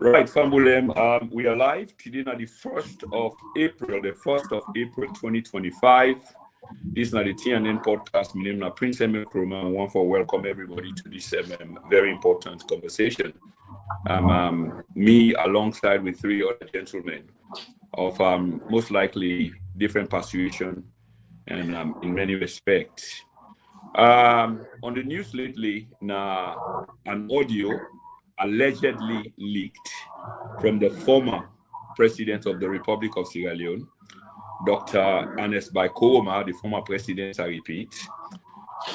Right, Fambulem, we are live today on the 1st of April, 2025. This is the TNN podcast. My name is Prince Ebk Gaslights. I want to welcome everybody to this very important conversation. Me alongside with three other gentlemen of most likely different persuasion and in many respects. On the news lately, an audio allegedly leaked from the former president of the Republic of Sierra Leone, Dr. Ebk Gaslights, the former president, I repeat,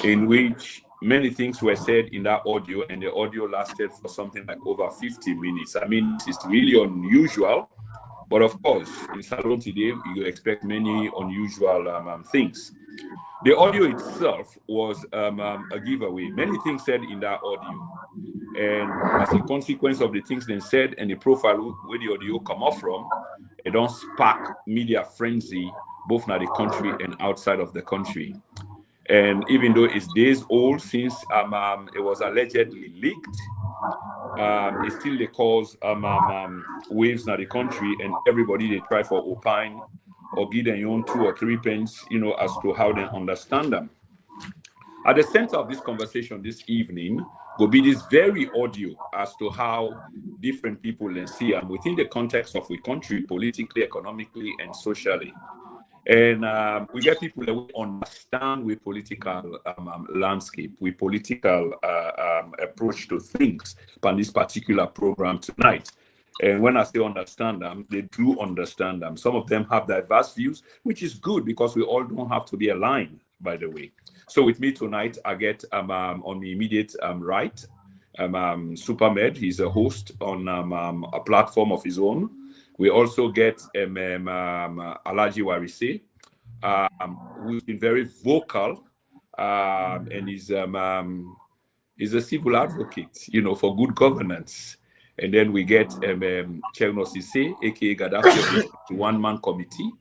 in which many things were said in that audio, and the audio lasted for something like over 50 minutes. I mean, it's really unusual, but of course, in Salon today, you expect many unusual things. The audio itself was a giveaway. Many things said in that audio. And as a consequence of the things they said and the profile where the audio come off from, it don't spark media frenzy, both in the country and outside of the country. And even though it's days old since it was allegedly leaked, it still they cause waves in the country, and everybody they try for opine or give them your own 2 or 3 pence, as to how they understand them. At the center of this conversation this evening will be this very audio as to how different people can see and within the context of the country, politically, economically, and socially. And we get people that will understand with political landscape, with political approach to things on this particular program tonight. And when I say understand them, they do understand them. Some of them have diverse views, which is good because we all don't have to be aligned, by the way. So with me tonight, I get on the immediate right, Supermed. He's a host on a platform of his own. We also get Alhaji Warise, who's been very vocal, and he's a civil advocate, for good governance. And then we get Cherno Sise, aka Gaddafi, one-man committee.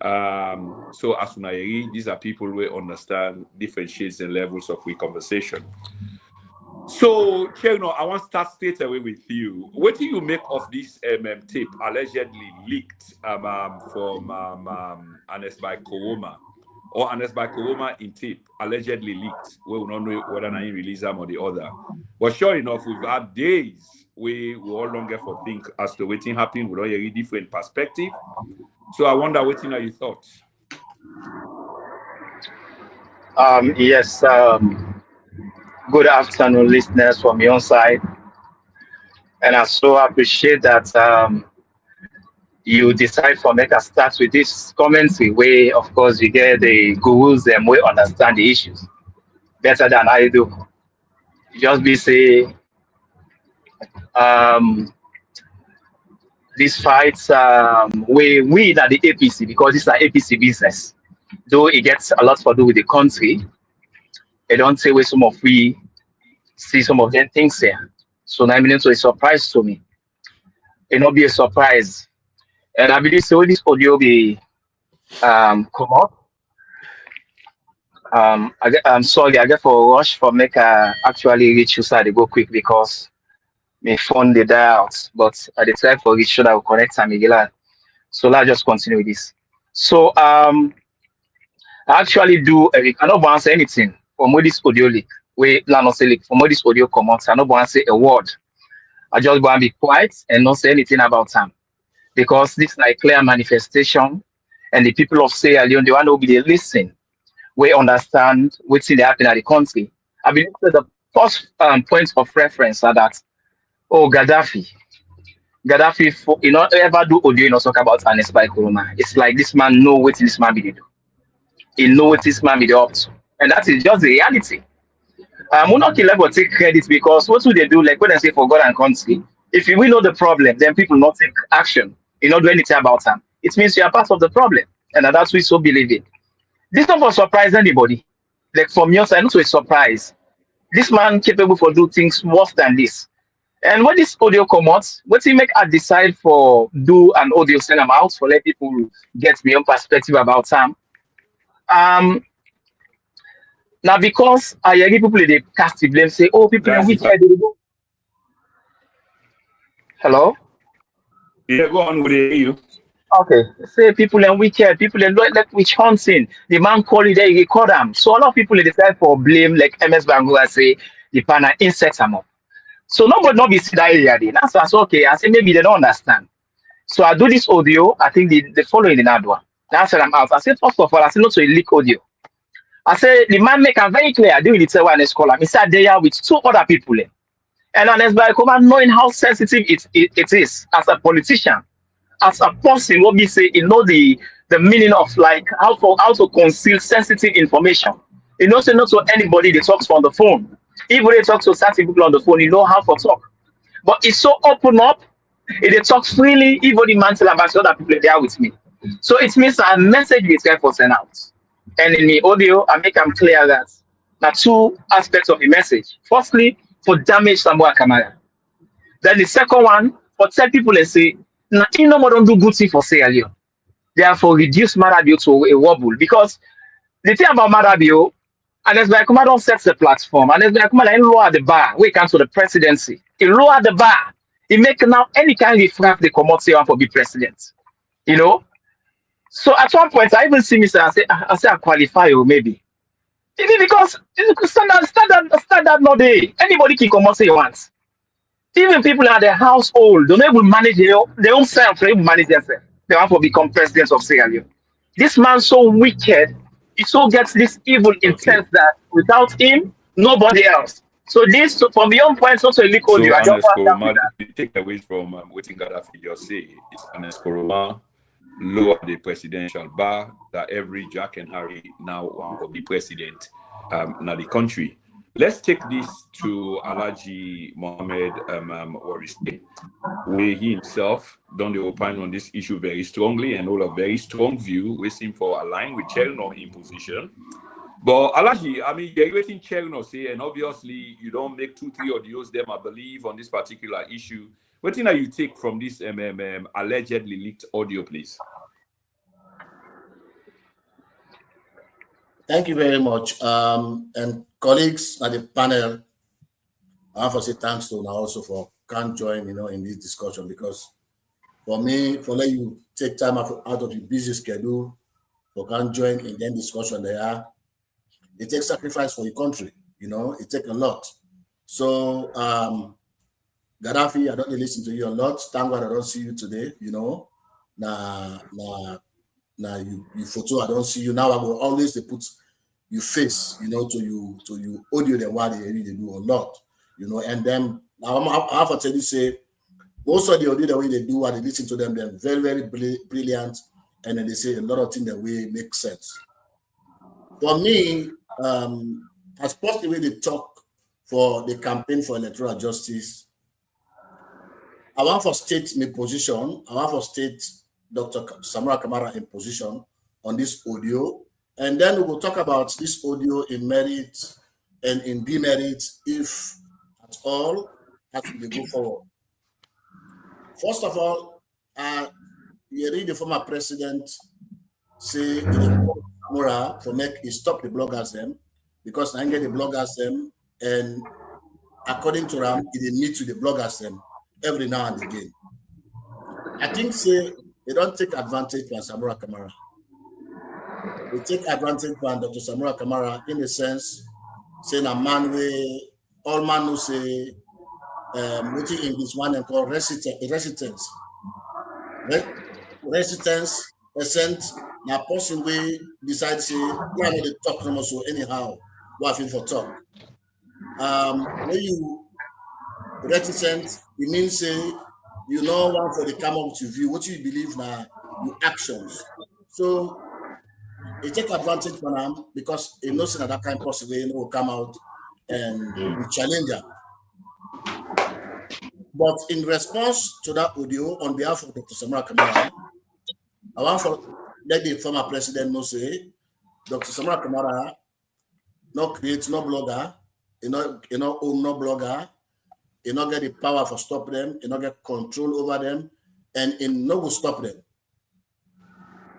So Asunayeri, these are people who understand different shades and levels of the conversation. So, Cherno, I want to start straight away with you. What do you make of this tape allegedly leaked from Ebk Gaslights, or Ebk Gaslights in tape allegedly leaked? We will not know whether I release them or the other. But sure enough, we've had days we all longer for think as to what happened with a different perspective. So I wonder what are your thoughts? Yes. Good afternoon, listeners from your side, and I so appreciate that you decide for make us start with this commentary where, of course, we get the gurus and we understand the issues better than I do. Just be say these fights we at the APC, because this is an APC business, though it gets a lot to do with the country. I don't say where some of we see some of them things here. So now it's a surprise to me. It not be a surprise. And I believe so this audio be come up. I'm sorry, I get for a rush for make actually reach you side go quick because my phone they die out. But at the time for reach should I will connect Samigila. So let's just continue with this. So I actually do I cannot answer anything from where this audio leak. Wait, not say leak from where this audio come out. I not want to say a word. I just want to be quiet and not say anything about them. Because this is like clear manifestation, and the people of Sierra Leone, they want to be listen. We understand what's happening in the country. I believe that the first points of reference are that, Gaddafi, you not ever do audio, you not talk about Ebk Gaslights. It's like this man know what this man be do. He know what this man be up to, and that is just the reality. We're not able to take credit because what do they do? Like when I say for God and country, if we know the problem, then people not take action. You not do anything about them. It means you are part of the problem, and that's what we so believe in. This not for surprise anybody. Like from your side, not a surprise. This man capable for do things worse than this. And when this audio come out, what he make I decide for do an audio send them out for let people get my own perspective about them. Now because I hear people they cast the blame, say, oh, people are wicked. Hello? Yeah, go on with you. Okay. Say people and wicked, people and like witch hunting. The man call it there, he call them. So a lot of people they decide for blame, like MS Bango, I say the panel insects am up. So nobody not be see that area there. That's why I say okay. I say maybe they don't understand. So I do this audio. I think the following in one. That's what I'm out. I said first of all, I said not to leak audio. I said the man make a very clear. I do it one scholar. He said there with two other people. And honest by knowing how sensitive it is as a politician, as a person, what we say, you know the meaning of like how to conceal sensitive information. You know, say not to anybody that talks on the phone. Even they talk to certain people on the phone, you know how to talk. But it's so open up, it talks freely, even the man tell about other people there with me. So it means a message we try for send out. And in the audio, I make them clear that there are two aspects of the message. Firstly, for damage Samura Kamara. Then the second one, for tell people they say, nah, you know what don't do good thing for Sierra Leone. Therefore, reduce Marabio to a wobble. Because the thing about Marabio, and as Bakuma don't set the platform, and as Bakuma like lower the bar, we come to the presidency. He lower the bar. He make now any kind of frack the commodity for be president. You know? So at one point, I even see Mr. I say I qualify you maybe. Maybe because standard no day. Anybody can come out say you want. Even people at their household don't even manage their own self, they even manage themselves. They want to become presidents of Sierra Leone. This man so wicked, he so gets this evil Okay. intent that without him, nobody else. So this, so from your own point, also a leak audio. So I just want to Anescoroma, the takeaways from waiting Gaddafi just say is Anescoroma lower the presidential bar that every Jack and Harry now want to be president now the country. Let's take this to Alhaji Mohammed Warise, where he himself done the opine on this issue very strongly and hold a very strong view, waiting for align with Cherno in position. But Alaji, I mean, you're waiting Cherno say, and obviously you don't make 2-3 audios them, I believe, on this particular issue. What thing you take from this allegedly leaked audio, please? Thank you very much. And colleagues at the panel, I want to say thanks to now also for can't join, in this discussion, because for me, for let you take time out of your busy schedule, for can't join in the discussion there, it takes sacrifice for your country, it takes a lot. So Gaddafi, I don't listen to you a lot. Thank God I don't see you today, Now you photo, I don't see you. Now I will always they put you face, to you audio them while they really do a lot, and then I have to tell you, say, most of the audio the way they do, and they listen to them, they're very, very brilliant, and then they say a lot of things that way make sense. For me, as part of the way they talk for the campaign for electoral justice, I want for state my position, I want for state Dr. Samura Kamara in position on this audio, and then we will talk about this audio in merit and in demerit, if at all, as we go forward. First of all, you read the former president say Samura for make he stop the bloggers them, because I get the bloggers them, and according to them, he didn't meet with the bloggers them every now and again. I think say they don't take advantage of Samura Kamara. They take advantage of Dr. Samura Kamara in the sense saying a man where all man who say what in English one and called resistance. Resistance percent now person we decide say yeah they talk no more so anyhow what I feel for talk. When you reticent, it means say you know one for the come up to view what you believe now your actions. So it take advantage from them because it knows that kind of person will come out and we challenge them. But in response to that audio, on behalf of Dr. Samura Kamara, I want to let the former president know say Dr. Samura Kamara not create no blogger, own no blogger, he not get the power for stop them, he not get control over them, and he no will stop them.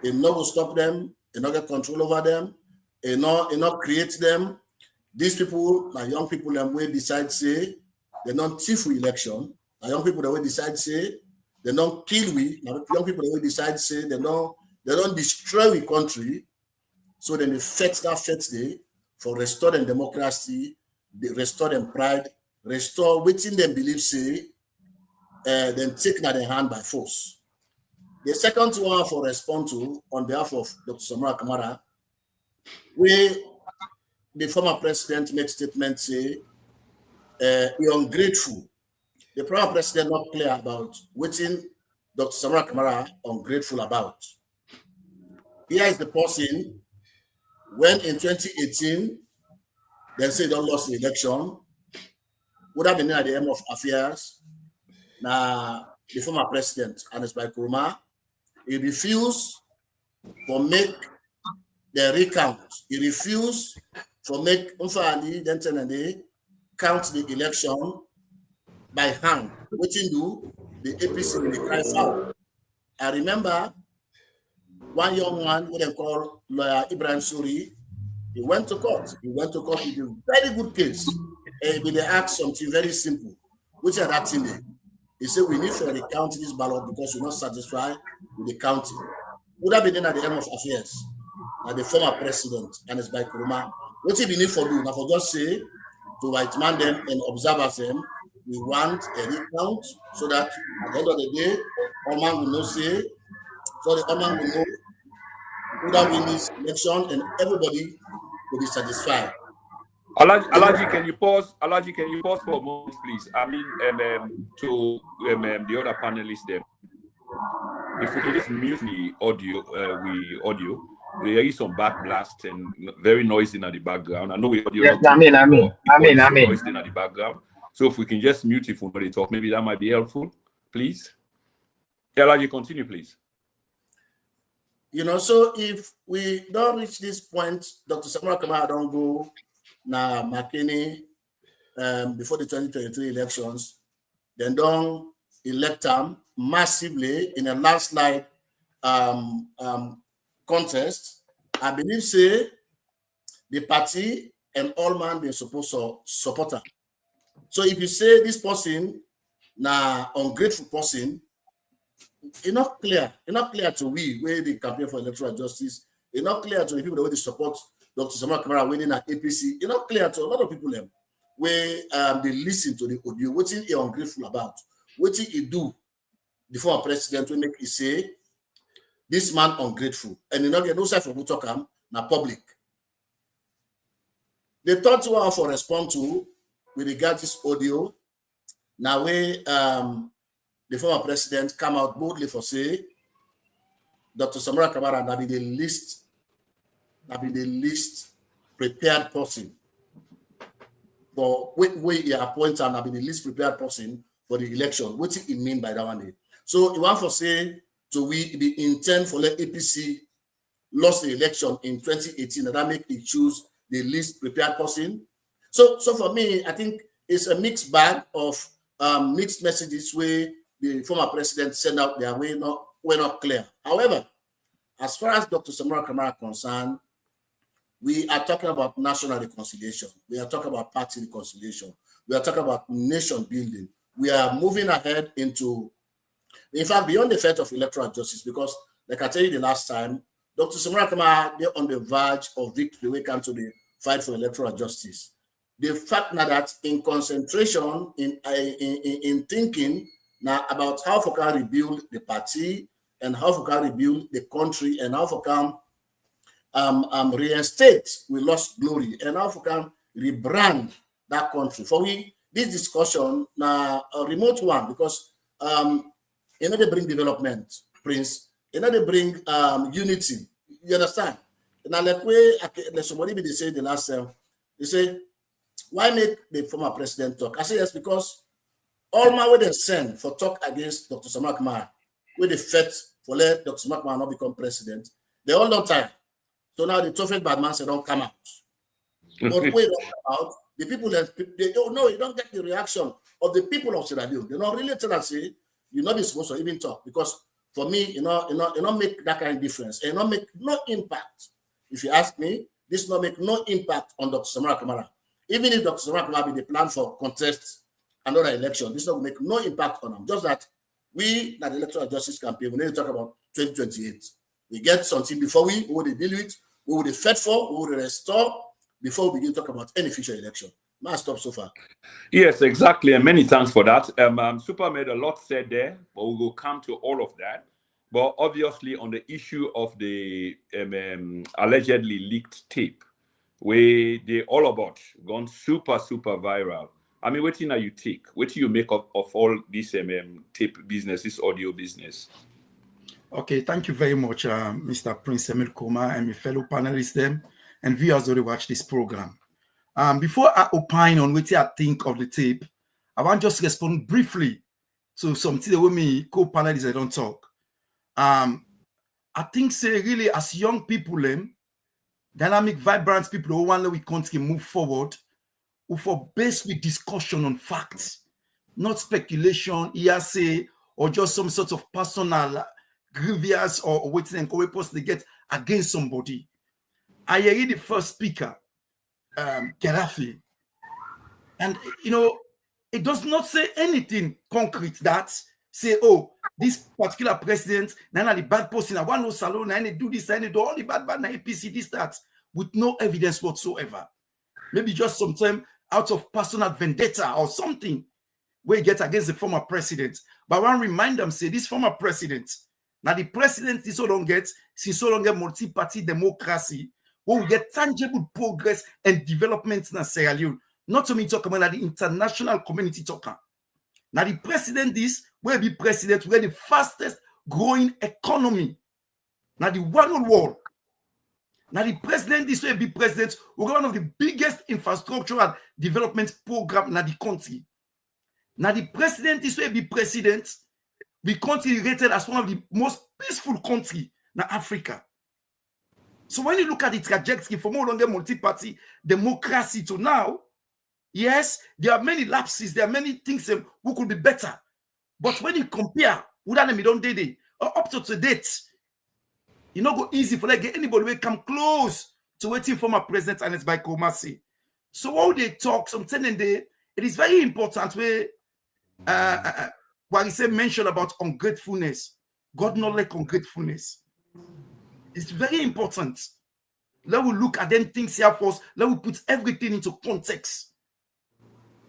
He no will stop them, he not get control over them, he not create them. These people, my young people, them will decide say they not thief for election. Now young people that will decide say they don't kill we. Now young people that will decide say they don't destroy we country. So then they fetch that first day for restore them democracy, they restore them pride, restore within them believe say, then take that in hand by force. The second one for respond to on behalf of Dr. Samura Kamara, where the former president makes statement say you're ungrateful. The former president not clear about waiting Dr. Samura Kamara ungrateful about. Here is the person when in 2018 they say they don't lost the election, would have been at the end of affairs. Now the former president and it's by Kuruma, he refused to make the recount. He refused to make Umfali then count the election by hand. What he do, the APC will cry foul. I remember one young man who they call lawyer Ibrahim Suri. He went to court. He went to court with a very good case. And they asked something very simple, which are that thing there. He said, we need to recount this ballot because we're not satisfied with the counting. Would have been then at the end of affairs, at the former president, and it's by Kuruma. What he need for do? Now for just say to white man them and observers them, we want a recount so that at the end of the day, all man will not say, so the all man will know who that win this election and everybody will be satisfied. Alaji, can you pause? Alaji, can you pause for a moment, please? I mean, to the other panelists there. If we could just mute the audio, there is some backblast and very noisy in the background. I know we audio. Yes, I mean. Noisy in the background. So if we can just mute it when they talk, maybe that might be helpful, please. Alaji, continue, please. You know, so if we don't reach this point, Dr. Samura Kamara don't go now McKinney before the 2023 elections, then don't elect him massively in a landslide contest. I believe say the party and all man being supposed to support him. So if you say this person now ungrateful person, it's not clear to we where the campaign for electoral justice. It's not clear to the people that way they support Dr. Samura Kamara winning at APC. It's not clear to a lot of people them where they listen to the audio. What he ungrateful about? What he do? The former president will make he say this man ungrateful, and you not get no side from who talk him na public. The third one for respond to with regard to this audio. Now where the former president come out boldly for say Dr. Samura Kamara that be the least prepared person for where he appoints and be the least prepared person for the election. What do he mean by that one? So he want to say so we the intent for let APC lost the election in 2018 and that make it choose the least prepared person. So for me, I think it's a mixed bag of mixed messages where the former president sent out their way were not clear. However, as far as Dr. Samura Kamara concerned, we are talking about national reconciliation. We are talking about party reconciliation. We are talking about nation building. We are moving ahead into, in fact, beyond the threat of electoral justice, because like I tell you the last time, Dr. Samura Kamara, they're on the verge of victory when it comes to the fight for electoral justice. The fact now that in concentration, in thinking now about how we can rebuild the party and how we can rebuild the country and how we can reinstate we lost glory and how we can rebrand that country. For we, this discussion now a remote one because you know they bring development, Prince. You know they bring unity. You understand? Now like way somebody they say the last time they say why make the former president talk? I say yes because all my way they send for talk against Dr. Samura Kamara, where they fought for let Dr. Samura Kamara not become president, they all don't time. So now the Tofet bad man said don't come out. But when they don't come out, the people they don't know, you don't get the reaction of the people of Sierra Leone. They don't really tell us say you're not supposed to even talk because for me, you know, make that kind of difference. And not make no impact. If you ask me, this not make no impact on Dr. Samura Kamara. Even if Dr. Samura Kamara be the plan for contest another election. This will make no impact on them. Just that we, at the Electoral Justice Campaign, we need to talk about 2028. We get something before we will deal with, we will fight for, we will restore before we begin to talk about any future election. May I stop so far? Yes, exactly. And many thanks for that. Super made a lot said there, but we will come to all of that. But obviously, on the issue of the allegedly leaked tape, where they all about gone super viral. I mean, what thing are you take? What do you make of all this tape business, this audio business? Okay, thank you very much, Mr. Prince Emil Koma and my fellow panelists them and viewers who watch this program. Before I opine on what I think of the tape, I want just to respond briefly to something that with me co-panelists I don't talk. I think say really as young people, dynamic, vibrant people who want we country move forward, who for based with discussion on facts, not speculation, hearsay, or just some sort of personal grievous or waiting and purpose they get against somebody. I hear the first speaker, Gaddafi, and it does not say anything concrete that say, oh, this particular president, now the bad person, I want no salon, and they do this, and they do all the bad, APC, this, that, with no evidence whatsoever. Maybe just sometime out of personal vendetta or something where you get against the former president. But I want to remind them, say, this former president, now the president is so long get, since so long get multi-party democracy, where we get tangible progress and development in Sierra Leone. Not to me talk about the international community talking. Now the president is where be president, we're the fastest growing economy. Now the one world. Now the president is where be president, we're one of the biggest infrastructural development program in the country. Now the president is where be president, the country rated as one of the most peaceful country in Africa. So when you look at the trajectory from more longer multi-party democracy to now, yes, there are many lapses, there are many things who could be better. But when you compare, up to date, it's not go easy for like anybody will come close to waiting for my president and it's by Komasi. So while they talk, sometimes it is very important where what he said mention about ungratefulness. God not like ungratefulness. It's very important. Let we look at them things here first. Let we put everything into context.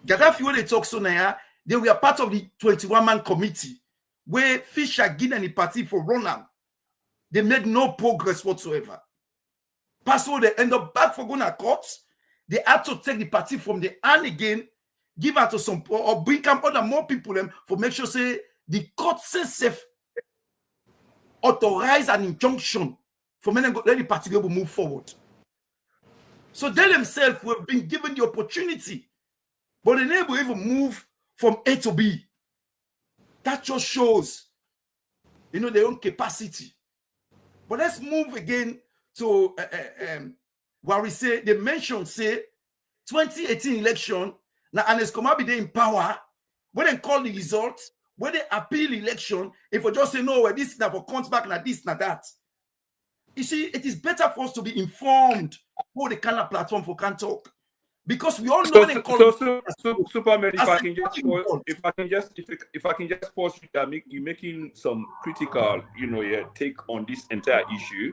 Gaddafi, when they talk so now, they were part of the 21-man committee where Fisher, Guinea, and the party for Ronald. They made no progress whatsoever. Password, they end up back for going to court. They had to take the party from the hand again, give out to some or bring come other more people for make sure say the court says safe, authorize an injunction for men let the party will move forward. So they themselves have been given the opportunity, but they never even move from A to B. That just shows, their own capacity. But let's move again to what we say. They mentioned, say, 2018 election. Now, Anes Komabi they in power. When they call the results, when they appeal election, if we just say no, this now for comes back, now this, now that. You see, it is better for us to be informed for the kind of platform for can talk. Because we all know they call Superman, if I can just pause you making some critical, take on this entire issue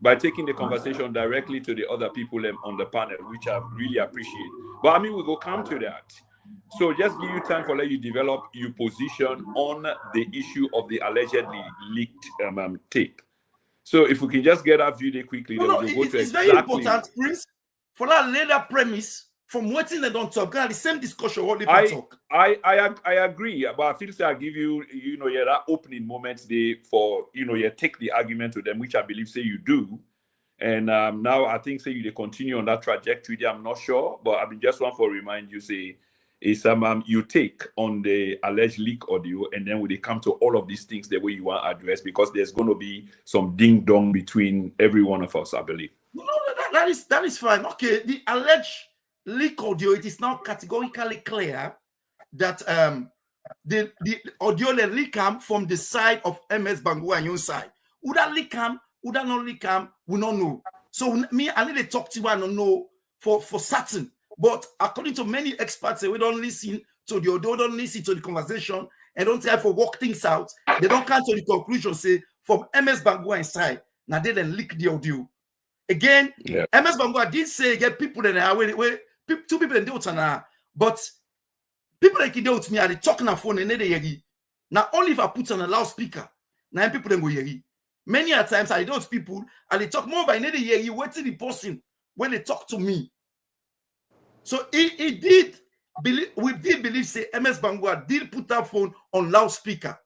by taking the conversation directly to the other people on the panel, which I really appreciate. But I mean, we will come to that. So just give you time for let you develop your position on the issue of the allegedly leaked tape. So if we can just get that video quickly, it's very important, Prince, for that later premise. From waiting they don't talk, the same discussion what they talk. I agree, but I feel I give you, that opening moment for take the argument to them, which I believe say you do, and now I think say you continue on that trajectory. I'm not sure, but I mean just want to remind you say is you take on the alleged leak audio, and then when they come to all of these things the way you want to address, because there's going to be some ding dong between every one of us, I believe. No, that is fine. Okay, the alleged leak audio, it is now categorically clear that the audio leak come from the side of MS Bangu and your side. Would that leak come? Would that not leak come? We don't know. So me, I need to talk to you. I don't know for certain. But according to many experts, we don't listen to the audio, don't listen to the conversation, and don't try to work things out. They don't come to the conclusion, say, from MS Bangua inside, now they then leak the audio. Again, MS Bangua did say, get people that are where two people in the but people that can do with me are talking on phone and they now only if I put on a loudspeaker, now people then go hear. Many a times I don't people and they talk more by another year, you wait till the person when they talk to me. So he did believe, we did believe, say MS Bangua did put that phone on loudspeaker.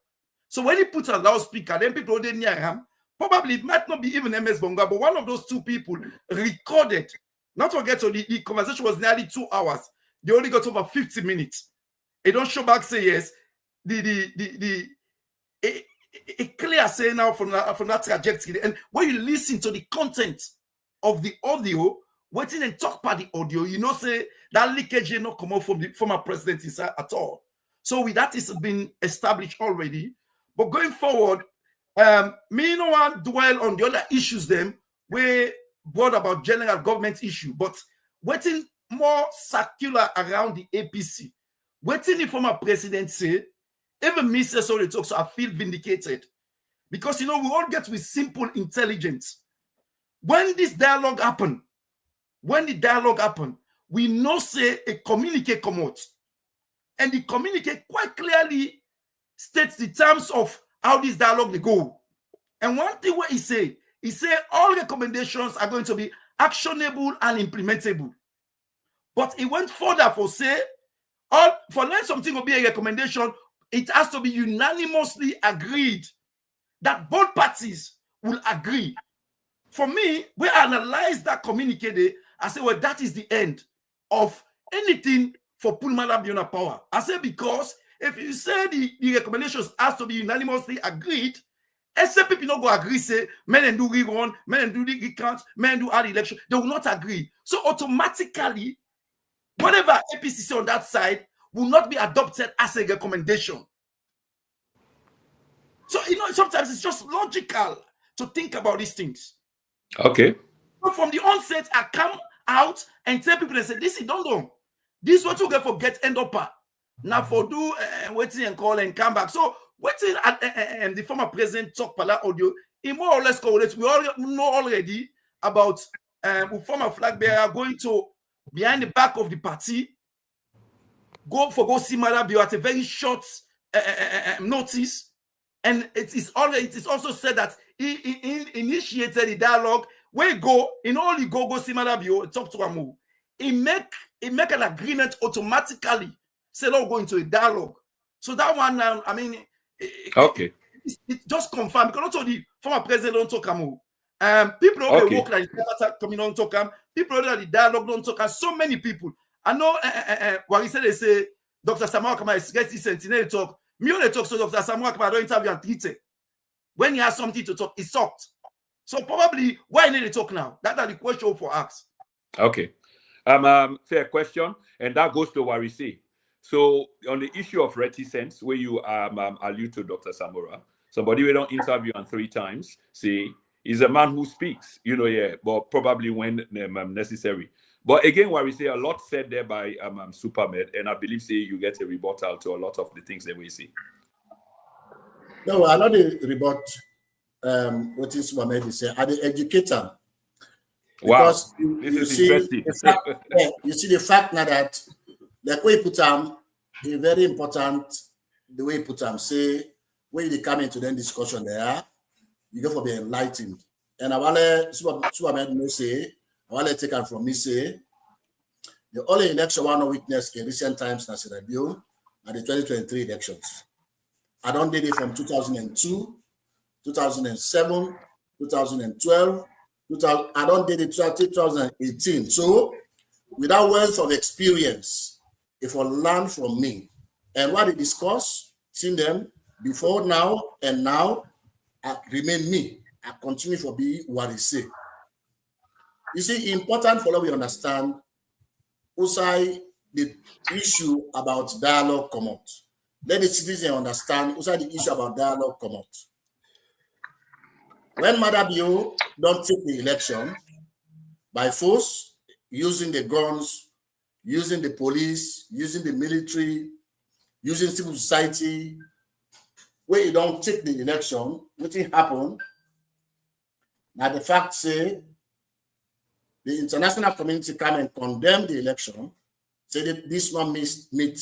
So when he put on loudspeaker, then people didn't hear him. Probably it might not be even MS Bangua, but one of those two people recorded. Not to forget, so the conversation was nearly 2 hours. They only got over 50 minutes. They don't show back, say yes. It clear say now from that trajectory. And when you listen to the content of the audio, waiting and talk about the audio, you know, say that leakage did not come out from the former president inside at all. So with that is been established already. But going forward, me no one dwell on the other issues them where brought about general government issue, but waiting more circular around the APC. Waiting the former president say, even me say so they talk, so I feel vindicated. Because you know, we all get with simple intelligence. When this dialogue happened, we know say a communique come out. And the communique quite clearly states the terms of how this dialogue will go. And one thing what he say all recommendations are going to be actionable and implementable. But he went further for say, for let something will be a recommendation, it has to be unanimously agreed that both parties will agree. For me, we analyze that communique, I say, well, that is the end of anything for Pulmala Biona power. I say, because if you say the recommendations has to be unanimously agreed, except people don't go agree, say, men and do rerun, men and do the recount, men do add election, they will not agree. So automatically, whatever APC on that side will not be adopted as a recommendation. So, you know, sometimes it's just logical to think about these things. Okay. But from the onset, I come out and tell people, they say, this is don't know. This is what you get for get end up. Now for do waiting and call and come back. So waiting and the former president talk pala audio, he more or less correlates. We all know already about former flag bearer going to behind the back of the party, go see Marabio at a very short notice. And it is also said that he initiated the dialogue. Where go, in only go see Marabio, talk to Amu. He make an agreement automatically. Say, "Let's go into a dialogue." So that one now, I mean, okay, it just confirmed because not the former president don't talk Amu. People don't work like the coming on talk people know that the dialogue don't talk. And so many people. I know what he said. They say Dr. Samura Kama is get this sentinel talk. Me only talk so Dr. Samura Kama don't interview and treat it. When he has something to talk, he talked. So probably why need to talk now? That's the question for us. Okay. Fair question, and that goes to what we see. So on the issue of reticence, where you allude to Dr. Samura, somebody we don't interview on 3 times, say he's a man who speaks, you know, yeah, but probably when necessary. But again, what we say, a lot said there by Supermed, and I believe say you get a rebuttal to a lot of the things that we see. No, I know the rebut. What is Supermed is saying? Are the educator? Because wow, this is see interesting. You see the fact now that the way you put them, is very important. The way you put them, say when you come into the discussion there, you go for being enlightened. And I want to Superman say, I want to take it from me say, the only election one witness in recent times as a review are the 2023 elections. I don't did it from 2002, 2007, 2012. I don't did it 2018. So, without wealth of experience, if you learn from me and what they discuss, seen them before now and now, I remain me. I continue to be what I say. You see, important for we understand also the issue about dialogue come out. Let the citizen understand also the issue about dialogue come out. When Madabio don't take the election by force, using the guns, using the police, using the military, using civil society, where you don't take the election, what happen? Now the fact say the international community come and condemn the election, say that this not meet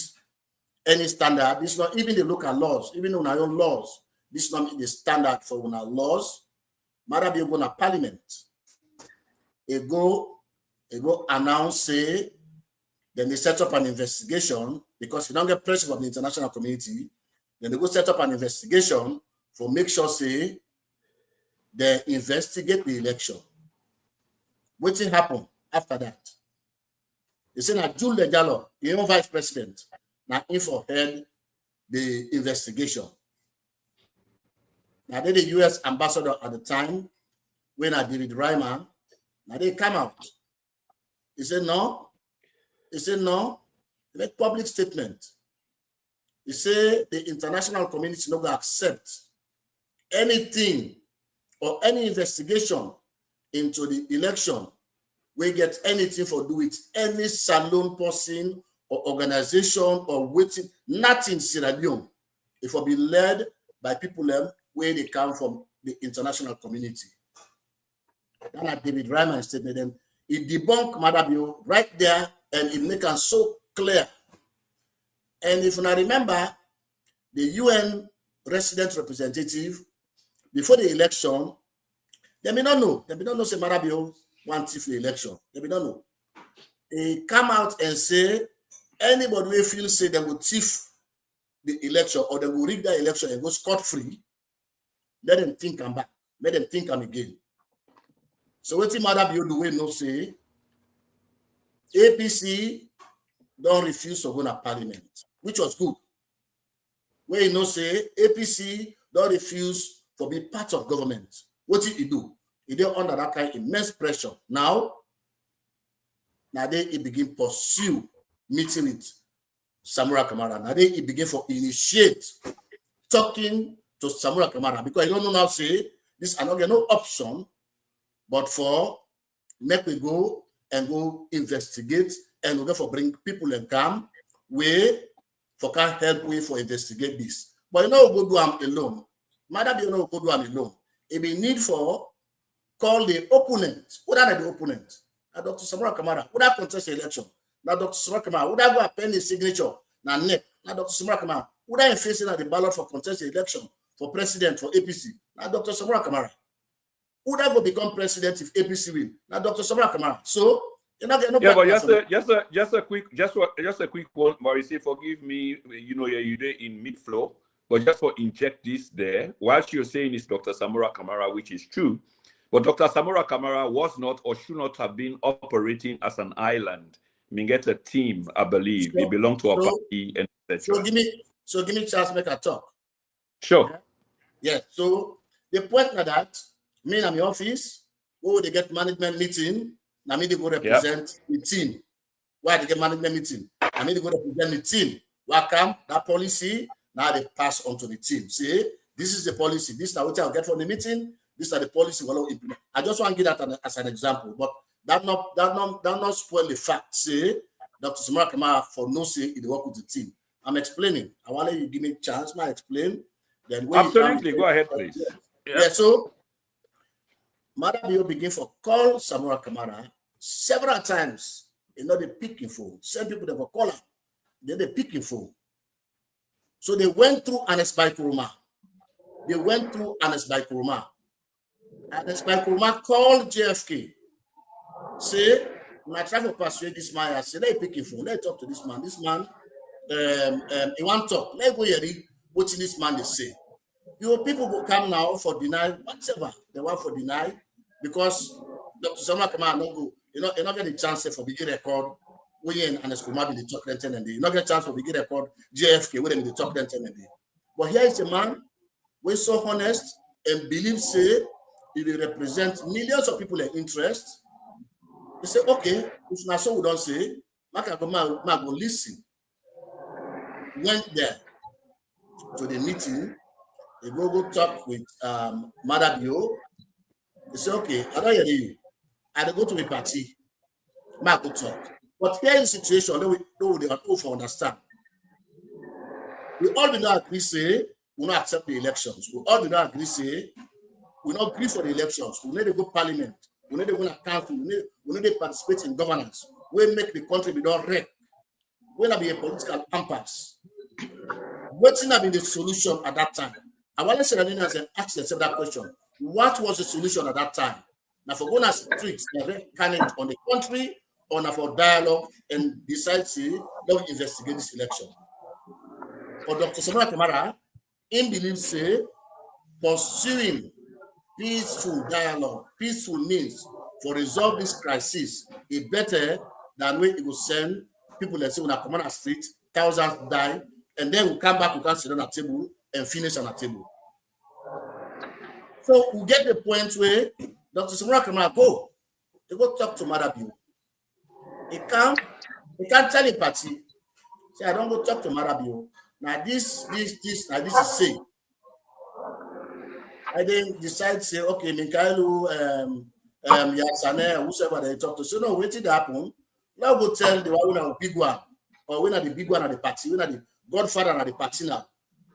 any standard, this not even the local laws, even on our own laws, this not meet the standard for our laws. Matter be going to parliament. It go announce, say, then they set up an investigation because you don't get pressure from the international community. Then they go set up an investigation for make sure, say, they investigate the election. What thing happen after that? They say that Jules Legalo, the own vice president, now info head the investigation. Now they the US ambassador at the time, when I David Reimer, now they come out. He said no. He said no. He make public statement. He said the international community not going to accept anything or any investigation into the election. We get anything for do with any salon person or organization or waiting, nothing Sierra Leone. It will be led by people where they come from the international community. That David Reimer statement, then he debunked Madabio right there and it make it so clear. And if you now remember, the UN resident representative before the election, they may not know. They may not know say Madabio wants the election. They may not know. They come out and say anybody will feel say they will thief the election or they will rig the election and go scot-free, let them think I'm back. Let them think I'm again. So what Madabio do we know say APC don't refuse to go to parliament, which was good. Where you know say APC don't refuse to be part of government. What did he do? He did under that kind of immense pressure. Now they he begin pursue meeting with Samura Kamara. Now he begin for initiate talking to Samura Kamara because I don't know now say this are not no option, but for make we go and go investigate and we go for bring people and come way for can help we for investigate this. But you know go do them alone. Matter you know go do them alone. It be need for call the opponent. Who are the opponent? Now Dr. Samura Kamara. Who that contest the election? Now Dr. Samura Kamara. Who that go append the signature? Now neck. Now Dr. Samura Kamara. Who that facing at the ballot for contest the election for president for APC? Now Dr. Samura Kamara. Who that will become president if APC win? Now Dr. Samura Kamara. So you're not getting no. Yeah, but just a quick one, Maurice. Forgive me. You know, you're in mid flow, but just for inject this there. What you're saying is Dr. Samura Kamara, which is true, but Dr. Samura Kamara was not or should not have been operating as an island. I mean, get a team, I believe. They belong to a party, and etc. So give me chance to make a talk. Sure. Yeah. So the point is that me in my office, who they get management meeting, now me they go represent the team. Why they get management meeting? I mean they go represent the team. Welcome that policy. Now they pass on to the team. See, this is the policy. This is what I'll get from the meeting. These are the policy we'll implement. I just want to give that as an example, but that not spoil the fact. Say Dr. Samura Kamara for no say in the work with the team. I'm explaining. I want you give me a chance. I explain. Then absolutely go ahead, please. Yeah. So Madabio begin for call Samura Kamara several times. You know, they picking phone. Some people they will call her. Then they picking phone. So they went through Anes by Kuruma. Anes by Kuruma called JFK. Say, I try to persuade this man. I say, let me picking phone. Let's talk to this man. This man, he want to talk. Let's go hear what this man they say. Your people will come now for deny whatever they want for deny because Dr. Samura Kamara no go. You know, you're not getting a chance for begin record. We in Anes Kuruma be the talk 10 and day. You not get a chance for begin record JFK with them the talk 10 and day. But here is a man who is so honest and believe say he will represent millions of people in interest. He say, okay, if not so we don't say, I can go listen. Went there to the meeting. They go talk with Madabio. They say, okay, I don't hear you. I go to the party. I go talk. But here is the situation, they will understand. We all do not agree, say, we not accept the elections. We all do not agree, say, we not agree for the elections. We need to go parliament. We need to go to council. We need to participate in governance. We make the country be done wreck. We not be a political impasse. What's not been the solution at that time? I want to say that and ask yourself that question. What was the solution at that time? Now, for going to streets, can it on the country, or now for dialogue and decide to don't investigate this election? For Dr. Samura Kamara, he believes say pursuing peaceful dialogue, peaceful means for resolve this crisis is better than when it will send people that say when I come on a street, thousands die, and then we come back, we can sit on a table and finish on a table. So we get the point where Dr. Samura Kamara go talk to Madabi. He can't tell the party, say I don't go talk to Madabi. Now this is say. I then decide say, okay, Michaelu, Yatsane, whoever they talk to. So no, wait till that happen. Now go tell the one of big one, or when are the big one at the party, when are the godfather at the party now.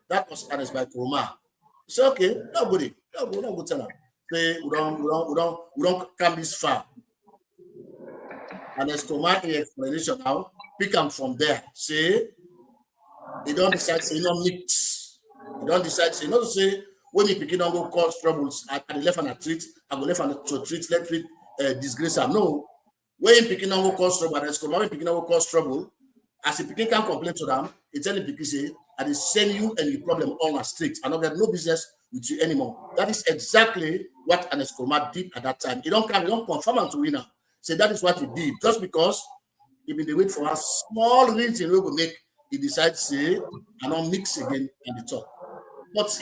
That was arranged by Kuruma. So okay, nobody, no go tell them. Say we don't come this far. And there's Kuruma in explanation now. Pick them from there. Say they don't decide say no mix. They don't decide say not to say. When you begin to go cause troubles at the left and at treat, I go left and to treat, let treat disgrace. No. When you begin to go cause trouble, when you begin to go cause trouble, as you begin can complain to them, it tell the say, I send you and your problem on a street. I don't get no business with you anymore. That is exactly what an Escoma did at that time. He don't confirm him to winner. Say that is what he did. Just because he been wait for a small reason we will make, he decides say, I don't mix again in the talk. But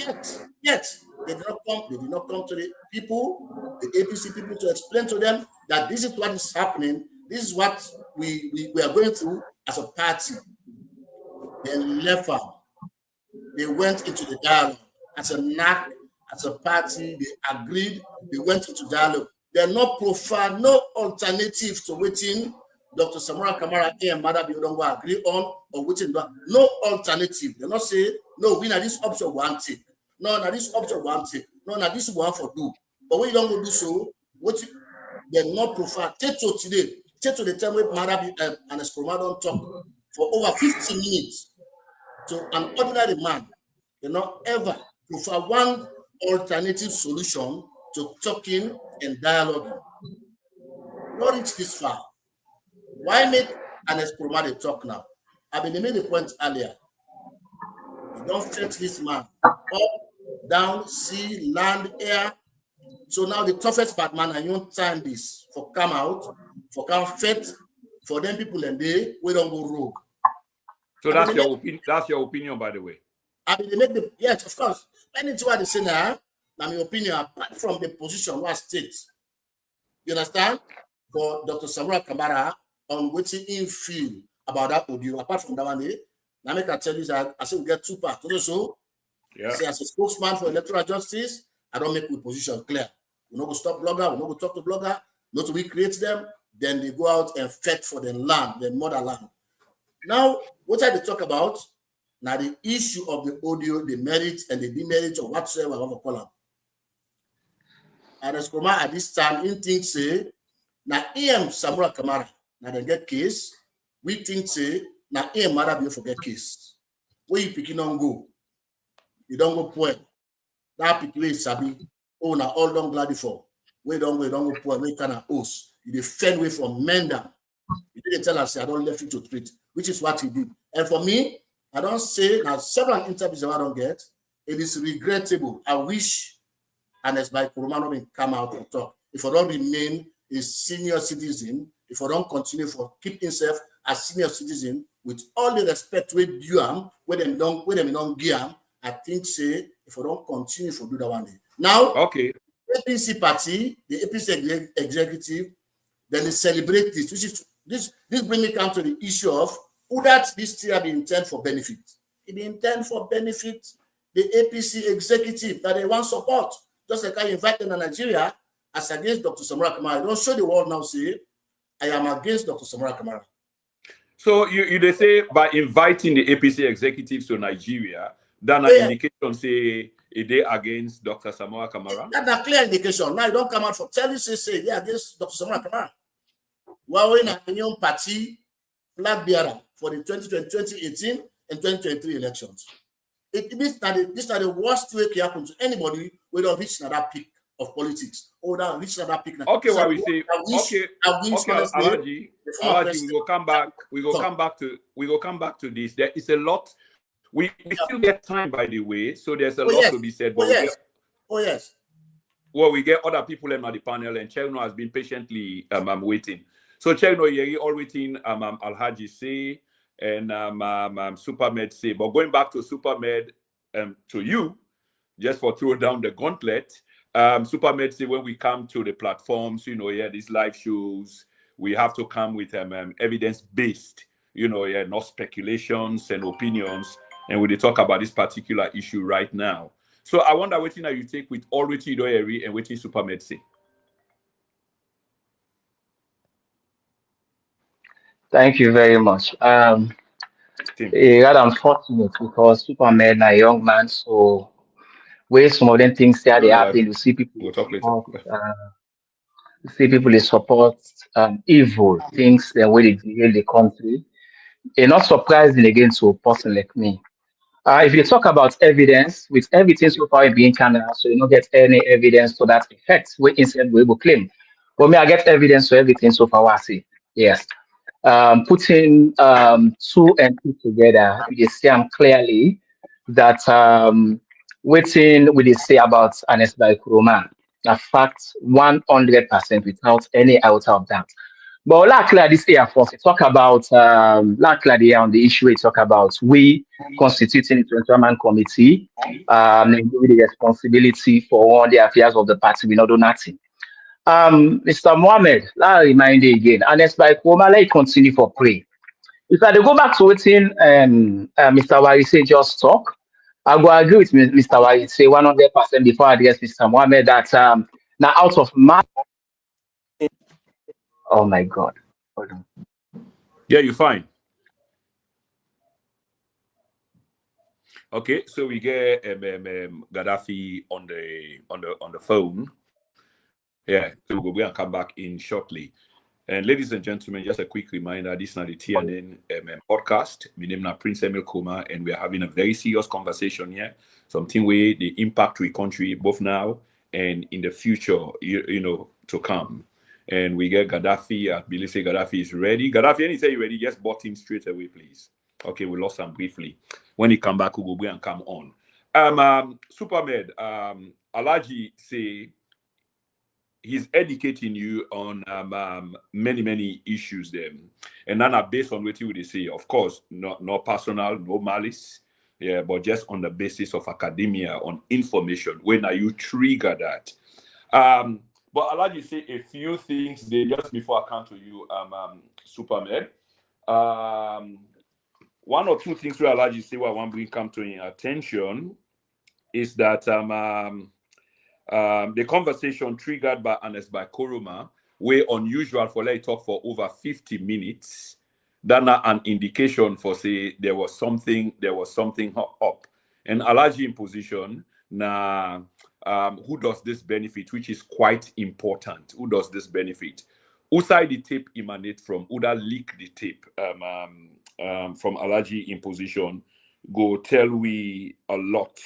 yet, they did not come to the people, the APC people, to explain to them that this is what is happening, this is what we are going through as a party. They left out. They went into the dialogue. As a NAC, as a party, they agreed, they went into dialogue. They're not profile, no alternative to waiting Dr. Samura Kamara and Madabi don't agree on or waiting. No alternative. They not say, no, we know this option one take. No, now this option one take. No, now this one for do. But when you don't go do so, what they're not profile. Take to today. Take to the time where Madabi and Escoma don't talk for over 50 minutes to an ordinary man. They not ever profile one alternative solution to talking and dialoguing. Not reach this far. Why make an Escoma talk now? I mean, they made the point earlier. You don't fetch this man up, down, sea, land, air. So now the toughest part, man, and you don't time this for come out, for come fetch, for them people and they don't go rogue. So that's your opinion. That's your opinion, by the way. I mean, they make the yes, of course. Anything what they say now, my opinion, apart from the position what states. You understand? For Dr. Samura Kamara on what he feel about that audio. Apart from that one, now I tell you that I say we get two parts. So, say as a spokesman for electoral justice, I don't make my position clear. We don't go stop blogger, we don't go talk to blogger, not we create them, then they go out and fight for their land, their motherland. Now, what I talk about, now the issue of the audio, the merit and the demerit or whatsoever I want to call them. And as Kuruma at this time, in things say, now Samura Kamara, now they get case, we think say, now Madabi forget case. Where you picking on go? You don't go poor. That pick way sabi. Oh, now all don't glad for. We don't go poor. We kind of host. You defend way from men down. You didn't tell us I don't left you to treat, which is what he did. And for me, I don't say now several interviews I don't get. It is regrettable. I wish, and as by Kuruma will come out and talk. If I don't remain a senior citizen, if I don't continue for keep himself as senior citizen with all the respect with you am, where them don't give, I think say if I don't continue for do that one day. Now, okay, APC party, the APC executive, then they celebrate this. Which is this bring me down to the issue of who that this still be intended for benefit. It be intended for benefit the APC executive that they want support. Just like I invite them to Nigeria as against Dr. Samura Kamara. I don't show the world now say I am against Dr. Samura Kamara. So they say by inviting the APC executives to Nigeria, then an indication say a day against Dr. Samura Kamara? That's a clear indication. Now you don't come out for tell you say they against Dr. Samura Kamara. We're in a union party flag bearer for the 2018 and 2023 elections. This are the worst way to happen to anybody who don't reach that peak of politics or that reach that peak. Okay, so we say Alaji, we will come back. We will come back to this. There is a lot. We still get time, by the way, so there's a lot to be said. But yes. Well, we get other people in the panel, and Chegno has been patiently waiting. So Chegno, you're all waiting. Alhaji say and Supermed say. But going back to Supermed, to you, just for throw down the gauntlet. Supermed say when we come to the platforms, these live shows, we have to come with evidence-based, not speculations and opinions. And we talk about this particular issue right now. So I wonder what you take with all Richie Doyeri and what Supermed say. Thank you very much. Rather unfortunate because Supermed a young man, so where some of them things that they happen, you see people support evil things the way they deal the country. It's not surprising again to a person like me. If you talk about evidence, with everything so far being Canada, so you don't get any evidence to that effect, we instead we will claim. But me, I get evidence to everything so far. I see. Yes. Putting 2 and 2 together, you see clearly that waiting we say about Anes by Kuroma, a fact 100% without any iota of doubt. But luckily, this Air Force, we talk about luckily on the issue we talk about we constituting the 21-man committee, with the responsibility for all the affairs of the party. We not do nothing. Mr. Mohammed, I remind you again, and it's by Koma, let continue for pray. If I go back to waiting, Mr. Warise just talk, I go agree with Mr. Warise 100% before I address Mr. Mohammed that now out of my. Oh my God! Hold on. Yeah, you're fine. Okay, so we get Gaddafi on the phone. Yeah, so we'll go and come back in shortly. And ladies and gentlemen, just a quick reminder: this is not the TNN podcast. My name is Prince Emil Koma, and we are having a very serious conversation here. Something where the impact to the country both now and in the future, to come. And we get Gaddafi. I believe say Gaddafi is ready. Gaddafi, any say you're ready, just bought him straight away, please. Okay, we lost him briefly. When he come back, we'll go and come on. Supermed, Alaji say he's educating you on many issues then. And then based on what you would say, of course, not personal, no malice, yeah, but just on the basis of academia, on information. When are you trigger that? But I'll let you say a few things there just before I come to you, Supermed. One or two things we allow you to say what I want to bring come to your attention is that the conversation triggered by Anes by Koroma, way unusual for let talk for over 50 minutes. That's an indication for say there was something up. And Alaji in position now. Who does this benefit, which is quite important? Who does this benefit? Who side the tape emanate from? Who that leak the tape from Alaji in position? Go tell we a lot.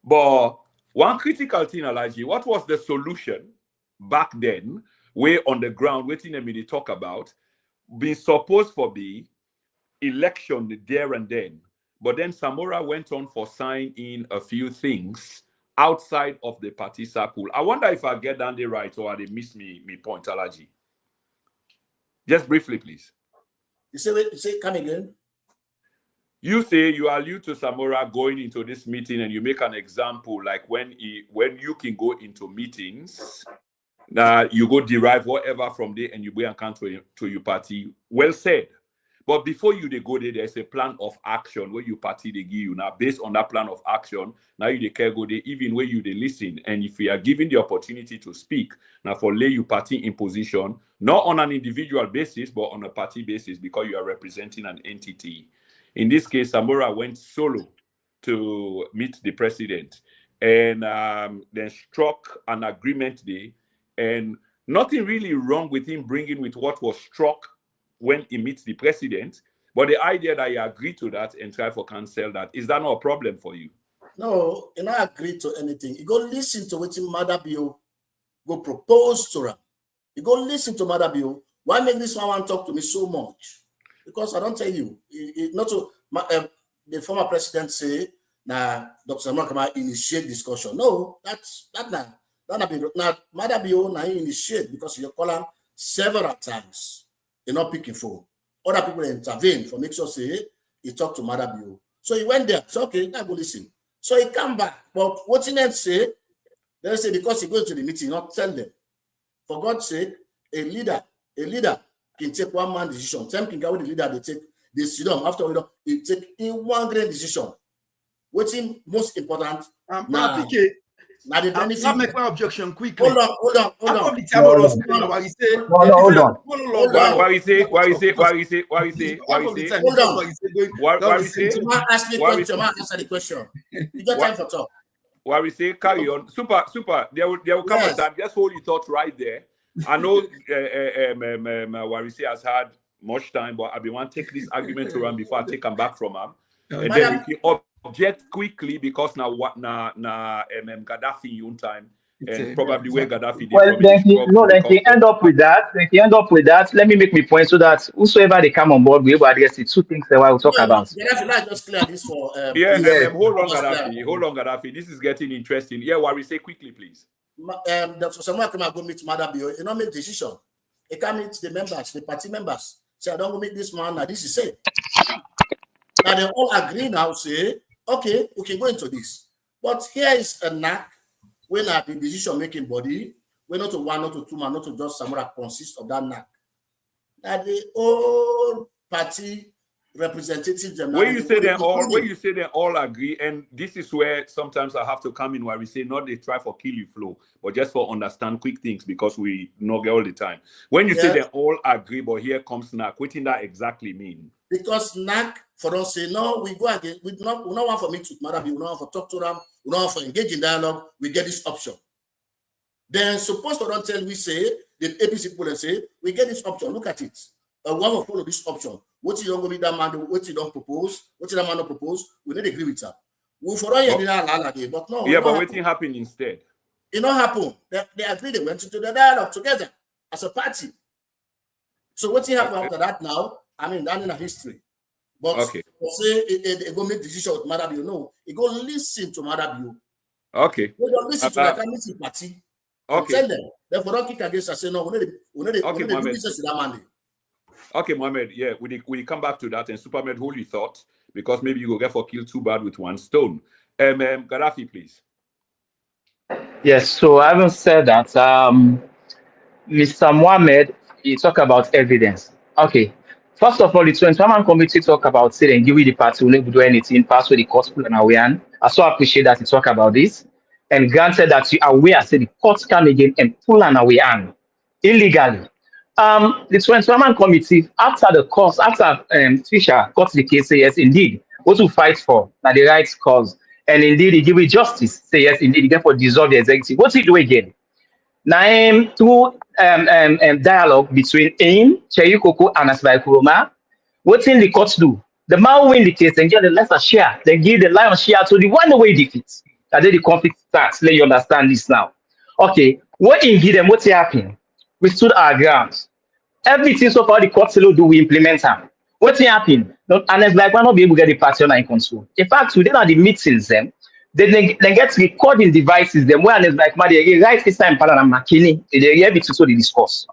But one critical thing, Alaji, what was the solution back then? Way on the ground, waiting a minute talk about being supposed for the election there and then. But then Samura went on for signing in a few things outside of the party circle. I wonder if I get down the right or they miss me point, Alaji. Just briefly, please. You say come again. You say you allude to Samura going into this meeting and you make an example like when you can go into meetings, you go derive whatever from there and you go and come to your party. Well said. But before they go there, there's a plan of action where you party they give you. Now, based on that plan of action, now you care go there, even where you they listen. And if we are given the opportunity to speak, now for lay you party in position, not on an individual basis, but on a party basis, because you are representing an entity. In this case, Samura went solo to meet the president, and then struck an agreement there, and nothing really wrong with him bringing with what was struck when he meets the president, but the idea that you agree to that and try for cancel that, is that not a problem for you? No, you not agree to anything. You go listen to what Madabio go propose to him. You go listen to Madabio. Why make this one talk to me so much? Because I don't tell you, not to the former president say, nah, Dr. Samura initiate discussion. No, that's not Madabio now initiate, because you call him several times. You're not picking phone. Other people intervene for make sure say he talked to Madabio. So he went there. So okay, now go listen. So he come back. But what he didn't say, they say because he goes to the meeting, not tell them. For God's sake, a leader can take one man decision. Time can go with the leader, they take the decision. After he take in one great decision. What's most important? Now the benefit. I'll make my objection quickly. Hold on. Why you say? Answer the question. You got time for talk. Why we say carry on? Super. There will come a time. Just hold your thought right there. I know Warisi has had much time, but I want to take this argument to run before I take him back from him. And then we can object quickly, because now Gaddafi in time, and probably where Gaddafi did. Well, they can end up with that. Let me make my point so that whosoever they come on board, we will address the two things that we'll talk about. Gaddafi, just clear this for. Hold on, Gaddafi. This is getting interesting. Yeah, Warisi, quickly, please. Dr. Samura come and go meet Madabio. You don't make decision. You can't meet the members, the party members. Say, I don't go meet this man. Now this is it. Now they all agree now. Say, okay, we can go into this. But here is a knack when the decision-making body, we're not to one, not to two man, not to just Samura consists of that knack. Now the whole party representatives. When you say they all agree, and this is where sometimes I have to come in where we say not they try for kill you flow, but just for understand quick things, because we know all the time. When you say they all agree, but here comes knack, what did that exactly mean? Because knack for us say no, we go again. We not want for meet with Madam, we don't want for talk to them, we don't want for engage in dialogue. We get this option. Then supposed to don't tell we say the APC people and say we get this option. Look at it. We want to follow this option. What you don't go with that man, what you don't propose, what you that man don't propose, we need to agree with that. We for all but no. Yeah, but what happened instead? It not happen. They agreed, they went into the dialogue together as a party. So what happened after that now? I mean, that's in a history. But say they go make decision with Madam, you know, you go listen to Madam. Okay. We don't listen to that committee party. Okay. Tell them. Therefore, don't kick against us. Say no, we need to do business with that money. Okay, Mohammed. Yeah, we come back to that, and Superman, hold your thought, because maybe you go get for kill two birds with one stone. Gaddafi, please. Yes. So I haven't said that. Mr. Mohammed, he talk about evidence. Okay. First of all, the 21-man committee talk about say and give you the party will never do anything, pass with the court pull and away. I so appreciate that he talk about this. And granted that you are aware, say the courts come again and pull an away illegally. The 21-man committee, after the course, after Fisher got the case, say yes, indeed, what to fight for, now the right cause. And indeed, he give it justice, say yes, indeed, he get for dissolve the executive. What's he do again? Now, through dialogue between him, Cheyu Koko, and Asbai Kuroma, what thing the courts do? The man who win the case and get the lesser share, then give the lion share to the one away defeat. That the conflict starts. Let you understand this now. Okay, what in give them, what's happening? We stood our grounds. Everything so far the courts do, we implement them. What's happening? And it's like we're not be able to get the party under control. In fact, today at the meetings, they get recording devices, them where it's like they right this time and McKinney, they hear it so they discuss.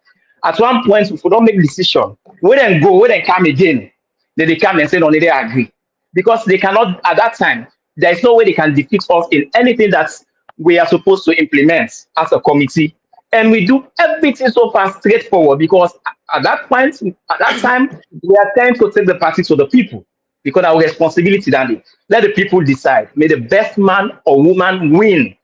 At one point, if we don't make a decision, we then go, we then come again, then they come and say no, they agree. Because they cannot at that time, there is no way they can defeat us in anything that we are supposed to implement as a committee. And we do everything so far straightforward because at that point, at that time, we are trying to take the party to the people because our responsibility, Danny. Let the people decide. May the best man or woman win.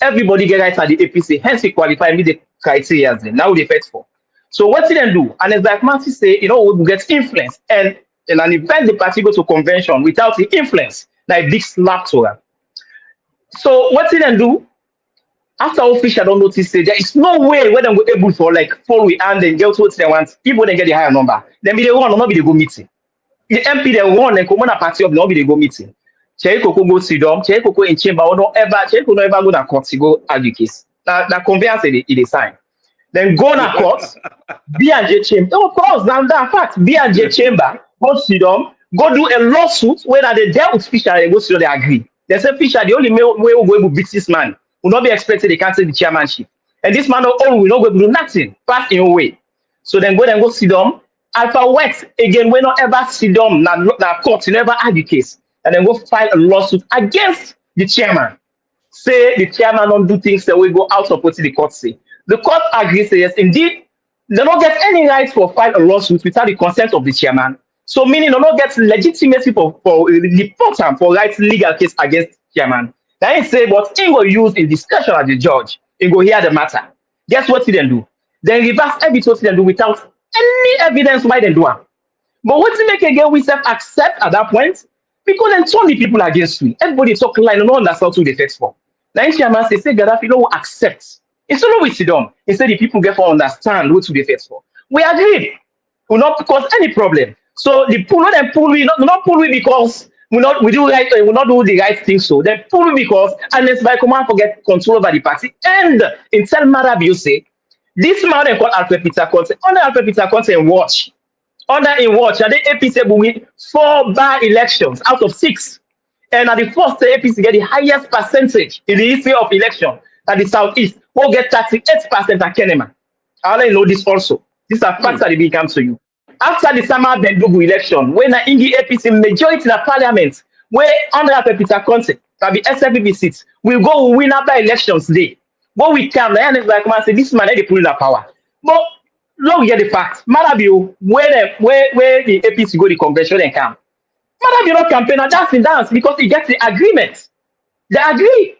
Everybody get right at the APC, hence we qualify, meet the criteria. Now they fight for. So what did they do? And it's like Marty say, we get influence. And in an event, the party go to convention without the influence, like big slap to her. So what did they do? After official don't notice, say there is no way where them go able for like follow and then get what they want. People then get the higher number. Then be the one or not be the go meeting. The MP they won and come on a party of not be the go meeting. Cherry Coco go sit down, Cherry Coco in chamber or not ever, Cherry Coco never go to court to go argue case. Now conveyance it is sign. Then go to court, B&J chamber. Of course, now that fact, B&J chamber, go sit down, go do a lawsuit where they dealt with Fisher and go sit down, they agree. They say Fisher, the only way we will go to beat this man will not be expected they can't take the chairmanship. And this man will not go to do nothing, pass in a way. So then go sit down. Alpha West, again, we not ever sit down, now court, you never argue case. And then go file a lawsuit against the chairman. Say the chairman don't do things that we go out of what the court say. The court agrees, say yes, indeed, they don't get any right for file a lawsuit without the consent of the chairman. So meaning they don't get legitimacy for report and for right legal case against chairman. Then he say, but he will use in discussion as the judge, he go hear the matter. Guess what he then do? Then reverse everything they do without any evidence why they do it. But what he make again, we accept at that point, because then so many people against me. Everybody talk line, no understand who they fight for. Then chairman say Gaddafi don't accept. It's not we sit down. Instead, the people get to understand what they fight for. We agreed. We not cause any problem. So the pull not pull we not pull we because we do right we not do the right thing. So then pull we because unless by command forget control over the party. And in Tel Marabi, you say this man they call Alfred Peter Conte. Under Alfred Peter Conte and watch. Under in watch, and the APC will win 4 by-elections out of 6. And at the first, the APC get the highest percentage in the history of election at the Southeast. We'll get 38% at Kenema. I already know this also. These are facts that will come to you. After the Samura Bendugu election, when the Ingi APC majority in the parliament, where under Peter Conte, can be SFPP seats, we go win after elections day. But we come, and like man say, this man they put in the power. But look, we get the fact. Marabio, where the APC go the convention and come. Marabio not campaign and dance because he gets the agreement. They agree.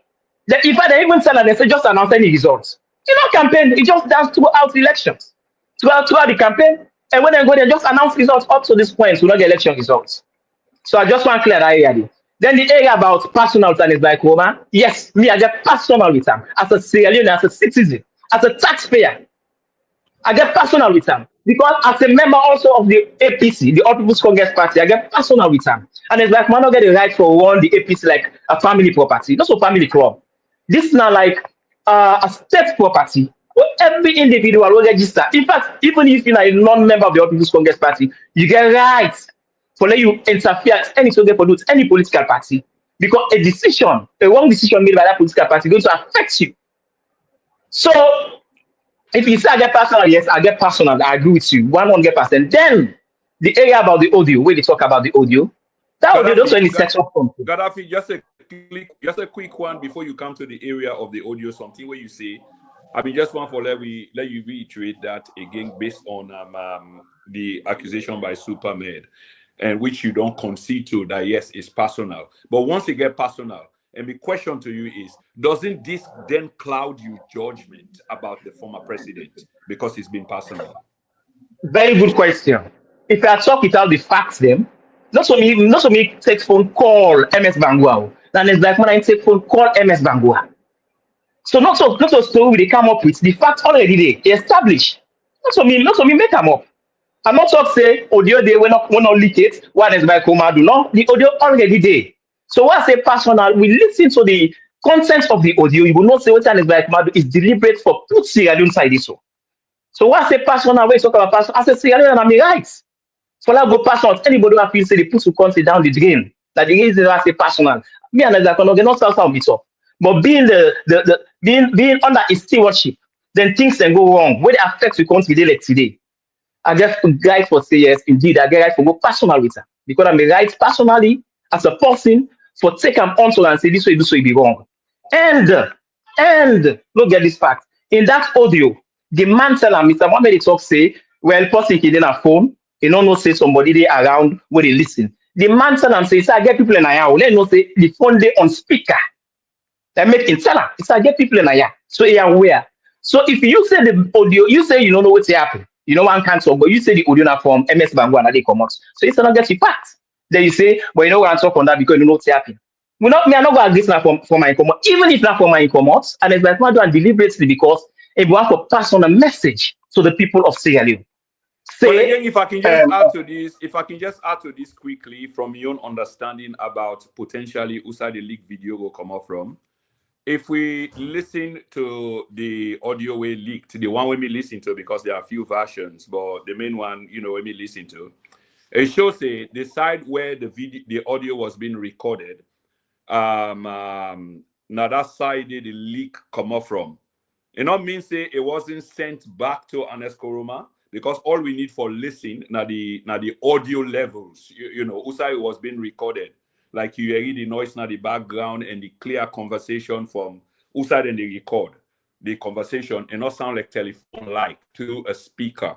In fact, they even tell and they say just announce any results. He not campaign, he just dance throughout the elections. Throughout the campaign. And when they go, they just announce results up to this point, so not the election results. So I just want to clear that area. Then the area about personal and is like, Roma, yes, me, I get personal with them. As a Sierra Leone, as a citizen, as a taxpayer. I get personal with them because as a member also of the APC, the All People's Congress Party, I get personal with them. And it's like, man, not get the right for one the APC like a family property, not a family club. This is not like a state property where every individual will register. In fact, even if you're a non-member of the All People's Congress Party, you get rights for let you interfere any any political party because a wrong decision made by that political party is going to affect you. So if you say I get personal, yes, I get personal. I agree with you, 100%. Then the area about the audio, where they talk about the audio, that audio don't really set up something. Gaddafi, just a quick one before you come to the area of the audio, something where you say, I mean, just one for let you reiterate that again based on the accusation by Supermed, and which you don't concede to that yes, it's personal. But once you get personal, and the question to you is, doesn't this then cloud your judgment about the former president because it's been personal? Very good question. If I talk without the facts, then not so me take phone call MS Bangua. Then it's like when I take phone call MS Bangua. So not so story they come up with the facts already they establish. Not so me make them up. I'm not talk say audio they will not leak it. One is by Koma do not the audio already there. So when I say personal, we listen to the content of the audio. You will not say what is like Madu is deliberate for put Sierra Leone side this. So when I say personal, when you talk about personal, I say Sierra Leone and I'm right. So I go personal. Anybody who feels say they put to content down the drain. That the reason I say personal. Me and I cannot start some bit up. But being being under his stewardship, then things can go wrong. When it affects the country like today. I get right for say yes, indeed, I get right for go personal with her. Because I'm right personally as a person for take them on and say this way, be wrong. And look at this fact. In that audio, the man tell him, Mr. Mohammed talk say, well, person he didn't have phone, he don't know say somebody they around where they listen. The man tell him say, I get people in Aya, let know say the phone they on speaker. That make him tell him, I get people in Aya. So he aware. So if you say the audio, you say you don't know what's happening. You know one can't talk, but you say the audio now from MS Bango and they come out. So it's not get you fact. Then you say, but you know what I'm talking on that because you know what's happening. Me I'm not going to agree for my income, even if not for my income, and it's like not doing deliberately because if we want to pass on a message to the people of Sierra Leone. But again, if I can just add to this, quickly from your own understanding about potentially USA the leak video will come out from. If we listen to the audio we leaked, the one we listen to, because there are a few versions, but the main one, we listen to, it shows the side where the audio was being recorded. Now that side the leak come up from. It not mean say it wasn't sent back to Ernest Koroma, because all we need for listen now the audio levels. USA was being recorded. Like you hear the noise now the background and the clear conversation from USA, and they record the conversation and not sound like telephone like to a speaker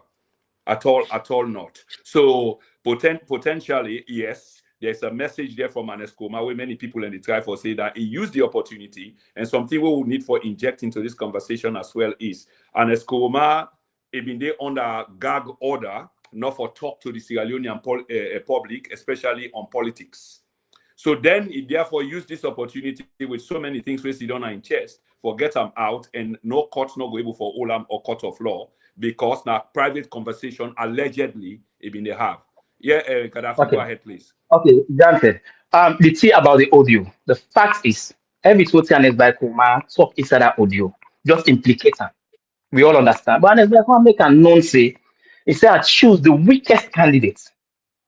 at all not. So potentially, yes, there's a message there from Ernest Koroma where many people in the tribe for say that he used the opportunity, and something we will need for inject into this conversation as well is Ernest Koroma been there under gag order, not for talk to the Sierra Leonean public, especially on politics. So then he therefore used this opportunity with so many things we sit on in chest for get them out, and no court no go able for Olam or court of law, because now private conversation allegedly it been they have. Yeah, Gaddafi, Okay. Go ahead, please. Okay, Dante. The thing about the audio, the fact is, every total and by Kuma talk inside that audio, just implicate her. We all understand. But as like make a known say, he said, I choose the weakest candidate.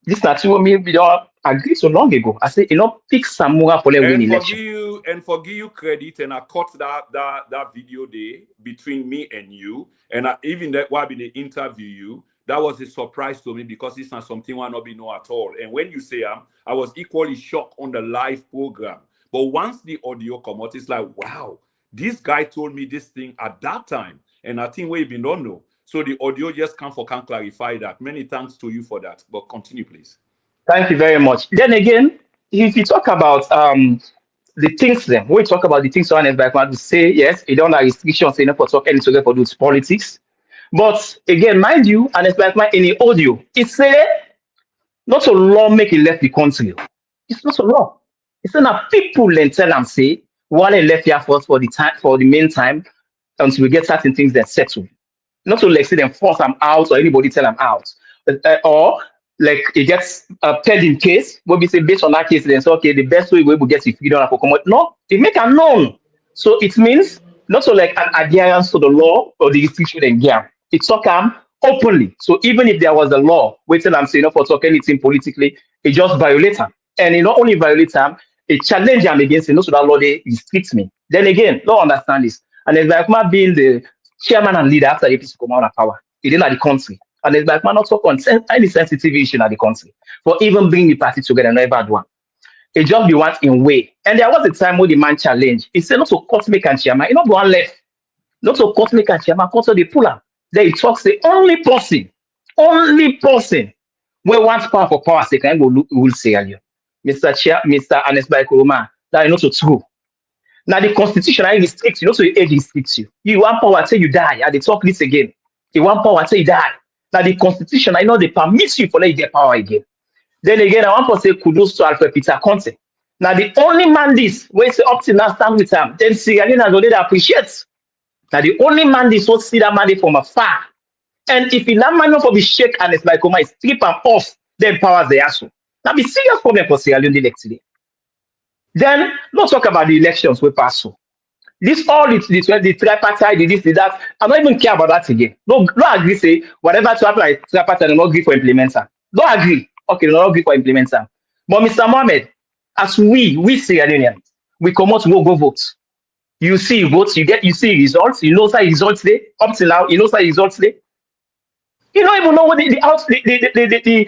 This not what me we don't agree so long ago. I say, pick Samura for the win election. Forgive you credit, and I caught that video day between me and you, and even that while they interview you, that was a surprise to me, because it's not something I not be know at all. And when you say I was equally shocked on the live program. But once the audio come out, it's like, wow, this guy told me this thing at that time, and I think we even don't know. So the audio just can clarify that. Many thanks to you for that. But continue, please. Thank you very much. Then again, if you talk about the things, then we talk about the things on his background, to say yes, he don't have restrictions, he not for talk anything for those politics. But again, mind you, and it's like in the audio, it's say not a law make it left the country. It's not a law. It's not people then tell them say while they left here first for the meantime until we get certain things that settle. Not to like say them force them out or anybody tell them out, or like it gets pending case. What we say based on that case, then say okay, the best way we will get if you don't have to come out. No, it make a known. So it means not so like an adherence to the law or the restriction and game. It's talk openly. So even if there was a law waiting and saying for talk anything politically, it just violates them. And it not only violates them, it challenges them against it. Not so that law they restrict me. Then again, don't understand this. And it's like being the chairman and leader after APC come out of power. It didn't at the country. And it's like not talk on any sensitive issue at the country. For even bring the party together, never had one. It just be one in way. And there was a time when the man challenged. He said not to cosmic and chairman. He not go on left. Not to cosmic and chairman, also the puller. Then he talks the only person where wants power for power sake and will say earlier. Mr. Ernest Koroma, that is not so true. Now the constitution I restricts you, so the age restricts you. You want power till you die. I they talk this again. You want power till you die. Now the constitution I know they permit you for let you get power again. Then again, I want to say kudos to Alfred Peter Conte. Now the only man this when say up till now stand with him, then Sierra Leone already appreciates. Now the only man this will see that man from afar. And if in that man not for be shake and it's like is strip him off, then powers the asshole. Now be serious problem for Sierra Leone elect today. Then let's talk about the elections we pass through. This all the tripartite, this, that. I don't even care about that again. No agree, say whatever to happen like tripartite, don't agree for implementer. Don't agree. Okay, don't agree for implementer. But Mr. Mohammed, as we Sierra Leoneans, we come out to go vote. You see votes, you see results, you know say results there. Up till now, you know say results there. You don't even know what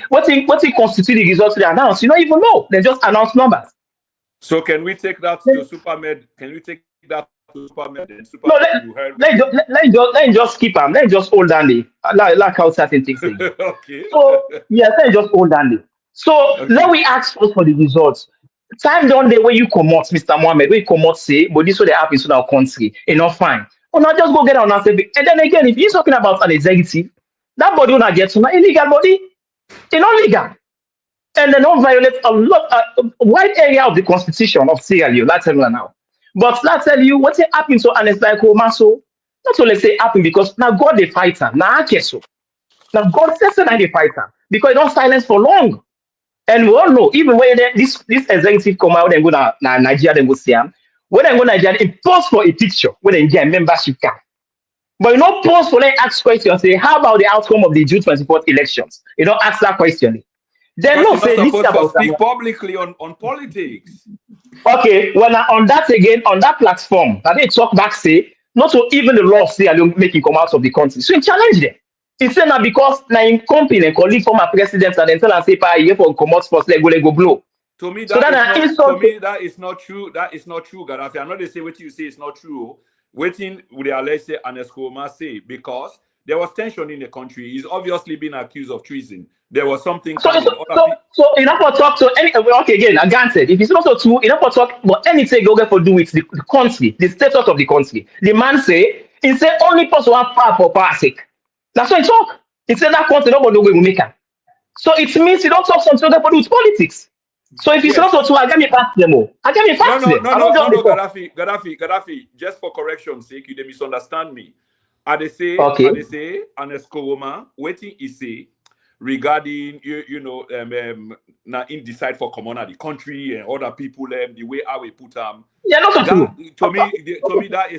what constitute the results they announce. You don't even know. They just announce numbers. So can we take that to Supermed? Can we take that to Superman. Then No, Superman, you heard me. let just keep them. Let just hold on the like how certain things say. Okay. So yes, let just hold on the. So Okay. let we ask first for the results. Time down there where you come out, Mr. Mohammed, where you come out say, but this way they happen in our country, enough fine. Or not just go get on and say, and then again, if you're talking about an executive, that body will not get to an illegal body, it's not legal. And they don't violate a wide area of the constitution of Sierra Leone. Let's tell you now. But let's tell you what happened to an like so not only say happen because now God the fighter, now I guess so. Now God says that the fighter because he don't silence for long. And we all know, even when this executive come out and go to Nigeria, then go see him. When they go to Nigeria, they pause for a picture when they get a membership card. But you don't pause for them ask questions, say, how about the outcome of the June 24th elections? You don't ask that question. Then no say this supposed to about speak publicly on politics. Okay, well now on that again, on that platform, that they talk back say, not so even the law say I don't make it come out of the country. So he challenge them. He said now because now in company and colleague former presidents and then tell and say you for come out first, let go blow. To me, So that is not true. That is not true, Gaddafi. I know they say what you say is not true. Waiting with the alleged Anescoma say because there was tension in the country. He's obviously been accused of treason. There was something. So enough for talk to any. Okay, again, again said if it's not so true, enough for talk. But anything go get for do with the country, the status of the country. The man say he say only person have power for power sake. That's what he talk. He said that country nobody will make it. So it means you don't talk something that do with politics. So if it's not so true, I get me past them all. I get me past them. No, Gaddafi. Just for correction's sake, you misunderstand me. They say, Anescoma, waiting is say regarding now indecide for common the country and other people the way I will put yeah, not true. To me that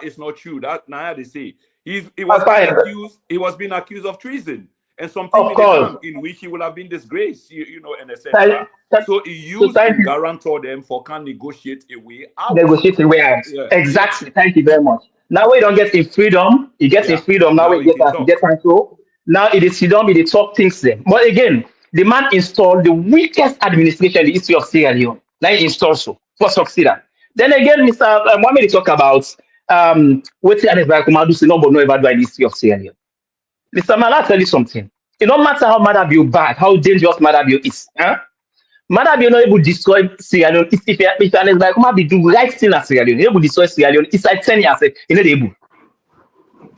is not true. That now they say he was being accused of treason and something in which he will have been disgraced, and etc. So he used to guarantor them for can negotiate a way out. Negotiate a way out. Yeah. Exactly. Thank you very much. Now we don't get in freedom. He gets in freedom. Now we get control. Now it is freedom. It is talk things them. But again, the man installed the weakest administration in the history of Sierra Leone. Now he installed so for succeed. Then again, Mr. Mohammed talk about what the Anescoma do say nobody know about the history of Sierra Leone. Mr. Mala, tell you something. It don't matter how Madabio bad, how dangerous Madabio is. Madabio not able to destroy Sierra Leone. If Anescoma be do right thing at Sierra Leone, able to destroy Sierra Leone. It's like 10 years. You know they able.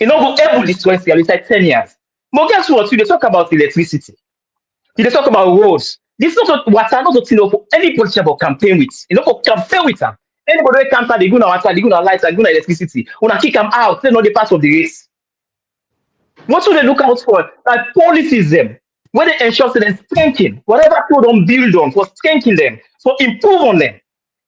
You know able to destroy Sierra Leone. It's like 10 years. But guess what? They talk about electricity. They talk about roads. This is not what I'm not talking for any politician for campaign with. For campaign with them. Anybody who comes out, they go now water, they go now lights, they go now electricity. When I kick them out, they're not the part of the race. What should they look out for? Like policies them, where they ensure that they're strengthening whatever people don't build on, for strengthening them, for improve on them.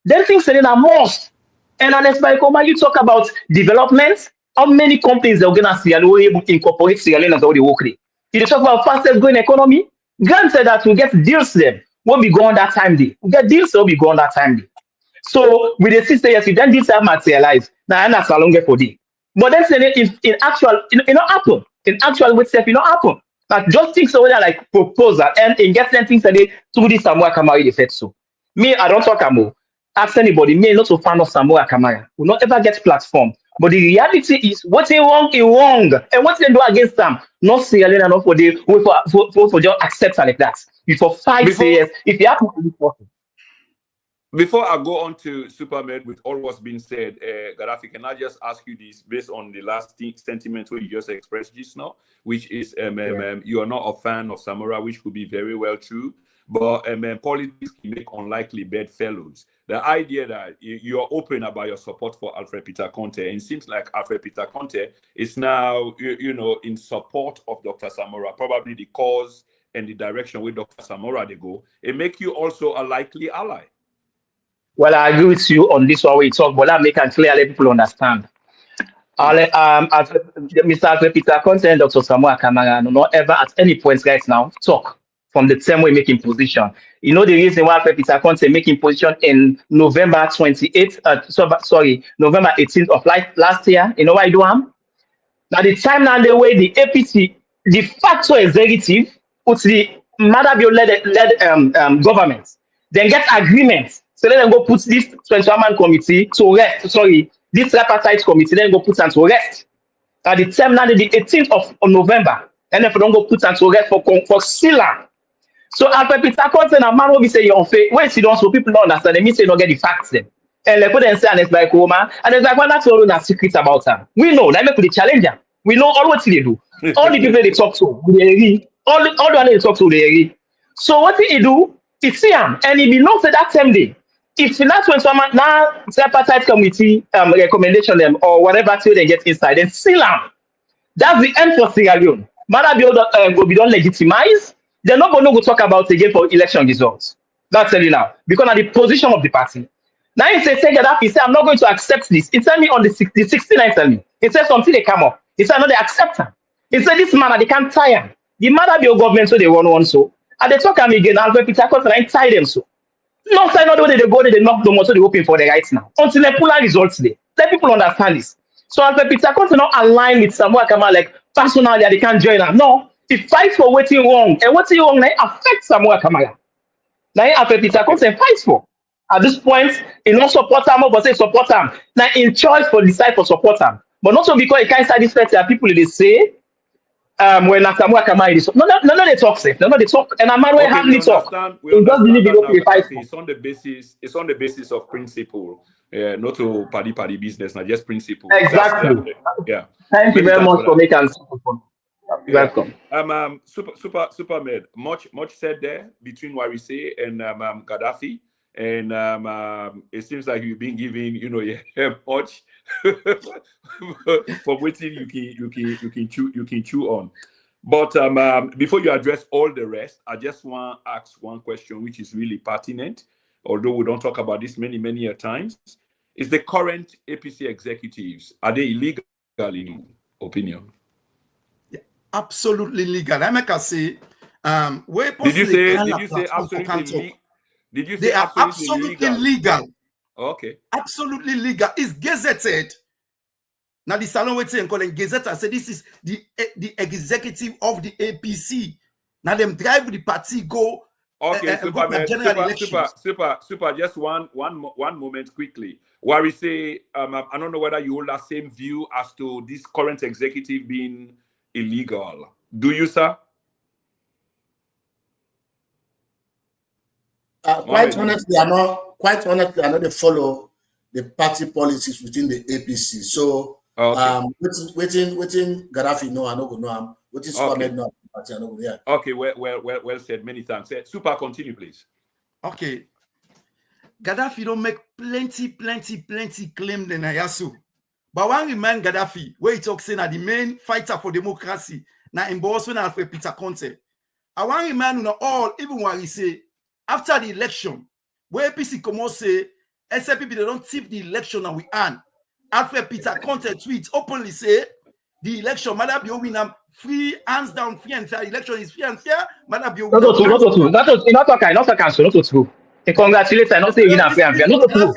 Then things are a must. And Anescoma, you talk about development. How many companies are going to see and we're able to incorporate Sierra Leone as already working? You talk about fastest growing economy. Grant said that we get deals them. We'll be going that time day. We get deals, we'll be going that time day. So with the system, yes, we then deals have materialized. Now I'm not so long for day. But then say in actual, it not happen. In actual with stuff, it not happen. Like just think so whether like proposal and in get them things that they through this Samura Kamara effect. So me, I don't talk about ask anybody, me not a fan of Samura Kamara. Will not ever get platform. But the reality is what's wrong is wrong. And what they do against them, not Sierra Leone enough for they for just accept like that. If for 5 years, if you happen to be possible. Before I go on to Superman with all what's been said, Gaddafi, can I just ask you this based on the last sentiment where you just expressed just now, which is you are not a fan of Samura, which could be very well true, but politics can make unlikely bedfellows. The idea that you are open about your support for Alfred Peter Conte, and it seems like Alfred Peter Conte is now, in support of Dr. Samura, probably the cause and the direction where Dr. Samura they go, it make you also a likely ally. Well, I agree with you on this one we talk, but that make it clear, let people understand. Mr. Alfred Peter Conte and Dr. Samura Kamara no not ever at any point right now talk from the time we making position. You know the reason why Alfred Peter Conte making position in November 28th, November 18th of last year. You know why I do am? Now the time now the way the APC de facto executive puts the Madabio led government, then get agreement. So let them go put this 21-man committee to rest. this tripartite committee then go put am to rest. At the time now, the 18th of November, and if we don't go put am to rest for sealer. So after Peter Content and man will be say you're unfair. When you don't, so people don't understand. They mean say you don't get the facts then. And like put them say and it's like woman, and it's like one that's all a secret about her. We know. Let me put the challenger. We know all what they do. All the people they talk to, they agree. All the one they talk to, they agree. So what he do? He see him, and he belongs to that same day. If that's when someone now tripartite committee recommendation them or whatever till they get inside, then seal them. That's the end for Sierra Leone. Matter will be done legitimize. They're not going to go talk about again for election results. That's telling now because of the position of the party. Now he says, he said, I'm not going to accept this. He told me on the 69th tell me. He said something they come up. He said, no, they accept him. He said, this man, they can't tie him. The matter be your government, so they run one so. And they talk him again, I'll be Peter Cotton and tie them so. No, say not the way they go, they knock them, so they're hoping for the right now. Until they pull out results today. Let people understand this. So Alfred Peter Cotton not align with Samura Kama like personally they can't join them. No, he fights for what's wrong. And what's wrong now affects Samura Kamara. Now Alfred Peter Cotton fights for. At this point, he not support him, but say support him. Now in choice for decide for support him. But not so because he can't satisfy the people they say when Samura Kamara is no they talk safe. No they talk and Amaro hardly talk. We just believe it's on the basis of principle. Not to party business, not just principle. Exactly. Yeah. Thank you very much for making us. Welcome. Super made. Much said there between what we say and Gaddafi, and it seems like you've been giving much for waiting you can chew on. But before you address all the rest, I just want to ask one question which is really pertinent. Although we don't talk about this many times, is the current APC executives, are they illegal in your opinion? Yeah, absolutely legal. I make a say, did you say absolutely? Did you say they are absolutely legal? Okay. Absolutely legal. It's gazetted. Now the salon waiting and calling Gazette. I said this is the executive of the APC. Now them drive the party go. Okay, super. Just one moment quickly. Where we say, I don't know whether you hold that same view as to this current executive being illegal. Do you, sir? Quite honestly, I know they follow the party policies within the APC. So, waiting Gaddafi no, I know go know. Waiting Supermed no. Yeah. Okay, well said. Many thanks. Super, continue, please. Okay. Gaddafi don't make plenty claim than Ayasu. But one remind Gaddafi, where he talks saying that the main fighter for democracy, now in Boston and for Peter Conte. I want to remind you all, even when he say, after the election, where APC come out say, SLPP, they don't tip the election and we earn. Alfred Peter Conte tweet openly say, the election, Madam Biowinam, free, hands down, free and fair. Election is free and fair. Madam Biowinam. Not true. Not true. Congratulations, I not say win and fair and fair. Not true.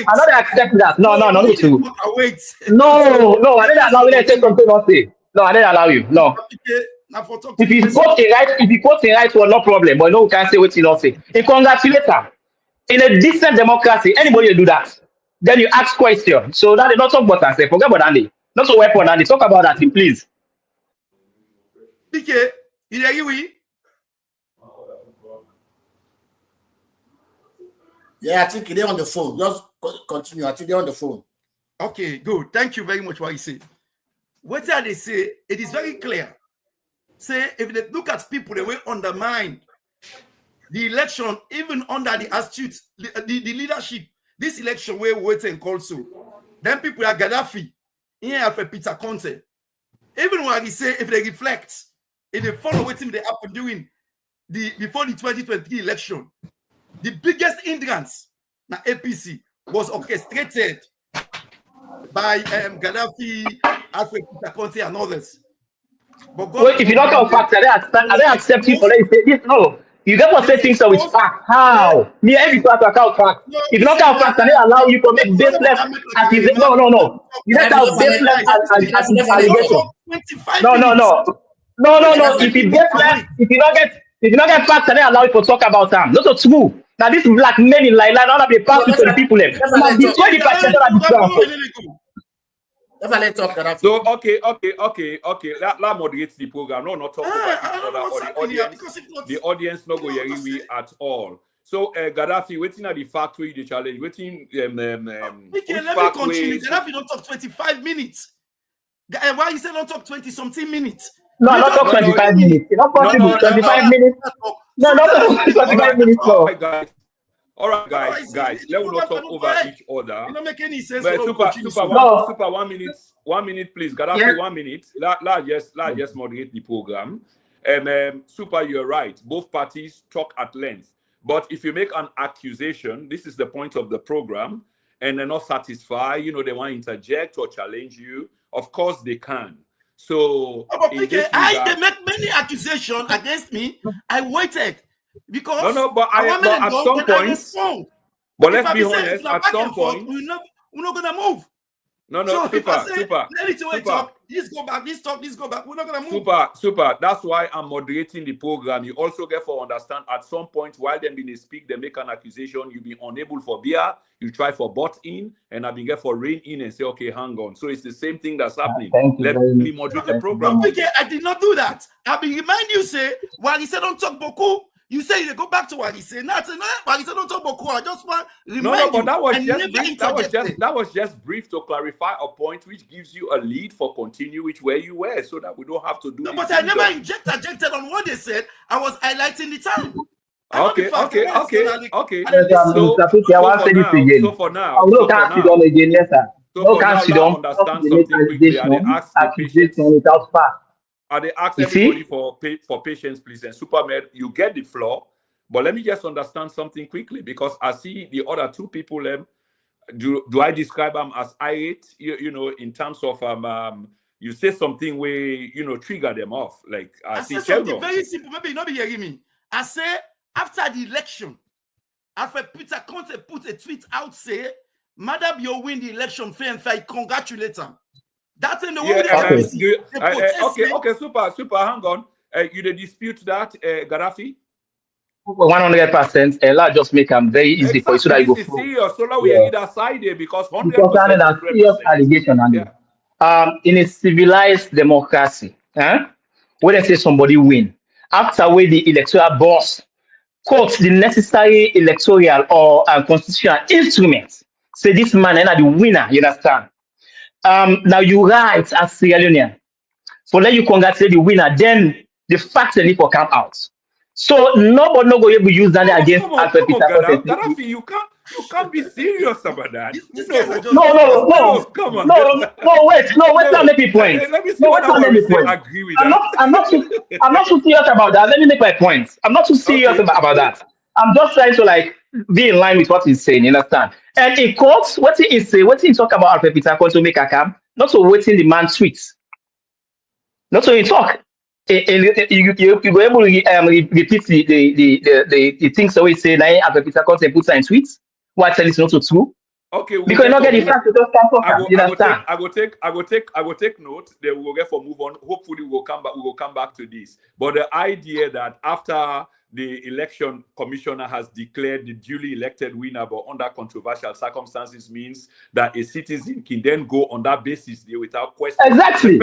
I don't accept that. No, not true. Wait. No, I didn't allow you to say something not say. No, I didn't allow you. No. If you quote the right one, no problem. But no, we can't say what you not say. Congratulations. In a decent democracy, anybody will do that. Then you ask questions. So that is not talk about that. Forget about that. Not so weapon, Andy. Talk about that, please. PK, you agree? Yeah, I think they're on the phone. Just continue. I think they're on the phone. Okay, good. Thank you very much for what you say. What they say, it is very clear. Say, if they look at people, they will undermine the election, even under the astute, the leadership. This election, we're waiting also. Then people are Gaddafi. Here for Peter Conte. Even when he say, if they reflect, if they follow what they happen doing before the 2023 election, the biggest hindrance na APC was orchestrated by Gaddafi, Alfred Peter Conte, and others. But if you don't have facts, I don't accept you for that. This no. You never say things with facts. How? Me every part account facts. If you don't have facts, I don't allow you to make baseless accusation. No. You don't have baseless allegation. No. If you don't get facts, I don't allow you to talk about them. Not true. Now this black men in like now they pass it to the people. Now destroy the perception of the transfer. Let's talk that. So okay. That moderates the program. No, not talk about each other or the audience. The audience not go we at all. So Gaddafi, waiting at the factory, the challenge, waiting. Let me continue. Gaddafi don't talk 25 minutes. Why you say don't talk 20-something minutes? No, not talk 25 minutes. Not possible. 25 minutes. No, not talk 25 minutes. All right, guys. Let us not talk over each other. It don't make any sense. Super, 1 minute. 1 minute, please. Gaddafi, 1 minute. Let's just moderate the program. Super, you're right. Both parties talk at length. But if you make an accusation, this is the point of the program, and they're not satisfied, they want to interject or challenge you, of course they can. So they make many accusations against me. I waited because but at some point. But let's be honest, at some point we're not gonna move. No, so super. Talk. This go back. This talk. This go back. We're not gonna move. Super. That's why I'm moderating the program. You also get to understand at some point while them being speak, they make an accusation. You be unable for beer. You try for butt in, and I've been get for rein in and say, okay, hang on. So it's the same thing that's happening. Let me moderate the program. I did not do that. I've been remind you say while he said don't talk Boku. You say you go back to what he said. Not what he said. Don't talk about. I just want to remind you. But that was just brief to clarify a point, which gives you a lead for continue which way you were, so that we don't have to do. No, but I never injected on what they said. I was highlighting the time. Okay. So for now, understand something quickly. They ask everybody for patience, please. And Superman, you get the floor. But let me just understand something quickly, because I see the other two people. Do I describe them as irate? In terms of you say something where trigger them off. Like I see something very simple. Maybe you not be hearing me. I say after the election, after Peter Conte put a tweet out say, "Madam, you win the election fair and fair. Congratulate him." That's in the way okay, super. Hang on. You dispute that, Gaddafi? 100%. Ella just make them very easy for you so that you go through. Serious. So we are either side here because 100% serious allegation. In a civilized democracy, when they say somebody win, after where the electoral boss quotes the necessary electoral or constitutional instruments, say this man is the winner. You understand? Now you write as Sierra Leonean. So let you congratulate the winner, then the facts and for come out. So nobody no go able to use that against Alfred Peter. Gaddafi, you can't be serious about that. No, wait, let me point. Let me see what I agree with that. I'm not too serious about that. Let me make my point. I'm not too serious about that. I'm just trying to be in line with what he's saying, you understand? And in court, what he say, what he talk about Alfred Peter to make a cam, not so waiting the man tweets. Not so he talk. You go able to repeat the things that we say like Alfred Peter puts in tweets. What tell is not so true. Okay, because you not get the fact to just come I will take note. Then we will get for move on. Hopefully, we will come back to this. But the idea that after the election commissioner has declared the duly elected winner, but under controversial circumstances, means that a citizen can then go on that basis there without question. Exactly.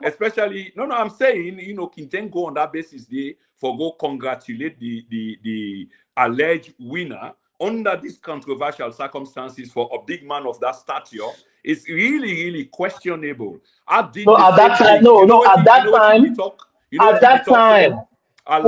Especially. No, I'm saying can then go on that basis there for go congratulate the alleged winner under these controversial circumstances for a big man of that stature. It's really, really questionable. At that time. I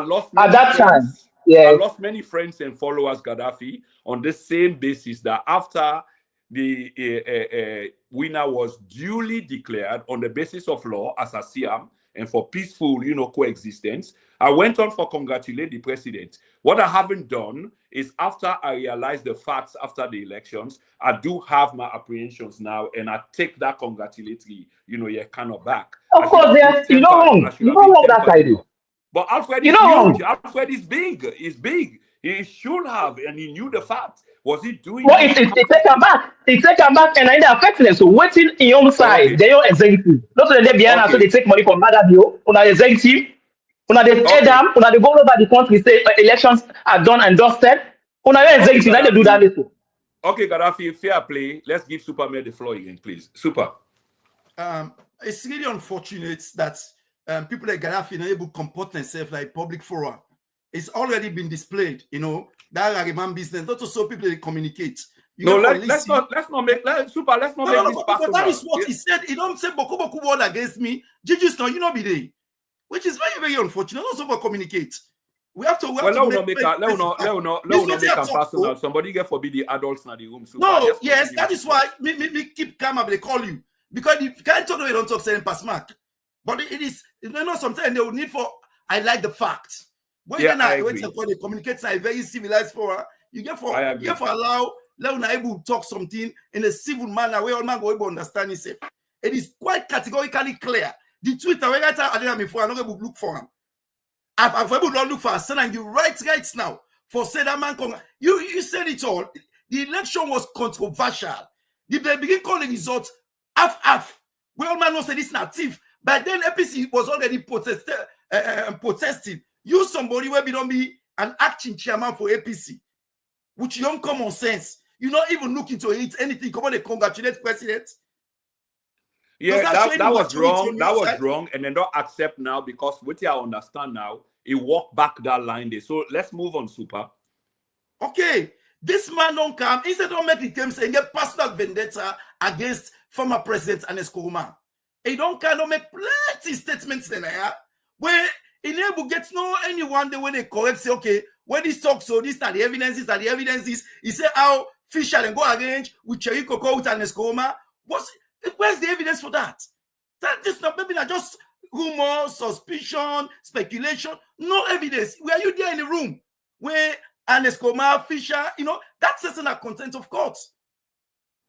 lost many friends and followers, Gaddafi, on the same basis that after the winner was duly declared on the basis of law as a Siam and for peaceful, coexistence, I went on for congratulate the president. What I haven't done is after I realized the facts after the elections, I do have my apprehensions now, and I take that congratulatory, kind of back. Of course, you know wrong. You know wrong that I do. But Alfred is huge. Alfred is big. He's big. He should have, and he knew the fact. Was he doing? Well, it take him back. It take him back, and I affect them. So waiting in your side, they are executive. Not so they behind, so they take money from Madabio on our executive. Una they head them, una they go over the country, say elections are done and dusted. Una executive, they do that little. Okay, Gaddafi, fair play. Let's give Superman the floor again, please. Super. It's really unfortunate that people like Gaddafi are able to comport themselves like public forum. It's already been displayed, you know, that Ragaman business, not to so people they communicate. Let's not make this But personal. that is what he said. He don't say Boku word against me. Gigi's not, you know, be there. Which is very, very unfortunate. Also for communicate. We have to make personal. Somebody get forbid the adults in the room. Super. No, yes, that is why me keep calm up, they call you. Because you can't talk they don't talk saying pass mark. But it is, you know, sometimes they will need for I like the fact. When they communicate in a very civilized forum, you get for allow let able to talk something in a civil manner where all man go able to understand himself. It is quite categorically clear. The Twitter where I didn't before, I'm not able to look for him. I've able to look for a son and you right now for say that man you said it all. The election was controversial. They begin calling results half. Where all man knows say this not thief. But then APC was already protesting. You somebody where be don't be an acting chairman for APC, which you don't common sense. You not even look into it, anything. Come on, they congratulate president. Yeah, that was wrong. That was wrong. And then don't accept now because what you understand now, he walked back that line there. So let's move on, Super. Okay. This man don't come. Instead don't make it come saying get personal vendetta against former president Anes Kuruma. He don't kind of make plenty statements in there where he never gets no anyone the when they correct say, okay, when this talk, so this are the evidences, he say how Fisher and go arrange with Cherry Coco with Anes Kuruma. Where's the evidence for that? That is not maybe not just rumor, suspicion, speculation. No evidence. Were you there in the room where Anes Kuruma, Fisher, you know, that's a certain content of court.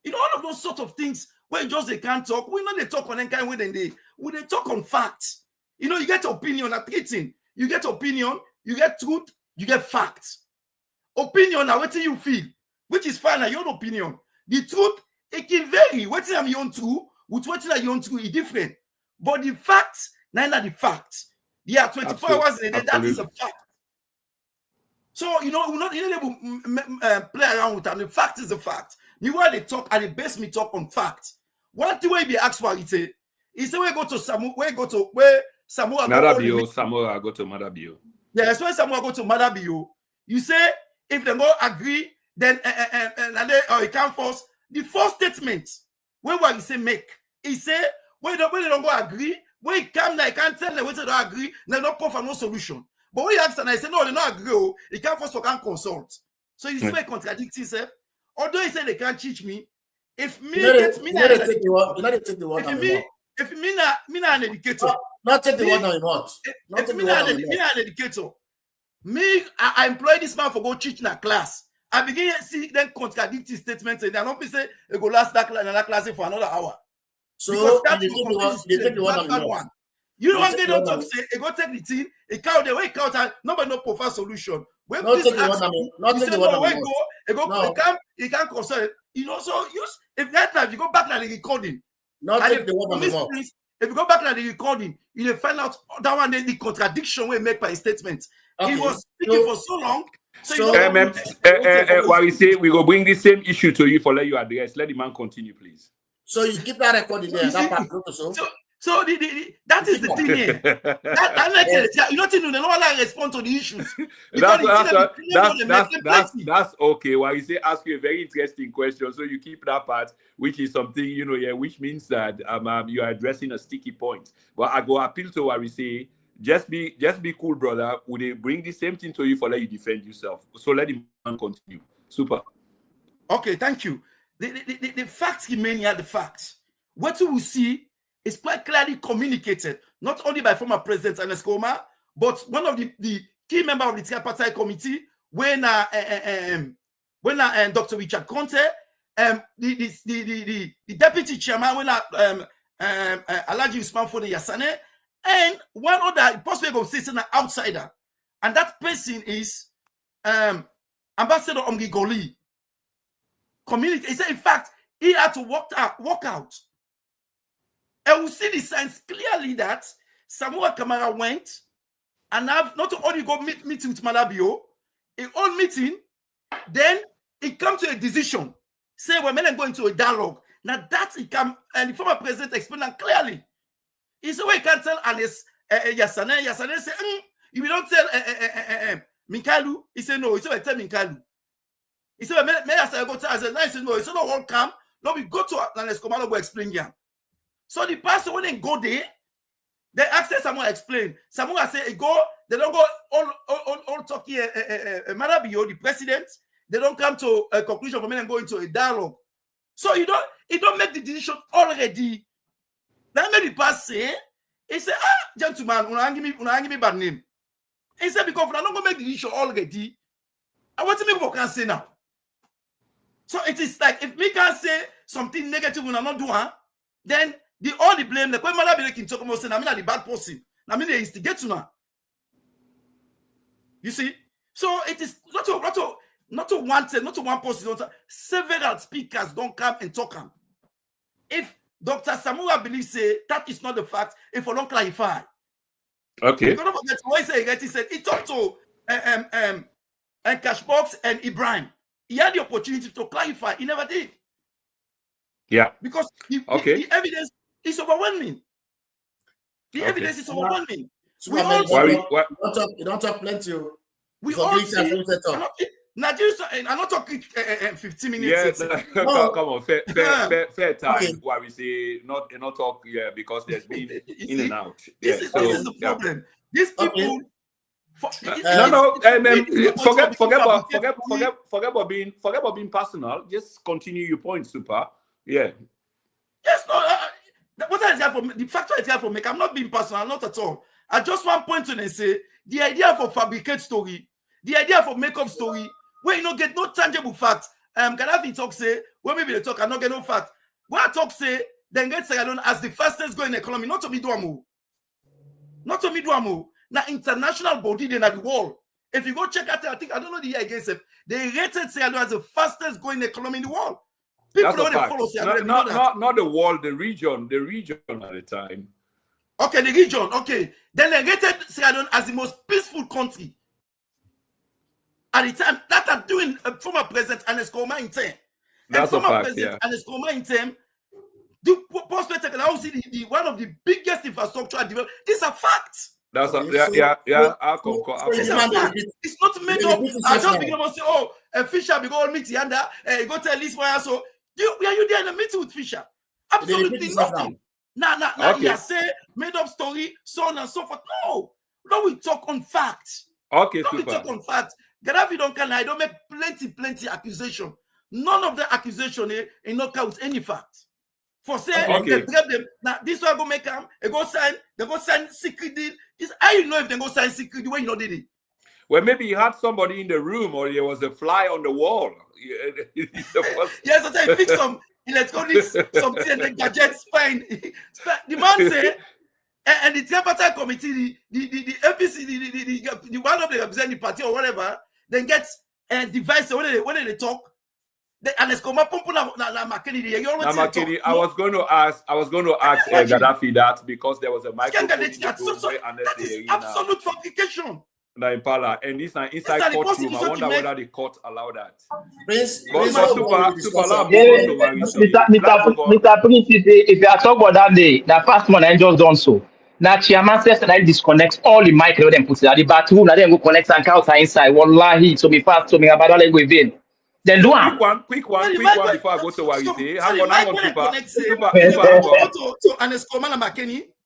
You know, all of those sort of things where just they can't talk. We know they talk on any kind when they talk on facts. You know, you get opinion at eating. You get opinion, you get truth, you get facts. Opinion now, what do you feel? Which is fine, your own opinion. The truth, it can vary. What I'm your true, with what you own true is different. But the facts, neither the facts. They are 24 hours in a day. That is a fact. So, you know, we're not able to play around with them. The fact is a fact. Meanwhile, they talk and they base me talk on facts. One thing where they ask for it, he say where go to Samura, where Samura Samura go to Madabio. Yes, when Samura go to Madabio, you say if they go agree, then or he can't force the first statement. When what he say make, he say when they don't go agree, when he come now, he can't tell them when they don't agree, they don't offer no solution. But when he asks and I say no, they don't agree, he can't force or can't consult. So you see, contradict himself. Although he said they can't teach me, if me take me not an educator, not take the word on your mouth. If me not an educator, I employ this man for go teach in a class. I begin to see them contradict his statements and they're not say they go last that class for another hour. So they take the word on your mouth. You know what they don't talk say, they go take the thing, a count the way count and nobody no provide solution. When not take the word he can't consult. You know, so use if that time you go back to the recording. Not take the word on the mouth. If you go back to the recording, you will find out that one the contradiction we make by statement. Okay. He was speaking for so long. What we say, we go bring the same issue to you for let you address. Let the man continue, please. So you keep that recording there. So that is the thing here. You don't think they don't want to respond to the issues. That's okay. Why you say ask you a very interesting question. So you keep that part, which is something, you know, yeah, which means that you are addressing a sticky point. But I go appeal to what we say, just be cool, brother. Would they bring the same thing to you for let you defend yourself? So let him continue. Super. Okay, thank you. The facts remain here, the facts. What we see is quite clearly communicated, not only by former President Anes Kuruma, but one of the key members of the Tripartite committee, when Dr. Richard Conte, the deputy chairman, when Alhaji Usman Fode Yassane, and one other possibly go say an outsider, and that person is Ambassador Omgigoli. Communicate. He said, in fact, he had to walk out. And we see the signs clearly that Samura Kamara went and have not only go meeting with Malabio, a whole meeting, then it come to a decision. Say we're going to go into a dialogue. Now that it come, and the former president explained that clearly. He said, we can't tell Alice Yasane say, if you don't tell Minkalu, he said, no. He said, tell Minkalu. He said, may I go to Azan? He said, no. He said, no, won't come. No, we go to Alice Komalo, go explain here. So the pastor, when they go there, they ask Samura explain. Samura say, go, they don't go all talking, Malabio, the president, they don't come to a conclusion for me and go into a dialogue. So you don't make the decision already. Then made the past say, he said, gentleman, give me bad name. He said, because if I don't go make the decision already, I want to make what can say now. So it is like if me can say something negative when I not do then all the blame, like when Malabi can talk about saying I'm not the bad person. I mean they instigate to now. You see? So it is not to one person, several speakers don't come and talk. If Dr. Samura believes say that is not the fact, if I don't clarify. Okay. Don't forget what he said he talked to Cashbox and Ibrahim. He had the opportunity to clarify. He never did. Yeah. Because the evidence is overwhelming. The evidence is overwhelming. So we all you don't talk plenty. We all see. I'm not talking 15 minutes. Yeah, come on, fair time. Okay. Why we say not talk? Yeah, because there's been in and out. Yeah, this is the problem. These people. Forget about being personal. Just continue your point, Super. Yeah. Yes, no. What I have for the factor I have for make, I'm not being personal, not at all. I just want point to and say the idea for fabricate story, the idea for make up story, where you don't get no tangible facts. Gaddafi talk say, when maybe they talk, I not get no fact. When I talk say, then get Sierra Leone as the fastest growing economy, not to me do amo. Not to me do amo. Now international body they at the wall. If you go check out, I think I don't know the year against it. They rated Sierra Leone as the fastest growing economy in the world. People don't follow Sierra Leone. Not the world, the region at the time. Okay, the region. Okay, then they rated Sierra Leone as the most peaceful country at the time. That are doing former president and Escoma in time. That's a fact. President and Escoma in time. The post-petrol now see the one of the biggest infrastructure development. These are facts. That's I concur. It's not made up. I just begin to say, oh, Fisher be go meet Yanda, go tell this one. So are you there in a meeting with Fisher? Absolutely nothing. Now you say made up story, so on and so forth. No, we talk on facts. Okay, we talk on facts. Gaddafi don't can lie. Don't make plenty accusation. None of the accusation in no count any fact. For say they grab them now, this one go make them. They go sign secret deal. How you know if they go sign secret deal when you know did it? Well, maybe you had somebody in the room, or there was a fly on the wall. Yes, I say fix some electronics, something, and the gadgets fine. The man say, and the Tripartite committee, the APC, the one of the representing party or whatever, then gets a device when they talk. And it's come up na Makeni. I was going to ask Gaddafi that because there was a microphone. That is absolute fabrication. And this is inside courtroom. I wonder whether the court allowed that. Mr. Prince, if you are talking about that day, the first one I just done so. Now chairman says that I disconnect all the mic and put it at the bathroom, and then go connect and count inside. Wallahi, so me fast, so me about all go in. Then do quick one before I go to what you say. Hang on,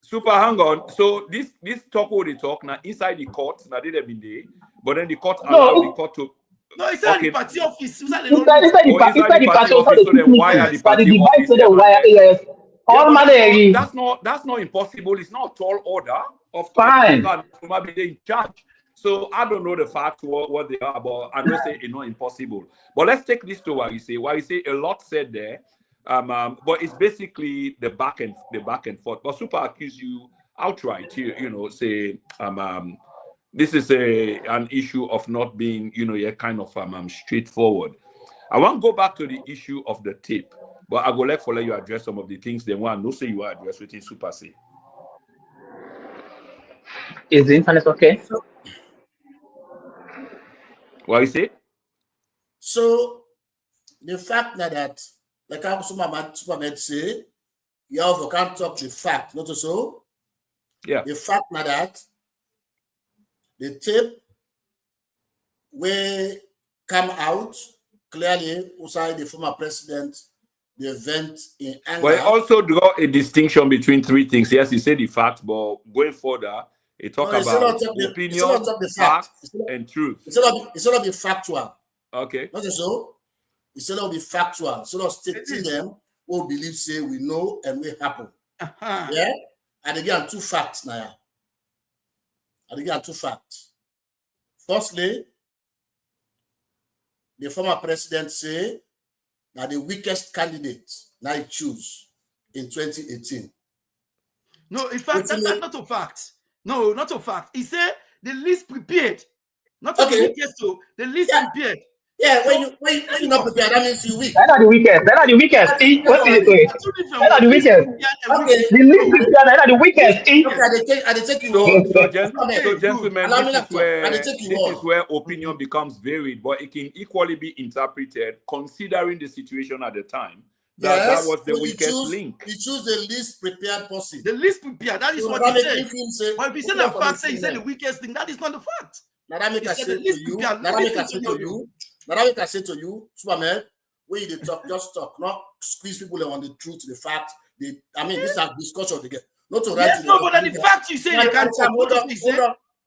Super, hang on. So this talk what they talk now inside the court. Now they have been there, but then the court allowed the court to. No, it's inside the party office. Inside the party office. So then why are the party office? That's not impossible. It's not a tall order of fine. Be in charge. So I don't know the facts what they are, but I don't say it's not impossible. But let's take this to what you say. What you say, a lot said there, but it's basically the back and forth. But Super accuse you outright. Say this is an issue of not being kind of straightforward. I want to go back to the issue of the tape, but I go let you address some of the things they want. No say you address what Super say. Is the internet okay? What you say? So the fact that like how Superman say, you also can't talk the fact, not so. Yeah. The fact that the tape will come out clearly outside the former president, the event in anger. But also draw a distinction between three things. Yes, he said the fact, but going further, he talk about opinion, fact, and truth. It's not be factual. Okay. Not so. It's not be factual. It's not stating them who believe say we know and we happen. Yeah. And again, two facts now. And again, two facts. Firstly, the former president say that the weakest candidate now he choose in 2018. No, in fact, that's not a fact. No, not a fact. He said the least prepared. Not the weakest, so the least prepared. Yeah, so, when you not prepared, that means you weak. They're not the weakest. They're not the weakest. What is it? They're not the weakest. Okay. The least prepared, they're not the weakest. Okay, I take you. So gentlemen, this is where opinion becomes varied, but it can equally be interpreted considering the situation at the time. That was the weakest link. He choose the least prepared person. The least prepared. That is what he said. But if he said the fact, he said the weakest thing. That is not the fact. Now that make I say to you, Superman, when you talk, just talk, not squeeze people on the truth, the fact. This is a discussion again. Not to write. Yes, no, but the fact you say you can't talk.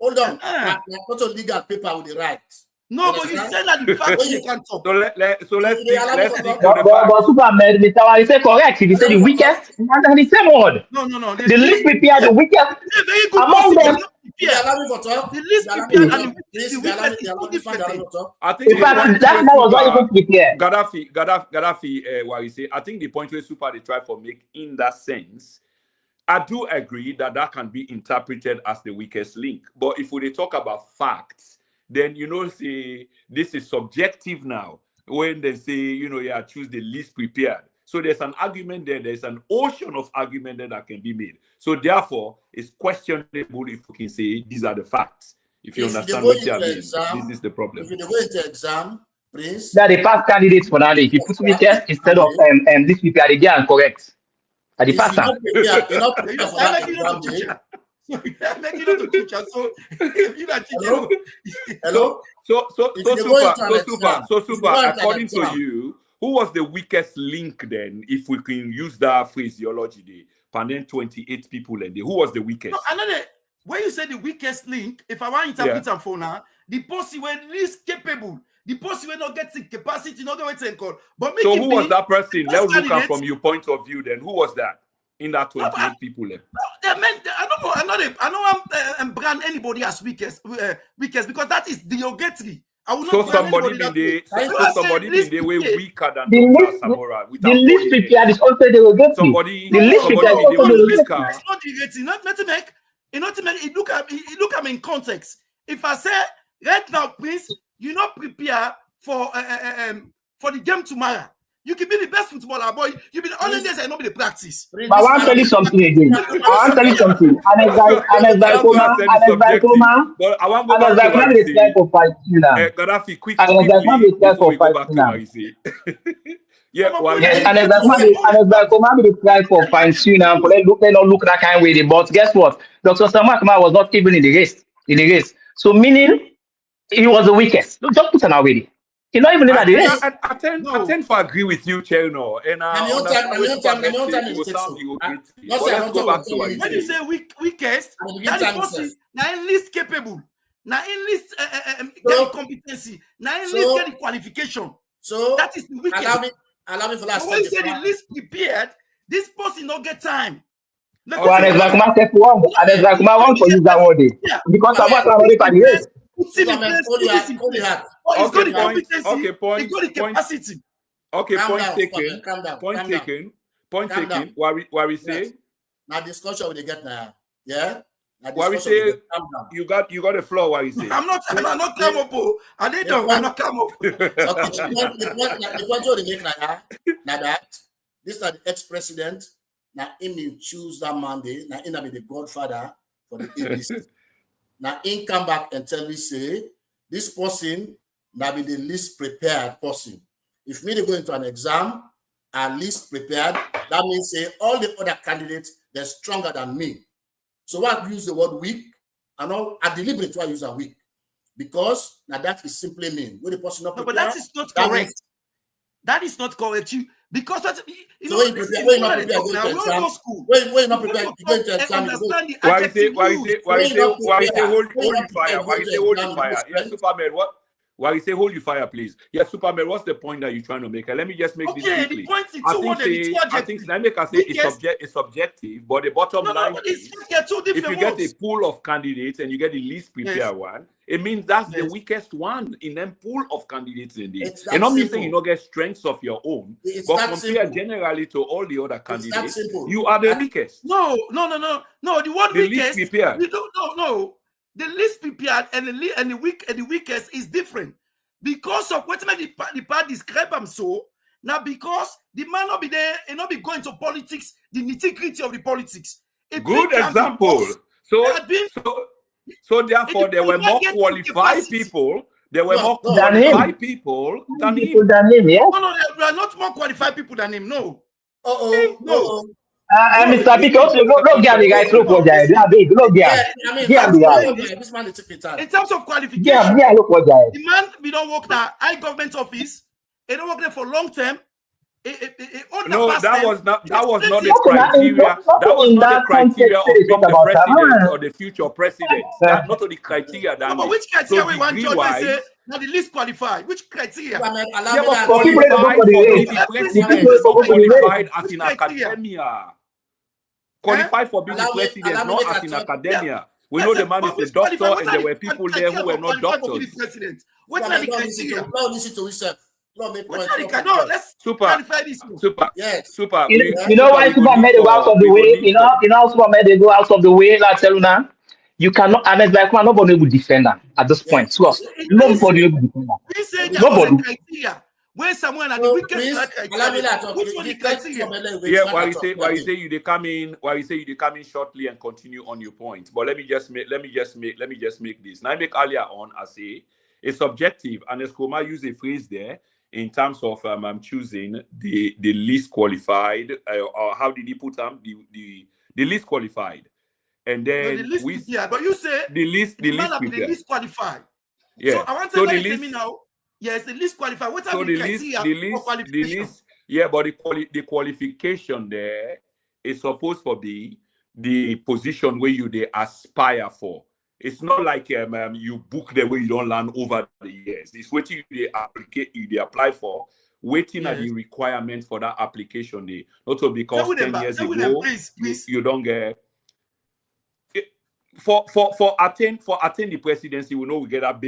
Hold on. Not a legal paper with the right. No, but you said that the fact you can't talk. So let's stick to the fact. But Superman, Mr. Wari say correct. If you say the weakest, and the same word. No. The least prepared, the weakest. Very good. Among them. The least prepared and the weakest is two different things. I think in fact, that was not even prepared. Gaddafi, what you say, I think the point where Super they try for make in that sense, I do agree that can be interpreted as the weakest link. But if we talk about facts, then say this is subjective now. When they say, choose the least prepared. So there's an argument there. There's an ocean of argument there that can be made. So therefore, it's questionable if we can say these are the facts. If you understand what I mean, this is the problem. If you go into exam, Prince, that the past candidates for now. If you put weakest instead of this prepared again, correct. At the past time. So super. According to you, who was the weakest link then? If we can use that phraseology, the panel 28 people and who was the weakest? No, another when you say the weakest link, if I want to interpret them for now, the person were least capable. The person will not get the capacity, not the way to call. But so who was that person? Let's look at from your point of view. Then who was that in that 28 people? I'm brand anybody as weakest because that is derogatory. So somebody in the way weaker than Samura. The least prepared is also derogatory. Somebody the least prepared is also weaker. It's not derogatory. Look at me in context. If I say right now, Prince, you not prepare for the game tomorrow. You can be the best footballer, boy. You be the only days and not be the practice. But I want to tell you something again. But I want to Gaddafi, quickly before we go back to what you say. And for fine tuning and let not look that kind of way. But guess what? Dr. Samura was not even in the race. So meaning he was the weakest. Look, just put an away. He not even in the race. I tend to agree with you, Cherno. And when you say weakest, that is person now least capable. Now in least get competency. Now in least get qualification. So that is the weakest. Allow me for last. When you say the least prepared, this person not get time. And one for you that one day. Because I was already for the race. He's got the competency. He got the capacity. Okay, point taken. Point taken. What we say? Now discussion we get now. Yeah. What we say? You got the floor. What we say? I'm not come up. I didn't know. I'm not come up. Okay. The point they make now that this is the ex-president. Now him choose that Monday. Now he be the godfather for the ABC. Now, in come back and tell me, say, this person now be the least prepared person. If me they go into an exam, are least prepared, that means say all the other candidates, they're stronger than me. So I use the word weak, and all I deliberate why I use a weak. Because now that is simply mean. When the person not prepared, but that is not correct. That is not correct. Because that's, you know, when you're not prepared, go to exam. When you're not prepared, you go to exam. Why you say hold your fire? Why you say hold your fire? Yes, Superman, what? Why you say hold your fire, please? Yes, Superman, what's the point that you're trying to make? Let me just make this quickly. The point is I think it's subjective, but the bottom line is if you get a pool of candidates and you get the least prepared one, it means that's the weakest one in them pool of candidates in this. And not me saying you don't get strengths of your own, but compared generally to all the other candidates, you are the weakest. No. The word weakest. Least prepared. No. The least prepared and the weakest is different because of what made the part describe them so. Now because the man not be there and not be going to politics, the nitty-gritty of the politics. Good example. So therefore there were more qualified people. There were more qualified people than him. No, there are not more qualified people than him. No. No. Mr. Because look at the guy look what they big. Look there. This man took the time. In terms of qualification, look what they. The man we don't work there, high government office. He don't work there for long term. No, that was not the criteria. That was not the criteria of being the president or the future president. That's not the criteria. That which criteria we want to say? Now the least qualified. Which criteria? Qualified as in academia. Qualified for being the president, not as in academia. We know the man is a doctor, and there were people there who were not doctors. What's the criteria? Now listen to yourself. No, let's clarify this. Super. You know why Super made it out of the way? You know Super made it go out of the way. Like tell you now, you cannot. I mean, like nobody will defend them at this point. So nobody will defend them. Nobody. Where someone at the weakest criteria? Yeah, why you say you come in shortly and continue on your point. But let me just make this. Now I make earlier on, I say it's subjective, and as Koma used a phrase there in terms of choosing the least qualified, or how did he put them? The least qualified, and then but you say the least qualified. Yeah. So I want to tell me now. Yes, the least qualified. What are the criteria for qualification? But the qualification there is supposed to be the position where you they aspire for. It's not like you book the way you don't learn over the years. It's what you they apply for, waiting at the requirements for that application day. Not so because 10 years ago you don't get for attain the presidency. We know we get that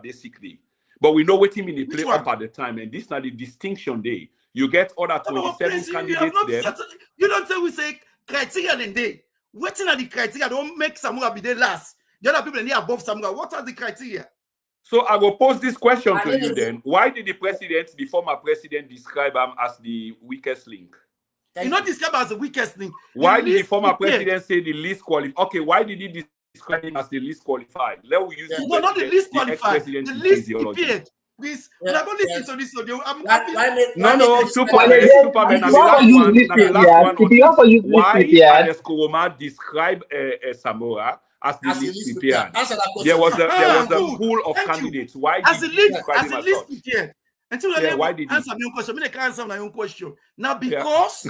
basically. But we know what team in the play up at the time, and this is not the distinction day. You get other 27 candidates there. You don't say we say criteria in day. Waiting at the criteria don't make Samura be the last. The other people in there above Samura. What are the criteria? So I will pose this question to you then. Why did the former president, describe him as the weakest link? You not describe as the weakest link. Why did the former president say the least qualified? Okay, why did he describe him as the least qualified? Let me use not the least qualified. The least prepared. Please, we're not going to listen to this audio. No, Superman. The last one. Why did Eskoroma describe Samura as the least prepared? There was a pool of candidates. Why did he describe him as such? Why did he answer my own question? I can't answer my own question. Now, because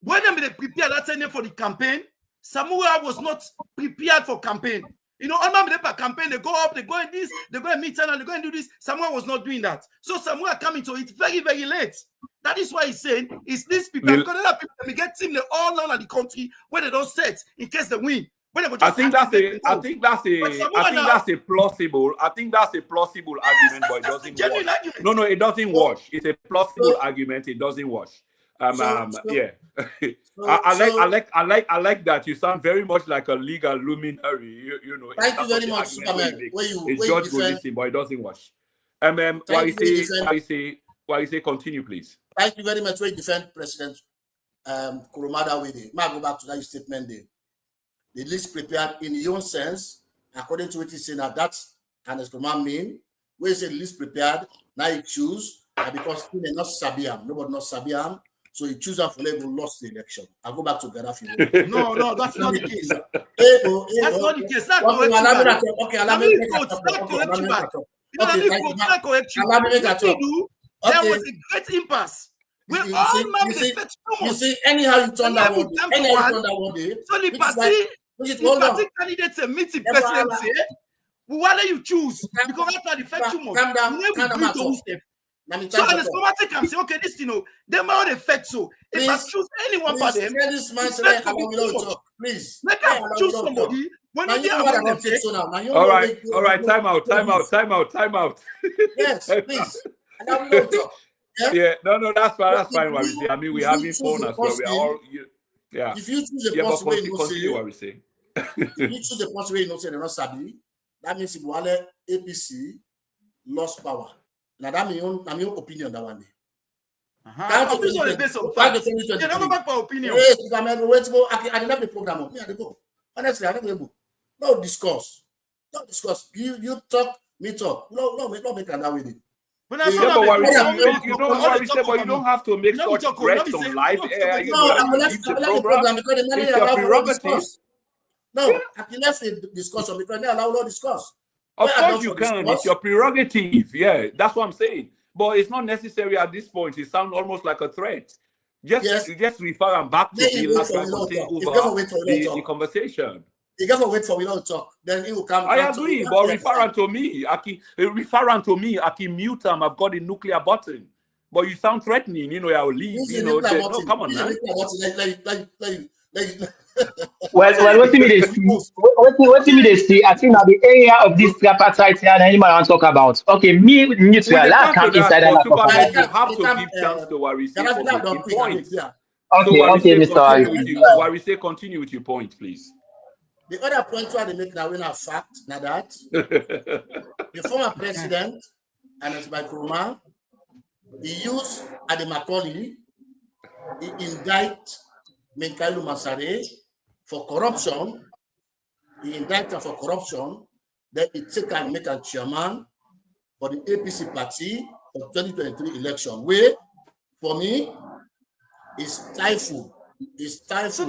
when they prepared that time for the campaign, Samura was not prepared for campaign. You know, on my campaign, they go up, they go in this, they go and meet and they go and do this. Samura was not doing that. So Samura coming to it very, very late. That is why he's saying it's these people. Because other people they get team they all around the country where they don't set in case they win. I think that's a plausible argument, but it doesn't wash. No, it doesn't wash. It's a plausible argument. It doesn't wash. Yeah. I like that. You sound very much like a legal luminary. You know. Thank you very much, Superman. It's George Golisi, but it doesn't wash. Why you say continue, please? Thank you very much. We defend President Kurumada with it. May I go back to that statement there? the least prepared in your own sense, according to what he's saying, that's an exclamation mean. Where he say least prepared, now he choose, and because he may not Sabiam, nobody not Sabiam, so he choose for level lost the election. I'll go back to Gaddafi. No, that's not the case. That's not the case. That's correct. Okay, allow me to there was a great impasse. Where all man effect you see, anyhow you turn that one day. So the party candidates meet the presidency. Why do you choose? Because after the effect too much. Calm down. So an automatic can say, okay, this they might effect so. If I choose anyone for them, please. Make I choose somebody. When you all right, time out. Yes, please. Yeah, no, that's fine. What we say. I mean, we're having fun as well. We are all, yeah. If you choose the possible, continue what we say. If you choose the possible, you know, say they're not sabi. That means if APC lost power. Now that means your opinion that one day. This on the basis of fact. You're not back for opinion. Yes, I didn't have the program. Me, I didn't go. Honestly, I didn't able. No discuss. You talk, me talk. No, make that way. You don't have to make such threats on live air. It's your prerogative. No, I can let the discussion because they allow no discuss. Of course you can. It's your prerogative. Yeah, that's what I'm saying. But it's not necessary at this point. It sounds almost like a threat. Just refer them back to the last time the conversation. You got to wait for we don't talk. Then it will come. I agree, but referring to me, I can mute them. I've got the nuclear button. But you sound threatening. You know, I will leave. Come on, man. Well, what do you mean they see? I think now the area of this tripartite here, anyone want to talk about. Okay, me neutral. I come inside and you have to give chance to Warise for making points. Okay, Mr. Warise, continue with your point, please. The other point where they make now in a fact, now that the former president and it's by Kuruma, he used at the Macaulay, he indict Minkailu Masare for corruption. He indicted for corruption. Then he take and make a chairman for the APC party for 2023 election. Where, for me, is stifle. It's stifle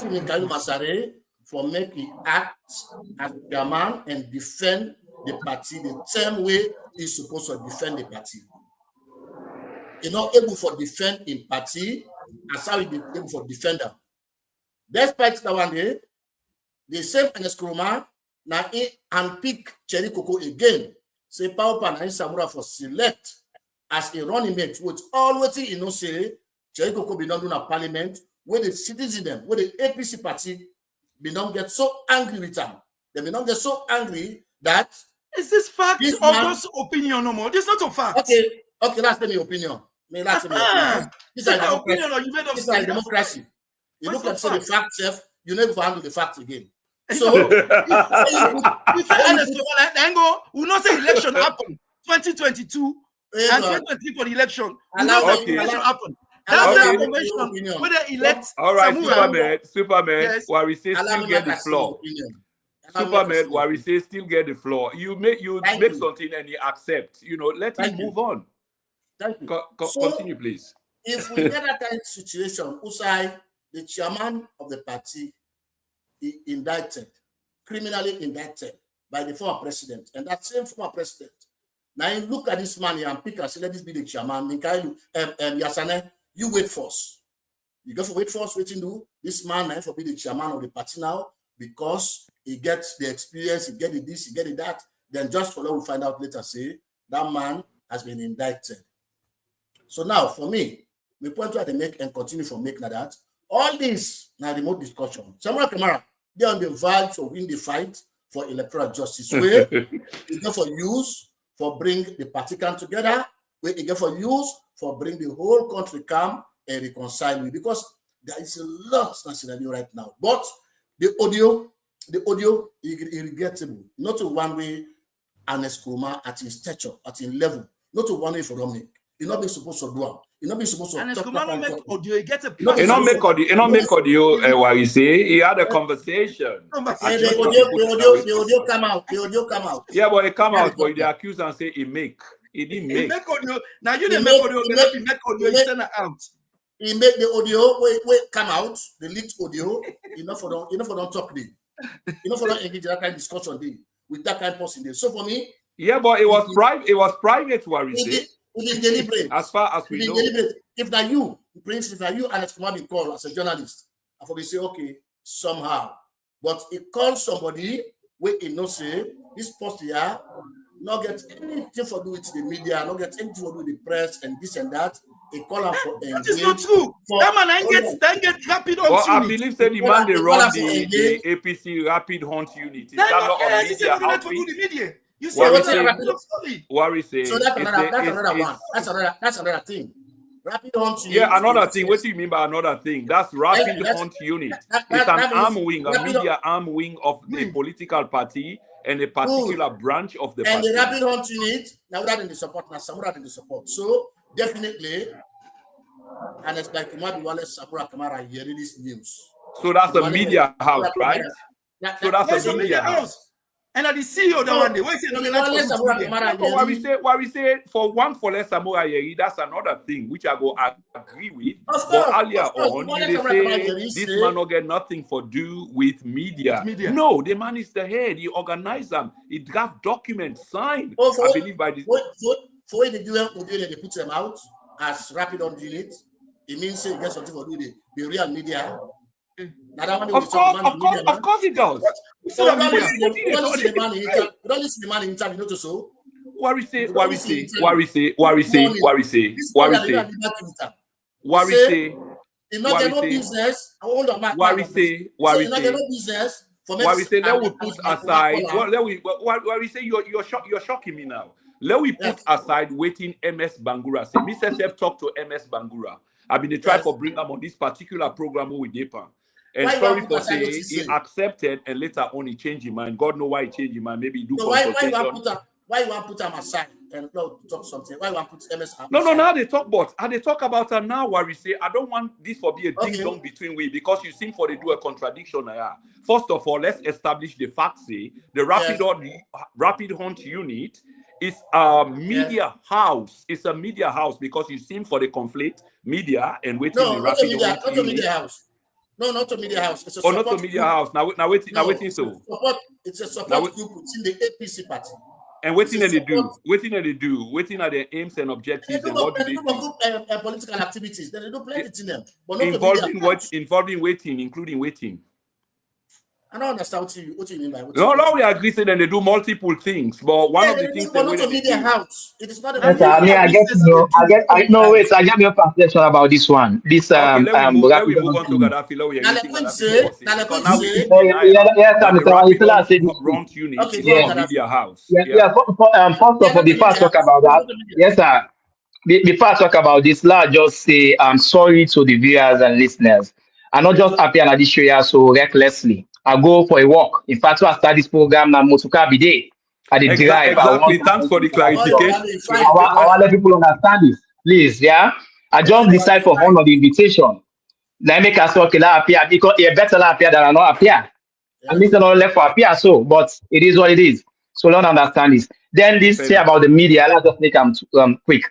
Minkailu Masare for making act as chairman and defend the party the same way he's supposed to defend the party. He's not able to defend in party as how he be able to defend them. Despite that one day, the same Ernest Kuruma now he unpick Cherry Coco again. Say Paupa and Samura for select as a running mate, which always say Cherry Coco be not doing a parliament where the citizen, where the APC party be not get so angry with them. They be not get so angry that is this fact or just opinion no more? This is not a fact. Okay, that's the opinion. This is a opinion or you made up a democracy. You look at the fact self, you never handle the fact again. So if we will not say election happened 2022 and 2023 for the election. Election happened. That's the information where they elect. All right, Superman. Yes. Warise still get the floor. Superman, Warise still get the floor. You make something and you accept. Let him move on. Thank you. Continue, please. If we get that kind of situation, Usai, the chairman of the party, criminally indicted by the former president, and that same former president. Now you look at this man here and pick and say, let this be the chairman. Minkailu, Yasane, you wait first. You go for wait first, waiting do. This man now for be the chairman of the party now because he gets the experience, he get it this, he get it that. Then just follow, we find out later, say that man has been indicted. So now, for me, we point to make and continue from making that. All this now remote discussion. Samura Kamara, they're on the verge to win the fight for electoral justice. Where you go for use for bring the party come together. Where you go for use for bring the whole country come and reconcile. Because there is a lot nationally right now. But the audio is regrettable. Not to one way Ernest Kuruma at his stature, at his level. Not to one way for Dominic. He's not being supposed to do it. You not be supposed to And talk Kumano make audio, you get a You not make audio, what you say. He had a conversation. The audio come out. The audio come out. Yeah, but it come out, but they accuse and say he make. He didn't make. Make audio. Now you didn't make audio. You make audio. You send it out. He make the audio. Wait, come out. The leaked audio. Enough for don't talk there. Enough for don't engage that kind of discussion there with that kind of person there. So for me. Yeah, but it was private. It was private. What we say. It is deliberate. As far as we know. Deliberate. If that you, Prince, if that you and it's be called as a journalist, I probably say okay somehow, but it calls somebody where it no say this post here not get anything for do with the media, not get anything for do with the press and this and that. They call up for that is not true. That man get rapid hunt unit. I believe that the man they run the APC rapid hunt unit. Is that not on media? You say what we say. So that's another one. That's another thing. Rapid hunt unit. Yeah, another thing. What do you mean by another thing? That's rapid hunt unit. It's an arm wing, a media arm wing of the political party and a particular branch of the party. And the rapid hunt unit, now that in the support, now Samura in the support. So definitely, and it's like Samura Kamara hearing this news. So that's a media house, right? So that's a media house. And at the CEO that one day, what we say for one for less Samura Yeri, that's another thing which I go agree with. But earlier on, they say this man not get nothing for do with media. No, the man is the head. He organize them. He draft documents, signed. I believe by this. For when they do them, they put them out as rapid on unit. It means you get something for do the real media. Of course it does. We don't listen to the man in time, you know to so. What we say. If not get no business, I wonder what we say. Let we put aside. What we say, you're shocking me now. Let we put aside waiting MS Bangura. Say, Mr. Chef talk to MS Bangura. I've been trying to bring them on this particular program with Depan. And sorry for saying he accepted and later on he changed his mind. God know why he changed his mind. Maybe he do consultation. Why you want to put him aside and talk something? Why you want to put MS aside? No, now they talk about and they talk about her now where we say I don't want this to be a ding dong between we because you seem for they do a contradiction. First of all, let's establish the fact say the rapid hunt unit is a media house. It's a media house because you seem for the conflict media and waiting the rapid hunt unit. Media house. No, not a media house. It's a not a media house. Now waiting so. It's a support group within the APC party. And waiting at they do. Waiting at their aims and objectives and what do they do? Political activities. They do plenty in them. But not involving waiting, including waiting. I don't understand what you mean by no, we agree that they do multiple things, but one of the things that not a media house. It is not a media house. I get your perception about this one. This let we move on to Gaddafi. Media house. First of all, before I talk about that, yes, sir. Before I talk about this, let's just say I'm sorry to the viewers and listeners. I'm not just happy and additional so recklessly. I go for a walk. In fact, I start this program now. Motuka Bide. I did drive. Exactly. Thanks for the clarification. I want to let people understand this, please. Yeah. I just decide for one of the invitation. Now make us okay. La appear because it better la appear than I not appear. And this is not left for appear so, but it is what it is. So don't understand this. Then this say about the media. Let's just make them quick.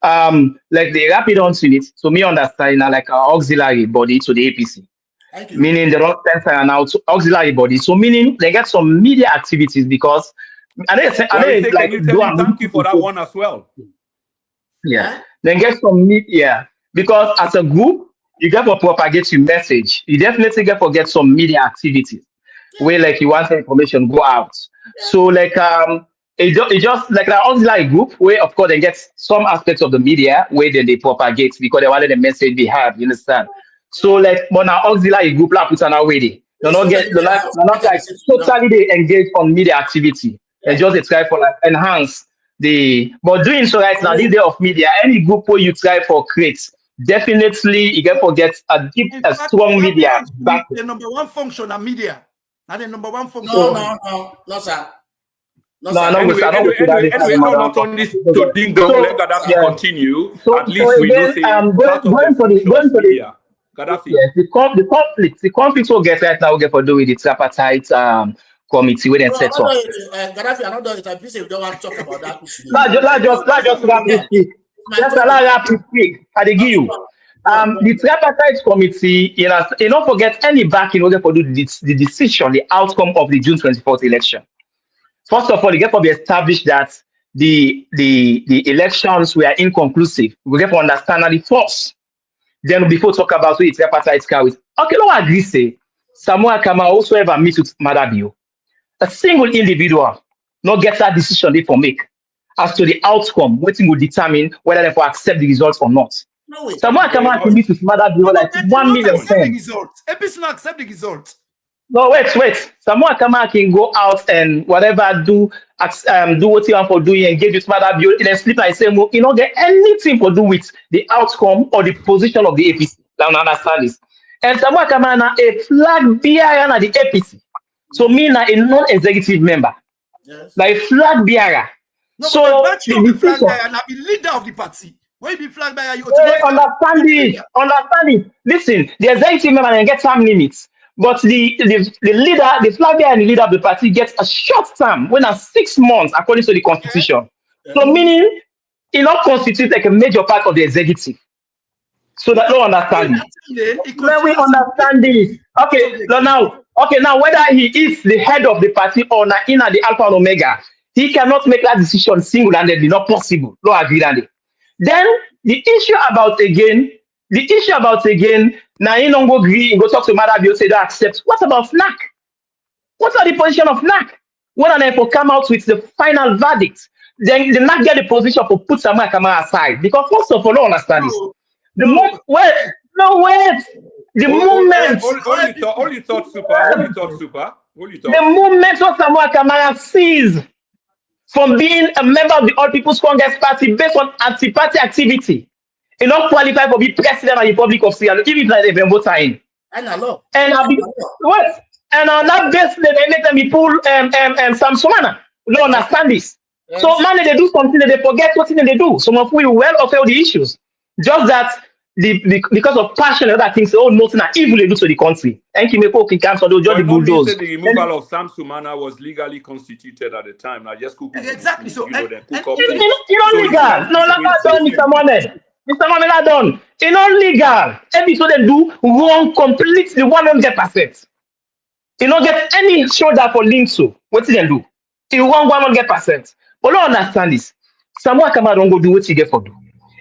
Like the rapid hunt unit. So me understand like an auxiliary body to the APC. Meaning they don't send out auxiliary body. So meaning they get some media activities because thank you for that one as well. Yeah. Then get some media because as a group, you get to propagate your message. You definitely get some media activities where like you want the information go out. So like it just like an auxiliary group where of course they get some aspects of the media where then they propagate because they want the message they have, you understand? So like when our auxiliary group la put on our way, they're not like totally they engage on media activity. They just try for like enhance the but doing so right now this day of media, any group where you try for create, definitely you get forget a deep a strong media back. The number one function of media. Not the number one function. No, sir. No, anyway, no, not on this to ding dong. Let Gaddafi continue. At least we know say part of the function media. Gaddafi. Yes, the conflict will get right now. We get for do with the tripartite committee where they set up. Gaddafi, I don't know if I we don't want to talk about that. Let's just wrap this quick. Just wrap this quick. I give you. The tripartite committee, you don't forget any backing order for do the decision, the outcome of the June 24th election. First of all, you get to be established that the elections were inconclusive. We get to understand the force. Then before talk about who the tripartite carries. Okay, no agree say Samura Kama also ever meet with Madabio. A single individual not get that decision they for make as to the outcome, waiting will determine whether they for accept the results or not. No way. Samura Kama can meet with Madabio like 1 million times. APC not accept the result. No, wait. Samura Kama can go out and whatever do what you want for doing, engage with Madabio, and then sleep like say, you don't get anything to do with the outcome or the position of the APC. Now understand this. And Samura Kama na a flag bearer na the APC. So me na a non-executive member. Yes. Like flag bearer. No, so but the flag bearer and be leader of the party. When you be flag bearer, you understand it. Listen, the executive member can get time limits. But the leader, the flag bearer and the leader of the party gets a short term when are 6 months according to the constitution. Yeah. So meaning it not constitutes like a major part of the executive. So that no understanding. When we understand this. Okay, now whether he is the head of the party or not in the Alpha and Omega, he cannot make that decision single-handedly, not possible. No agree on it. Then the issue about again, now you don't go agree, go talk to Madabio, say they accept. What about FNAC? What are the position of FNAC? When they for come out with the final verdict, then they not get the position for put Samura Kama aside. Because first of all, don't understand this. The moment what Samura Kama sees from being a member of the All People's Congress Party based on anti-party activity, he not qualify for be president of the Republic of Syria, even if they have voted in. And on that basis, they make them be pull Samsumana. We don't understand this. Yes. So man, they do something that they forget what they do. Some of we well of all the issues. Just that because of passion and other things, nothing evil they do to the country. And Kimeko cancel those just the bulldoze. The removal of Samsumana was legally constituted at the time. Now just cook exactly. So you don't legal. No, not done, Mr. Mohamed. Mr. Mohamed done. It's not legal. Every so they do wrong completely 100%. You don't get any shoulder for Linso. What did they do? You want 100%. But don't understand this. Samura Kama don't go do what you get for do.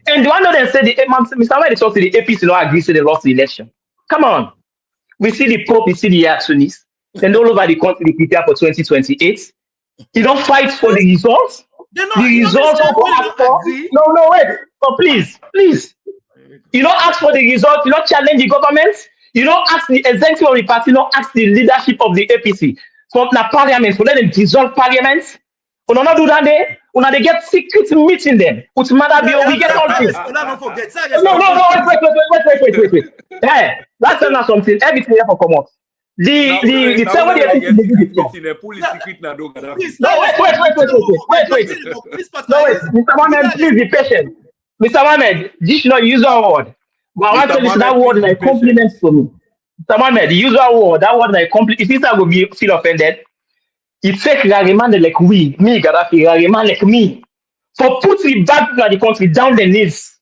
And the one that they said, Mr. Mohamed talks to the APC not agree, so they lost the election. Come on. We see the Pope, we see the Sunnis. And all over the country, they prepare for 2028. You don't fight for the results. The results of No, wait. Oh, please. You don't ask for the results. You don't challenge the government. You don't ask the executive of the party. You don't ask the leadership of the APC. From the parliament, for let them dissolve parliament. We don't do that there. They get secret meeting them. With Madabio, we get all this. No, wait. Hey, that's not something. Everything here for come out. Wait. Mr. Mohamed, please be patient. Mr. Mohamed, this should not use our word. But I want to listen to that word like compliments for me. Mr. Mohamed, use our word. That word like compliment. If I will feel offended, it take Rariman like me, Gaddafi, Rariman like me. For put the bad people of the country down their knees.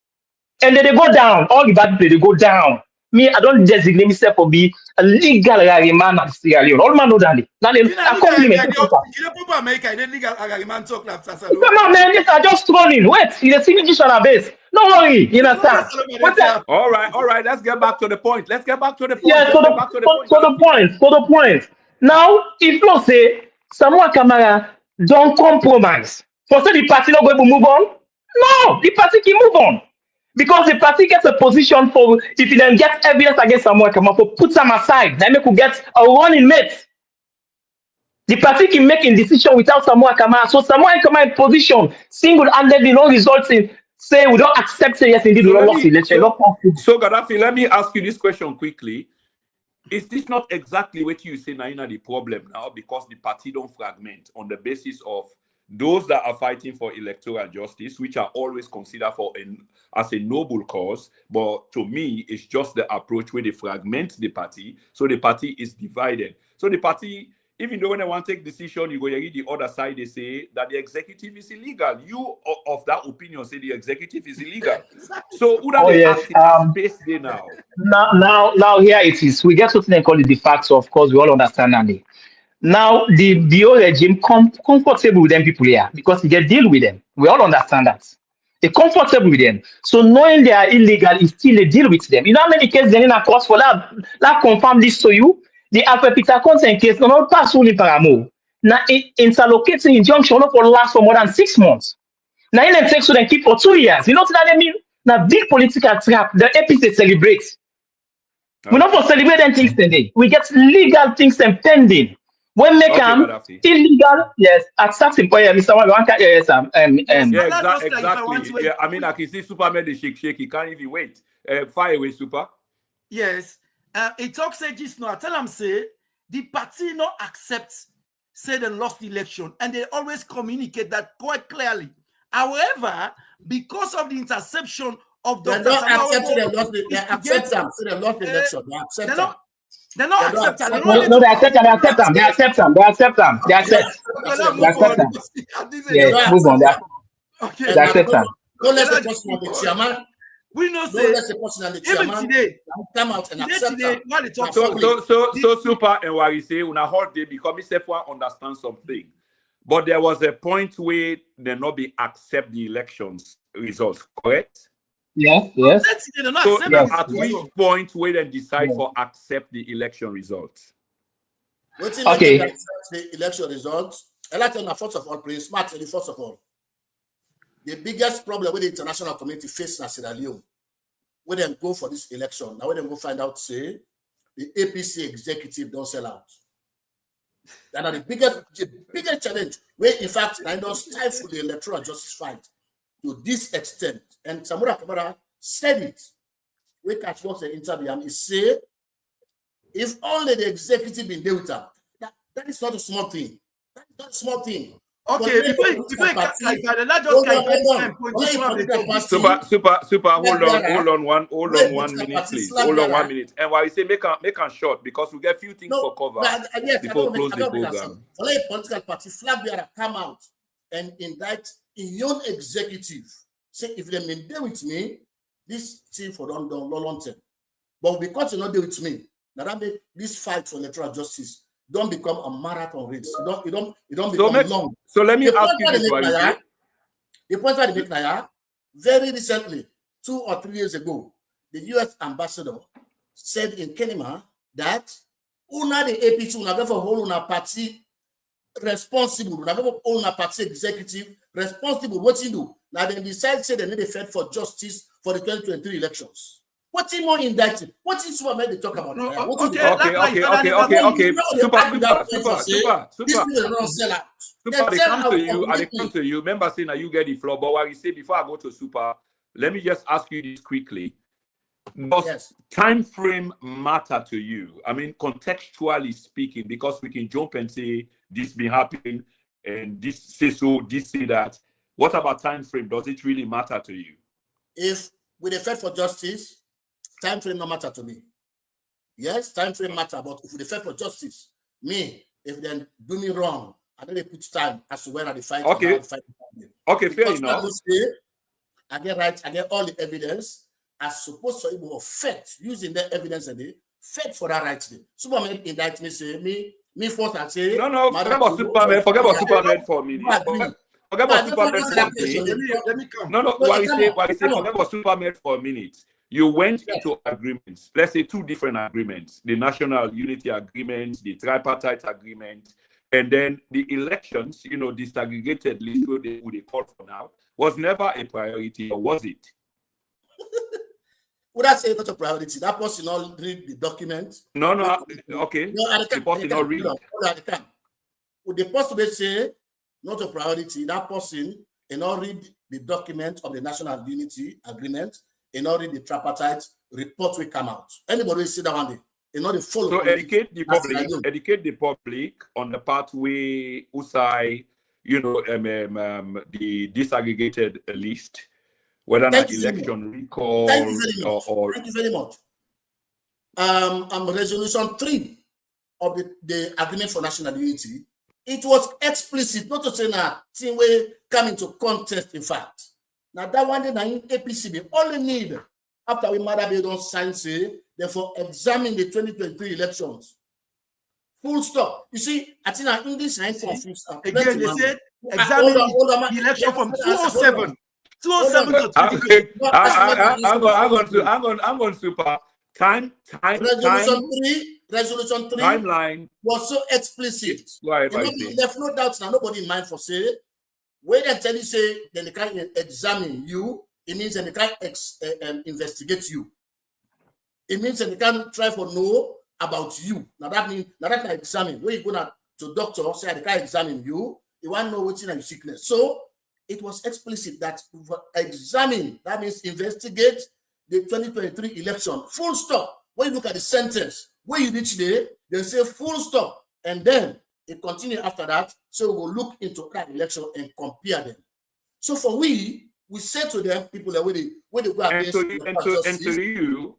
And then they go down. All the bad people, they go down. Me, I don't designate myself for be a legal Rariman of Sierra Leone. All man know that. Now they compliment. Come on, man, these are just trolling. Wait, it's a signature on our base. No worry, you understand? All right. Let's get back to the point. Yeah, to the point. Now, if you say Samura Kama don't compromise, for say the party not going to move on? No, the party can move on. Because the party gets a position for, if you then get evidence against Samura Kama, for put them aside, then we could get a running mate. The party can make a decision without Samura Kama. So Samura Kama in position, single-handedly, no results in, say we don't accept, say yes, indeed, we don't lost the election. So Gaddafi, let me ask you this question quickly. Is this not exactly what you say now the problem now because the party don't fragment on the basis of those that are fighting for electoral justice, which are always considered as a noble cause, but to me, it's just the approach where they fragment the party, so the party is divided. So the party, even though when they want to take decision, you go read the other side, they say that the executive is illegal. You of that opinion say the executive is illegal. So who are they acting in space there now? Now here it is. We get something they call it de facto. Of course, we all understand that. Now the old regime comfortable with them people here because they get deal with them. We all understand that. They're comfortable with them. So knowing they are illegal is still a deal with them. You know how many cases they're in a court for that confirm this to you? The Peter consent case not pass only paramo. Now interlocating injunction for last for more than 6 months. Now in them takes so then keep for 2 years. You know what I mean? Now big political trap. The APC celebrates. We not for celebrate them things today. We get legal things pending. When make them illegal, yes, at certain point, Mr. Yes, exactly. Yeah, I mean, I can see Superman the shake. He can't even wait. Fire away, Super. Yes. It talks say this now. I tell them say the party not accept say they lost the election, and they always communicate that quite clearly. However, because of the interception of Dr. They accept the election. They accept them. They're not accepting. No, they accept them. They accept them. Yeah, move on. Okay. They accept them. Don't let the person of the chairman. We know say Don't let the person of the chairman come out and accept them. So Super and what you say, when I heard they become one understand something. But there was a point where they not be accept the elections results, correct? Yes. So at which point where they decide for accept the election results? Okay. Accept the election results. Electoral, first of all, Prince Martin, first of all, the biggest problem with the international community face in Sierra Leone, when they go for this election, now when they go find out, say, the APC executive don't sell out. That are the biggest challenge, where in fact, I don't stifle the electoral justice fight to this extent. And Samura Kamara said it. We catch what's the interview and he said, if only the executive been there with her, that is not a small thing. That's not a small thing. Okay, before you Super, hold on 1 minute, please. Hold on 1 minute. And while you say make a short, because we get few things for cover before we close the program. Only a political party flag bearer come out and indict in your executive. Say if they been there with me, this thing for long term. But because you're not there with me, now that make this fight for electoral justice don't become a marathon race. You don't become long. So let me ask you this. The point where they make now, very recently, 2 or 3 years ago, the US ambassador said in Kenema that una the APC una go for hold una party responsible, una go hold una party executive responsible. What you do? Now they decide say they need a fight for justice for the 2023 elections. What's more indicted? What is Superman they talk about? Okay. Super, they come to you. Remember saying that you get the floor, but what you say before I go to Super, let me just ask you this quickly. Does time frame matter to you? I mean, contextually speaking, because we can jump and say this been happening and this say so, this say that. What about time frame? Does it really matter to you? If we fight for justice, time frame no matter to me. Yes, time frame matter, but if we fight for justice, me, if they do me wrong, I don't put time as to when I fight. Okay, fair enough. I get right, I get all the evidence as supposed to be affect using the evidence and the fight for that right thing. Superman indict me, say me first and say no, forget about Superman for a minute. Forget about Superman for a minute. No, why you say forget about Superman for a minute. You went into agreements, let's say 2 different agreements, the National Unity Agreement, the Tripartite Agreement, and then the elections, disaggregated list who they call for now, was never a priority, or was it? Would I say not a priority? That person not read the document? No, okay. The person not read. Would the person say not a priority? That person not read the document of the National Unity Agreement, and not read the tripartite report will come out. Anybody will see that one day. And not the follow. So educate the public on the pathway Usai, the disaggregated list, whether or not election recall or thank you very much. Resolution 3 of the Agreement for National Unity, it was explicit, not to say that thing we come into contest, in fact. Now that one day, APCB only need, after we Madabi don't sign, say, therefore examine the 2023 elections. Full stop. You see, I think in English, I'm confused. Again, they said examine the election from 207. 207 to 2023. I'm going super Resolution 3 timeline was so explicit. Right, there's no doubts now, nobody in mind for say, when they tell you say, then they can't examine you, it means that they can't investigate you. It means that they can't try for know about you. Now that means, now that can examine. When you go to doctor, say they can't examine you, you want to know what's in your sickness. So it was explicit that examine, that means investigate the 2023 election. Full stop. When you look at the sentence, when you reach there, they say full stop. And then it continues after that. So we will look into that election and compare them. So for we say to them, people that when they go against and to you,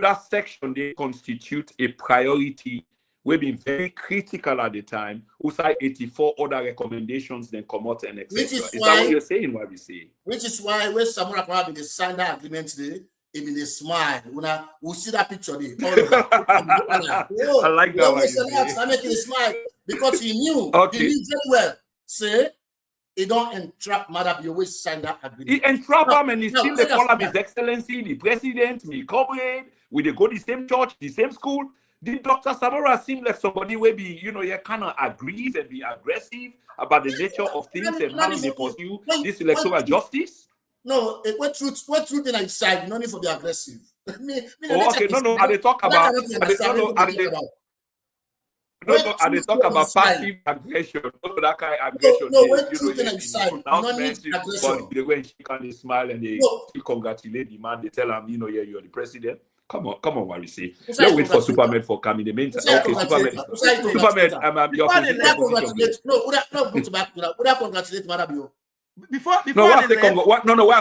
that section, they constitute a priority. We've been very critical at the time. We cite 84 other recommendations, then come out and etc. Is that what you're saying? What we say? Which is why when Samura probably they signed that agreement today, even they smile. We see that picture there. I like that one. I'm making a smile because he knew very well. Say he don't entrap Madam. You always sign that agreement. He entrap him and he still they call him His Excellency, the President, me comrade. We they go the same church, the same school. Did Dr. Samura seem like somebody where be, you kind of agrees and be aggressive about the nature of things and how they pursue this electoral justice? No, what truth in his side? No need for the aggressive. No. I they talk about. I they talk about passive aggression. No, that kind of aggression. No, what truth in his side? No need aggression. But they go and shake and they smile and they congratulate the man. They tell him, you're the president. Come on, Warisi. Let's wait for Superman for coming. The meantime, okay, Superman. Your congratulate Madabio. Before I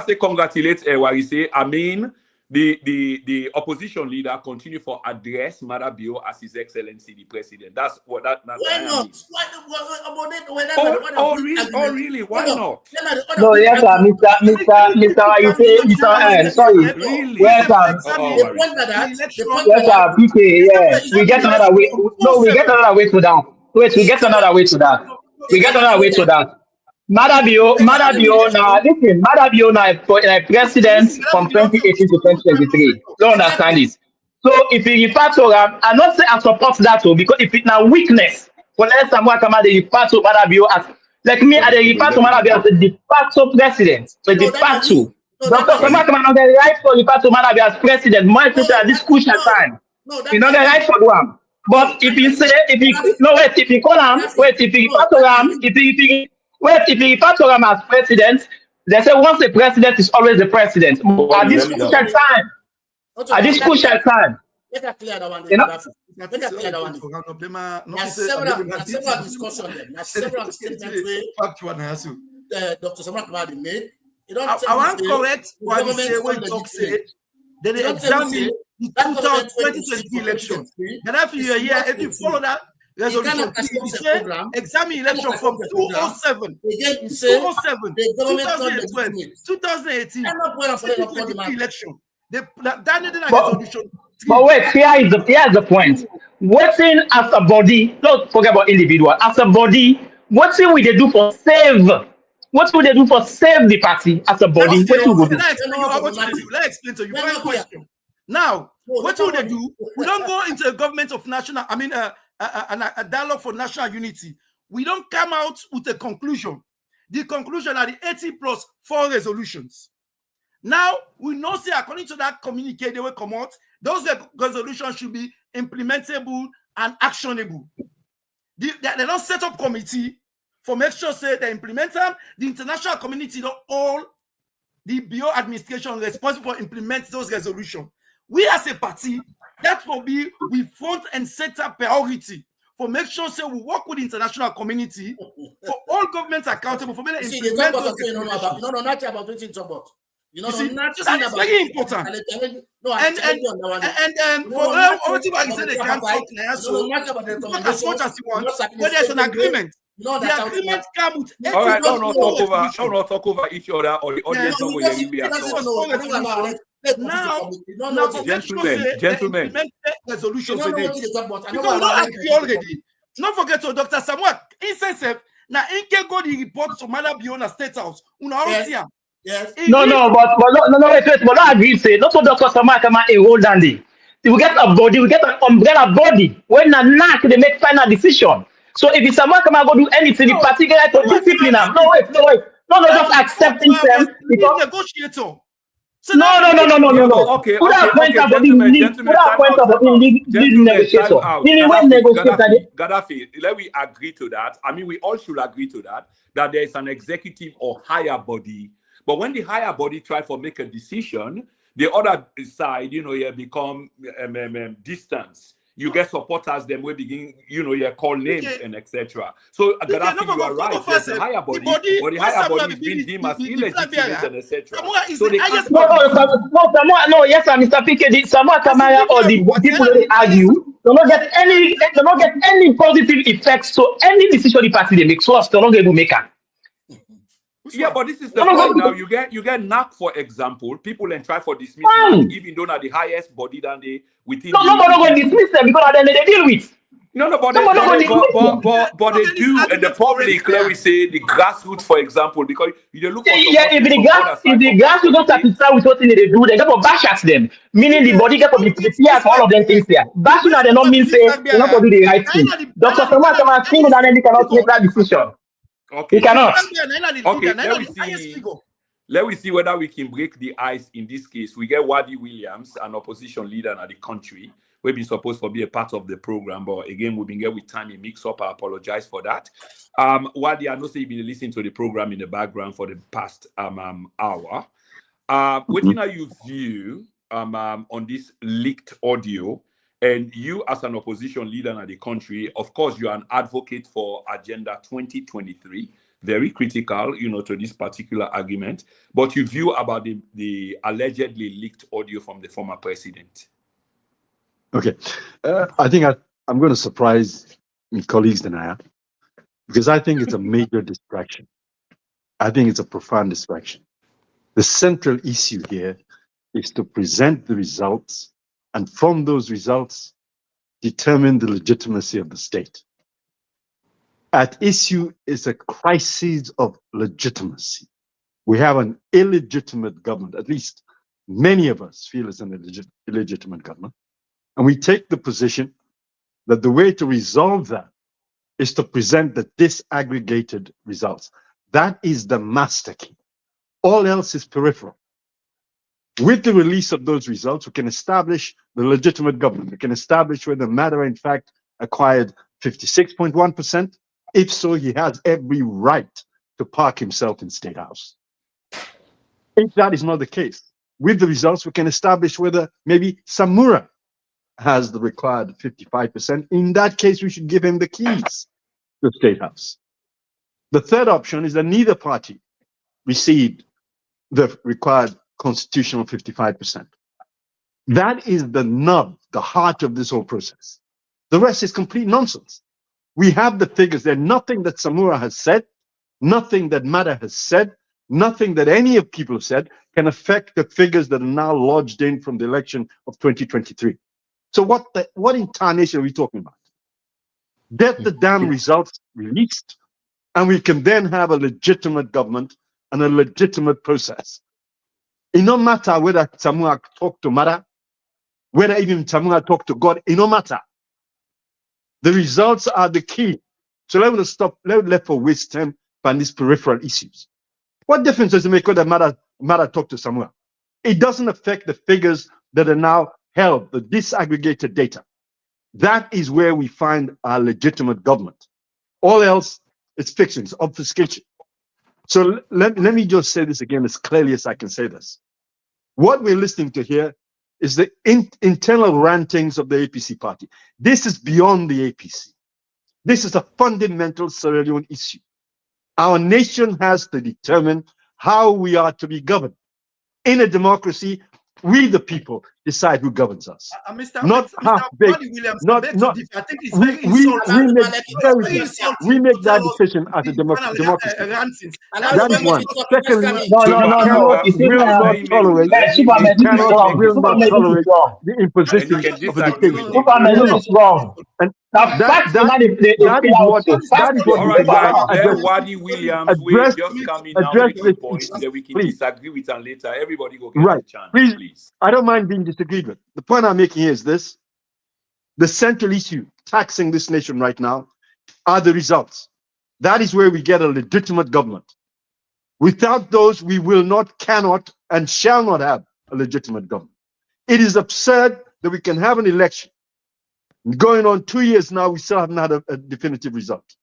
say congratulate Warisi, I mean the opposition leader continue for address Madabio as His Excellency the President. That's what that. Why not? Really? Why not? No, yes, sir, Mr. Warisi, sorry. Really? Yes, sir. Yes, sir. PK, yeah. We get another way. No, we get another way to that. Wait, we get another way to that. Madabio now, listen, Madabio now president from 2018 to 2023. Don't understand this. So if you refer to him, I'm not saying I support that too, because if it's now weakness, for let someone come out, they refer to Madabio as like me, I refer to Madabio as the de facto president. So de facto. Dr. Samura come on the right for refer to Madabio as president, more especially at this crucial time. You know the right for one. But if you say if you call him, if you refer to him, if you refer to him as president, they say once the president is always the president. At this crucial time. Let us clear that one. Let us clear that one. Several discussions. Several statements Dr. Samura made. I want to correct what you say when you talk say they examine the 2023 election. And after you're here, if you follow that resolution, you say examine election from 2007, 2007, 2012, 2018, 2023 election. But wait, here is the point. Working as a body, don't forget about individual. As a body, what will they do for save? What will they do for save the party as a body? Let's explain to you. One question. Now, what will they do? We don't go into a government of national, a dialogue for national unity. We don't come out with a conclusion. The conclusion are the 80+4 resolutions. Now, we know, say, according to that communique they will come out, those resolutions should be implementable and actionable. They don't set up committee for make sure, say, they implement them. The international community don't all the bio administration responsible for implement those resolutions. We as a party, that will be we front and center priority. for make sure say we work with the international community for all governments accountable for many. See, they talk about something you don't know about. You don't know nothing about what you talk about. You know, see, nothing that is about very important. No, And for everything I say they can't talk now, so not as much as you want, but there's an agreement. The agreement come with 80. All right, don't not talk over each other or the audience. Now, for gentlemen, resolutions today. Because we don't agree already. Don't forget to Dr. Samura, insensitive. Now, in can go the report to Mala Biona State House. Yes. No, wait, but I agree. Say, not for Dr. Samura come a hold dandy. We get a body, we get an umbrella body. When a knock, they make final decision. So if it's someone come and go do anything, in particular to discipline them. No, wait. No, just accepting them because negotiator. So no. Okay, Gaddafi, let me agree to that. I mean, we all should agree to that there is an executive or higher body. But when the higher body try to make a decision, the other side, become distance. You get supporters, them will begin, call names and etc. So Gaddafi, you are right. There's a higher body, but the higher body is being deemed as illegitimate and etc. So they can't. No, yes, Mr. PK, Samura Kamara or the people they argue, they don't get any positive effects to any decision the party they make. So as to not able to make it. Yeah, but this is the point now. You get NAC, for example. People then try for dismiss NAC, even though not the highest body than they within. No, going to dismiss them because then they deal with. But they do, and the public, let me say, the grassroots, for example, because you look for if the grassroots don't satisfy with what they do, they get to bash at them. Meaning the body get to be prepared for all of them things there. Bashing at them not mean say they not going to do the right thing. Dr. Samura Kamara saying that they cannot make that decision. Okay. He cannot. Okay, let me see whether we can break the ice in this case. We get Wadi Williams, an opposition leader in the country. We've been supposed to be a part of the program, but again, we've been getting with time a mix-up. I apologize for that. Wadi, I know you've been listening to the program in the background for the past hour. What are your view on this leaked audio? And you, as an opposition leader in the country, of course, you are an advocate for Agenda 2023, very critical, to this particular argument. But you view about the allegedly leaked audio from the former president. Okay, I think I'm going to surprise my colleagues than I am, because I think it's a major distraction. I think it's a profound distraction. The central issue here is to present the results, and from those results, determine the legitimacy of the state. At issue is a crisis of legitimacy. We have an illegitimate government, at least many of us feel it's an illegitimate government. And we take the position that the way to resolve that is to present the disaggregated results. That is the master key. All else is peripheral. With the release of those results, we can establish the legitimate government. We can establish whether Matter, in fact, acquired 56.1%. If so, he has every right to park himself in State House. If that is not the case, with the results, we can establish whether maybe Samura has the required 55%. In that case, we should give him the keys to the State House. The third option is that neither party received the required constitutional 55%. That is the nub, the heart of this whole process. The rest is complete nonsense. We have the figures there. Nothing that Samura has said, nothing that Matter has said, nothing that any of people have said can affect the figures that are now lodged in from the election of 2023. So what incarnation are we talking about? Get the damn results released, and we can then have a legitimate government and a legitimate process. It no matter whether Samura talked to Matter, whether even Samura talked to God, it no matter. The results are the key. So let for waste time on these peripheral issues. What difference does it make whether Matter talked to Samura? It doesn't affect the figures that are now held, the disaggregated data. That is where we find our legitimate government. All else, it's fiction, it's obfuscation. So let me just say this again as clearly as I can say this. What we're listening to here is the internal rantings of the APC party. This is beyond the APC. This is a fundamental Sierra Leone issue. Our nation has to determine how we are to be governed. In a democracy, we the people decide who governs us. Not half-baked. Not. I think it's very insulting. We make that decision as a democracy. That is one. Secondly, we will not tolerate the imposition of a dictatorship. And that is what all right, guys. Then Wadi Williams will just come in now with the points that we can disagree with, and later everybody go get a chance. Please. I don't mind being disagreed with. The point I'm making here is this: the central issue taxing this nation right now are the results. That is where we get a legitimate government. Without those, we will not, cannot, and shall not have a legitimate government. It is absurd that we can have an election. Going on 2 years now, we still haven't had a definitive result.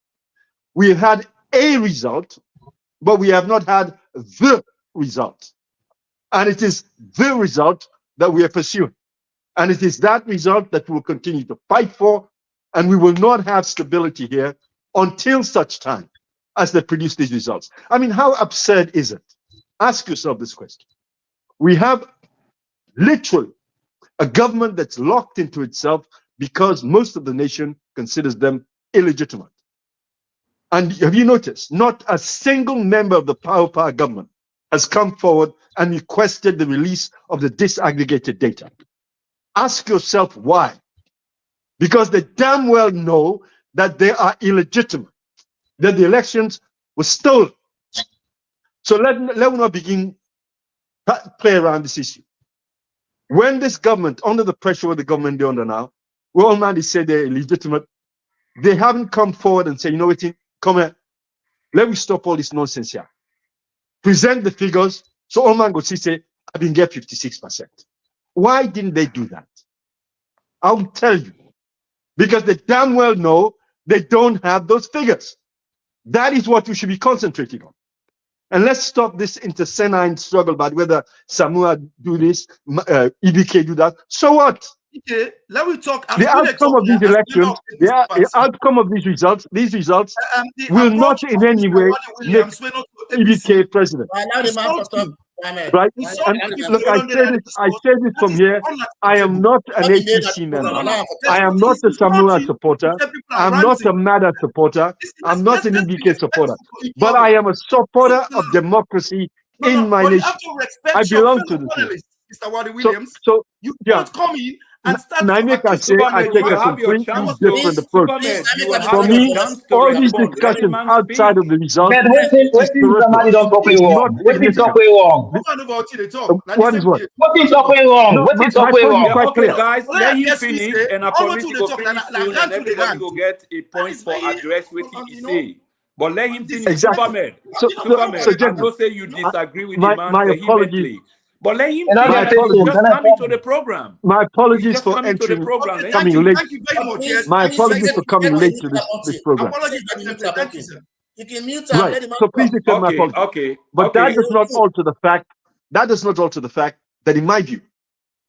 We have had a result, but we have not had the result. And it is the result that we are pursuing. And it is that result that we will continue to fight for, and we will not have stability here until such time as they produce these results. I mean, how absurd is it? Ask yourself this question. We have literally a government that's locked into itself because most of the nation considers them illegitimate. And have you noticed, not a single member of the power government has come forward and requested the release of the disaggregated data. Ask yourself why. Because they damn well know that they are illegitimate, that the elections were stolen. So let me not begin to play around this issue. When this government, under the pressure of the government they're under now, where all man is say they're illegitimate, they haven't come forward and say, you know what, come here, let me stop all this nonsense here. Present the figures, so all man go see say, I didn't get 56%. Why didn't they do that? I'll tell you. Because they damn well know they don't have those figures. That is what we should be concentrating on. And let's stop this internecine struggle about whether Samura do this, Ebk do that. So what? Okay, let me talk. The outcome of these elections, the outcome of these results will not in any way make Ebk president. Right? And look, I say this from here. I am not an APC member. I am not a Samura supporter. I'm not a MADA supporter. I'm not an Ebk supporter. But I am a supporter of democracy in my nation. I belong to this. Mr. Wadi Williams, so you can't come in and start. I take a completely different approach. For me, all these discussions outside of the results. Somebody don't talk wrong. What is talking wrong? What is what? What is talking wrong? What is talking wrong? Okay, guys, let him finish, and I promise you go finish soon, and everybody will get a point for address what he say. But let him finish. Exactly. Superman, I don't say you disagree with the man vehemently. But let him just come into the program. My apologies for entering, coming late. Thank you very much. My apologies for coming late to this program. You can mute him. Right. So please accept my apology. Okay. But that does not alter the fact. That does not alter the fact that, in my view,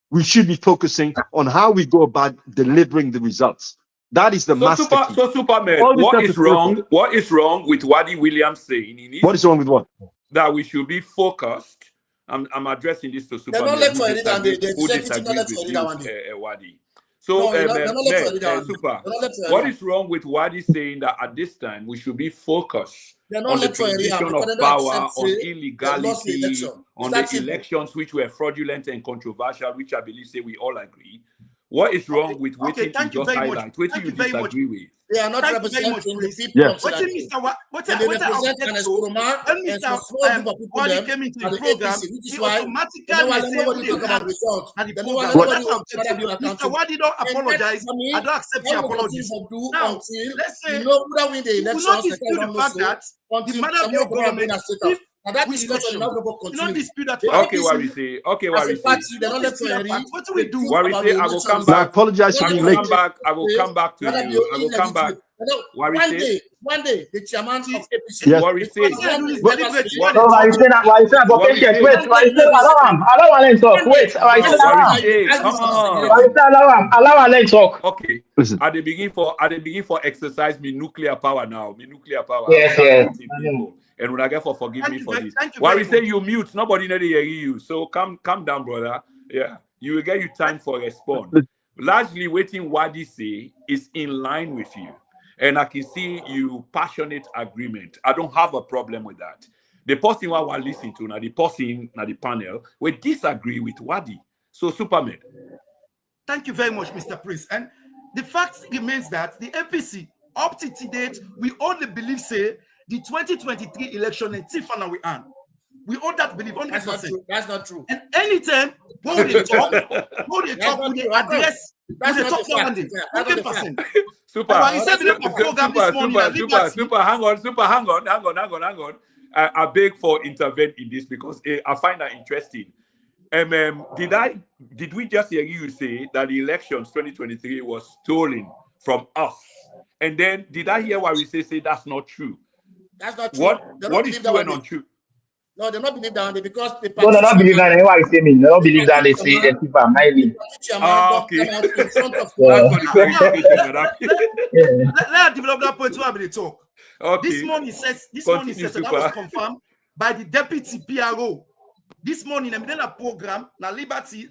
we should be focusing on how we go about delivering the results. That is the master key. So Superman, what is wrong? What is wrong with Wadi Williams saying? What is wrong with what? That we should be focused. I'm addressing this to Superman. Who disagrees with you, Wadi. So, Super, what is wrong with Wadi saying that at this time we should be focused on the transition of power, on illegality, on the elections which were fraudulent and controversial, which I believe say we all agree? What is wrong with what you just highlight? What you disagree with? They are not representing the people. Yeah. What I when he came into the program, he automatically said Mr. Wadi don't apologize. I don't accept your apologies. Now, let's say we will not dispute the fact that the matter of your government, Now that with discussion election. now go You don't continue. dispute that The fact. Okay, what we say. Okay, As what we a say. party, they don't let Dispute that fact. What do we do? What we say, I will come I back. apologize for I being will come late. back. I will come back to you. I will come back. What we say. One day, the chairman of APC. Yes. What we say. Allow let talk. Okay. Listen. At the beginning for exercise me nuclear power now. Me nuclear power. Yes, yes. People. And when I get for forgive me for this. Thank you Why very we say much. you mute, nobody need to hear you. So calm down, brother. Yeah. You will get you time for response. Largely waiting what he say is in line with you. And I can see you passionate agreement. I don't have a problem with that. The person who I want to listen to now, the person now the panel, we disagree with Wadi. So Superman. Thank you very much, Mr. Prince. And the fact remains that the APC, up to date, we only believe, say, the 2023 election in Tifana we earn. We all that believe 100%. That's not true. That's not true. And anytime when they talk, we address, That's we not talk the fact. 100%. Super. He said we have a program this morning. Super. Hang on. I beg for intervene in this because I find that interesting. Did we just hear you say that the elections 2023 was stolen from us? And then did I hear what we say that's not true? That's not true. What is true and untrue? No, they don't believe that because the No, they don't believe that. Anyone is saying me. They don't believe that they say people are mining. Okay. In front of Let's develop that point to have the talk. Okay. This morning says that was confirmed by the deputy PRO. This morning, in the program, now Liberty,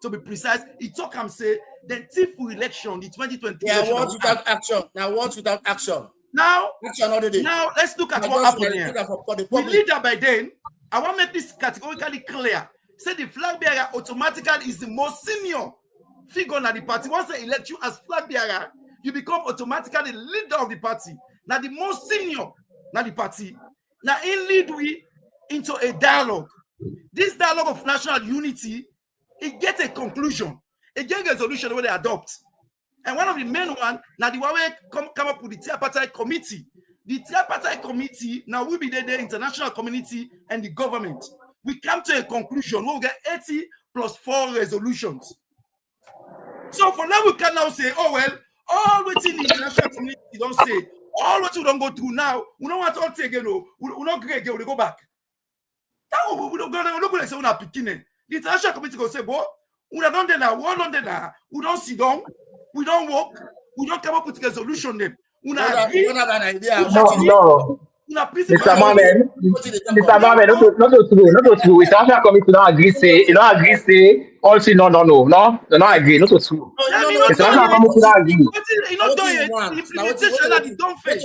to be precise, he talk and say the thief election, the 2020 election. What without action? Now what without action? Now let's look at what happened here. The leader by then, I want to make this categorically clear. Say the flag bearer automatically is the most senior figure in the party. Once they elect you as flag bearer, you become automatically the leader of the party. Now the most senior in the party. Now in lead we into a dialogue. This dialogue of national unity, it gets a conclusion. It gets a resolution where they adopt. And one of the main one, now the way come up with the Tripartite committee. The Tripartite committee now will be the international community and the government. We come to a conclusion. We'll get 80 plus 4 resolutions. So for now, we can now say, oh well, all what in the international community don't say, all what we don't go through now, we don't want to all take it, we don't great, we go back. That we don't go like say we're not picking it. The international community go say, boy, we don't do that, we don't sit down, we don't work, we don't come up with a solution. Then we don't have an idea. No. Mr. Mohamed, not true. International committee don't agree. Say, also no. They don't agree. Not true. International committee don't agree. You know, implementation don't face.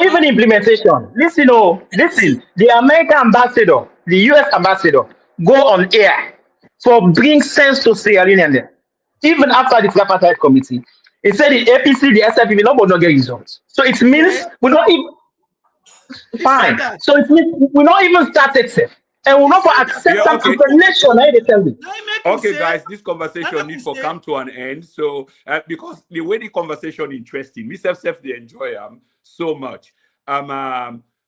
Even implementation. Listen. The American ambassador, the US ambassador, go on air for bring sense to Sierra Leone. Even after the Tripartite committee. It said the APC, the SFP, nobody don't get results. So it means we don't even fine. So it means we not even started safe. And we're not for acceptance of the nation. Okay, guys, this conversation needs to come to an end. So because the way the conversation interesting, me self they enjoy so much.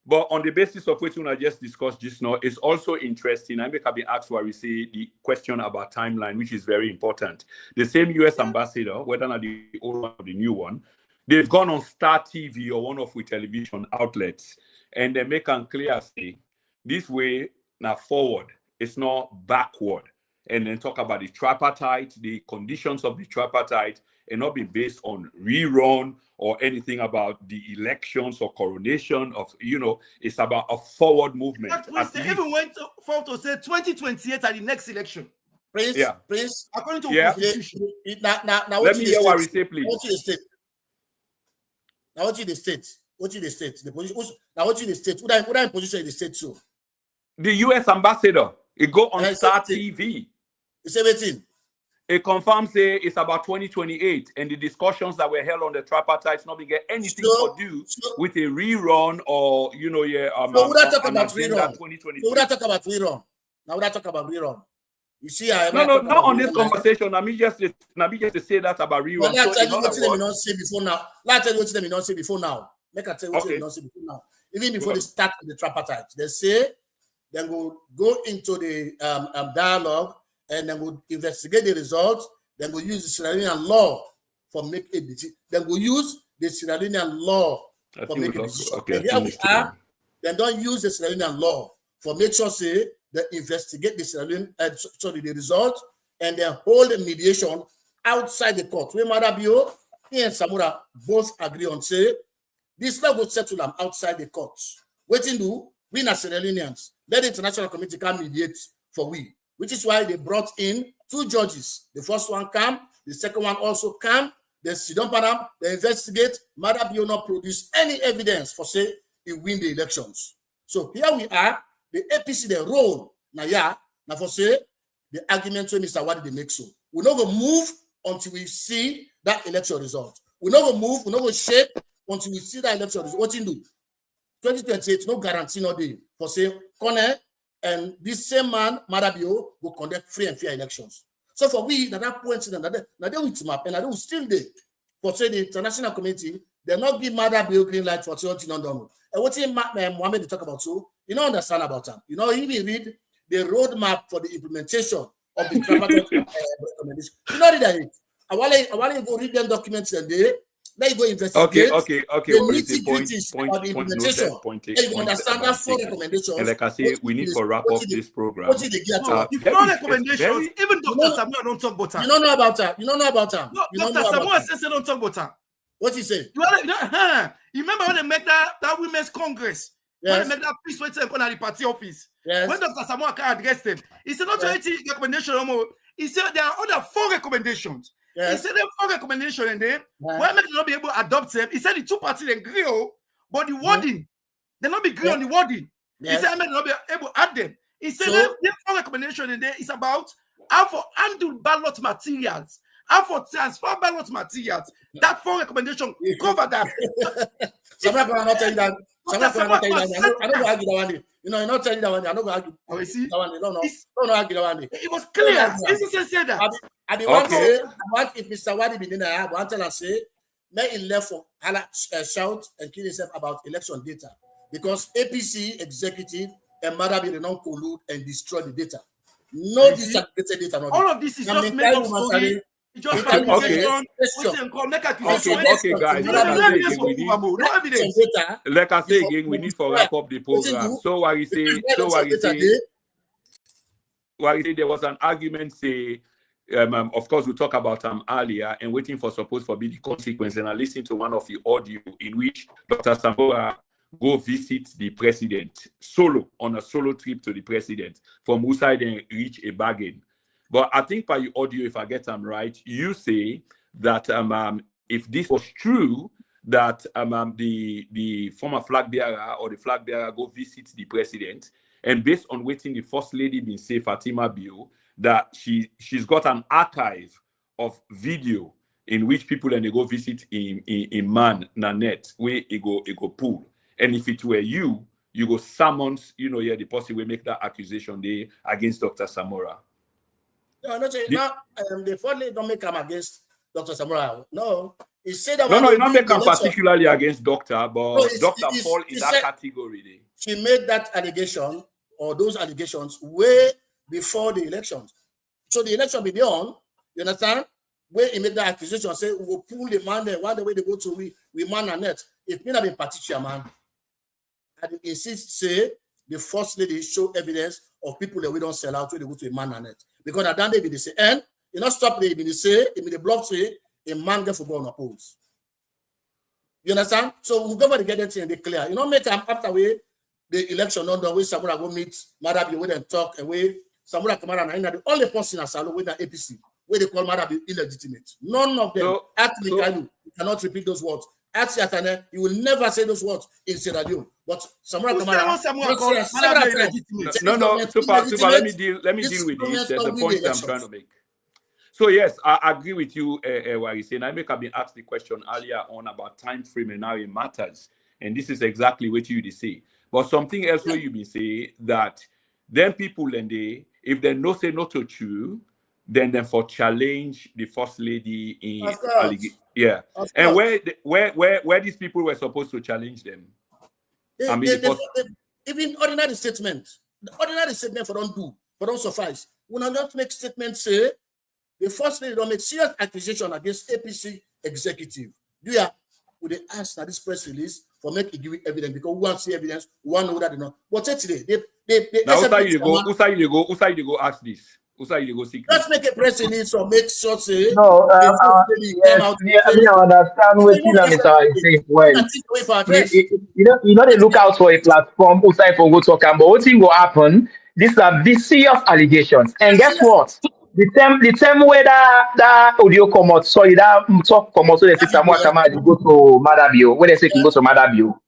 But on the basis of which I just discussed just now, it's also interesting. I make be asked why we say the question about timeline, which is very important. The same US ambassador, whether not the old one or the new one, they've gone on Star TV or one of the television outlets, and they make it clear say this way now forward, it's not backward. And then talk about the tripartite, the conditions of the tripartite, and not be based on rerun or anything about the elections or coronation of, it's about a forward movement. They even went forward to say 2028 at the next election. Prince, according to the Constitution. Now, let me hear what we say, please. What is the state? Now, what is the state? What is the state? The position. Now, what is the state? What are in position in the state too? The US ambassador, it go on Star TV. It's everything. It confirms say it's about 2028, and the discussions that were held on the tripartite not get anything to do with a rerun or so would I talk about rerun? So would I talk about rerun? Now would I talk about rerun? You see, not on this conversation. Let me just say that about rerun. Let's tell you what them not say before now. Let's tell you what them not say before now. Make I tell you what Okay. they don't say before now. Even before they start the tripartite, they say then go into the dialogue and then we'll investigate the results. Then we'll use the Sierra Leonean law for make a decision. Then we'll use the Sierra Leonean law for make a decision. Okay, and here we are. Then don't use the Sierra Leonean law for make sure say they investigate the Sierra Leone, the result and then hold a mediation outside the court. We Marabio, he and Samura both agree on say this law will settle them outside the court. Waiting do we as Sierra Leoneans, let the international community come mediate for we, which is why they brought in 2 judges. The first one came, the second one also came. They sit down, they investigate. Marabio not produce any evidence for say he win the elections. So here we are, the APC they roll now for say the argument when Mr. Wadi they make so. We're not gonna move until we see that election result. We're not gonna move, we're not gonna shake until we see that election result. What you do? 2028, no guarantee no day for say Kone and this same man, Marabio, will conduct free and fair elections. So for we, at that point, now they will team up and they will still there. For say the international community, they're not give Marabio green light for something undone. And what Mohammed talk about so, you don't understand about them. You know, even read the roadmap for the implementation of the tripartite recommendation. You know that I want to go read them documents and they let you go investigate. Okay. The nitty-gritties about the implementation. And you understand that 4 recommendations. And like I say, we need to wrap up this program. What did they get? The 4 recommendations, even Dr. Samura don't talk about that. You don't know about that. You don't know about that. No, Dr. Samura says they don't talk about that. What he say? You remember when they make that women's congress? Yes. When they make that peace waiting at the party office? Yes. When Dr. Samura can address them, he said not 20 recommendations. He said there are other 4 recommendations. Yes. He said there are 4 recommendations and then why make them not be able to adopt them? He said the 2 parties agree, but the wording, they not be agree on the wording. Yes. He said they not be able to add them. He said there 4 recommendations and then it's about how for handle ballot materials, how for transfer ballot materials. That 4 recommendation cover that. Samura can not tell you that. Samura can not tell you that. I don't argue that one. You know, you're not telling that one. I don't argue. Oh, you see? That one. Don't argue that one. It was clear. He said that. I be want to say, if Mr. Wadi be there, I want to say, may he left for shout and kill himself about election data because APC executive and Marabi they don't collude and destroy the data. No disaggregated data. All of this is just made up story. Just okay, guys. Like I say again, we need to wrap up the program. So what you say, there was an argument say, of course we talked about earlier and waiting for supposed to be the consequence. And I listened to one of the audio in which Dr. Samura go visit the president on a solo trip to the president from whose side and reach a bargain. But I think by your audio, if I get them right, you say that if this was true, that the former flag bearer or the flag bearer go visit the president, and based on waiting the first lady been say Fatima Bio, that she's got an archive of video in which people and they go visit in man Nanette where it go pull, and if it were you go summons the person will make that accusation there against Dr. Samura. No, the finally don't make them against Dr. Samura. No, he said that. No, not make them particularly against Doctor, but Doctor fall in that category. She made that allegation or those allegations way before the elections. So the election be on, you understand? Where he made that accusation, say we will pull the man there. One the way they go to we man and net. If me not been particular man, and insist say the first lady show evidence of people that we don't sell out when they go to a man and net. Because at that day, they say, and you not stop there, they say, if the block say, a man get football on oppose. You understand? So we go for the get that thing they clear. You know, make time after the election on the way Samura go meet Marabi with them talk and way Samura Kamara and the only person in Salo with the APC, where they call Marabi illegitimate. None of them you cannot repeat those words. Ask Yatane, you will never say those words in Sierra Leone. But Samura Kamara. No, super. Let me deal with this. There's a point I'm trying to make. So yes, I agree with you, what you're saying. I have been asked the question earlier on about time frame and how it matters, and this is exactly what you say. But something else where you been saying that then people and if they say not to true, then for challenge the first lady in Yeah. And where these people were supposed to challenge them. Even ordinary statement. The ordinary statement for don't suffice. We will not make statements say the first lady don't make serious accusation against APC executive. Would they ask that this press release for make giving evidence because we want to see evidence, we want to know that they know. But today, now who you go ask this? Who you go seek? Let's make a press release or make sure say no. Yes, I understand what you say. Well, you know they look out for a platform. Usai for go talk, but what thing will happen? These are these serious allegations, and guess what? The term where that audio come out, sorry, that talk come out, so they say Samura Kamara go to Madabio. When they say he go to Madabio,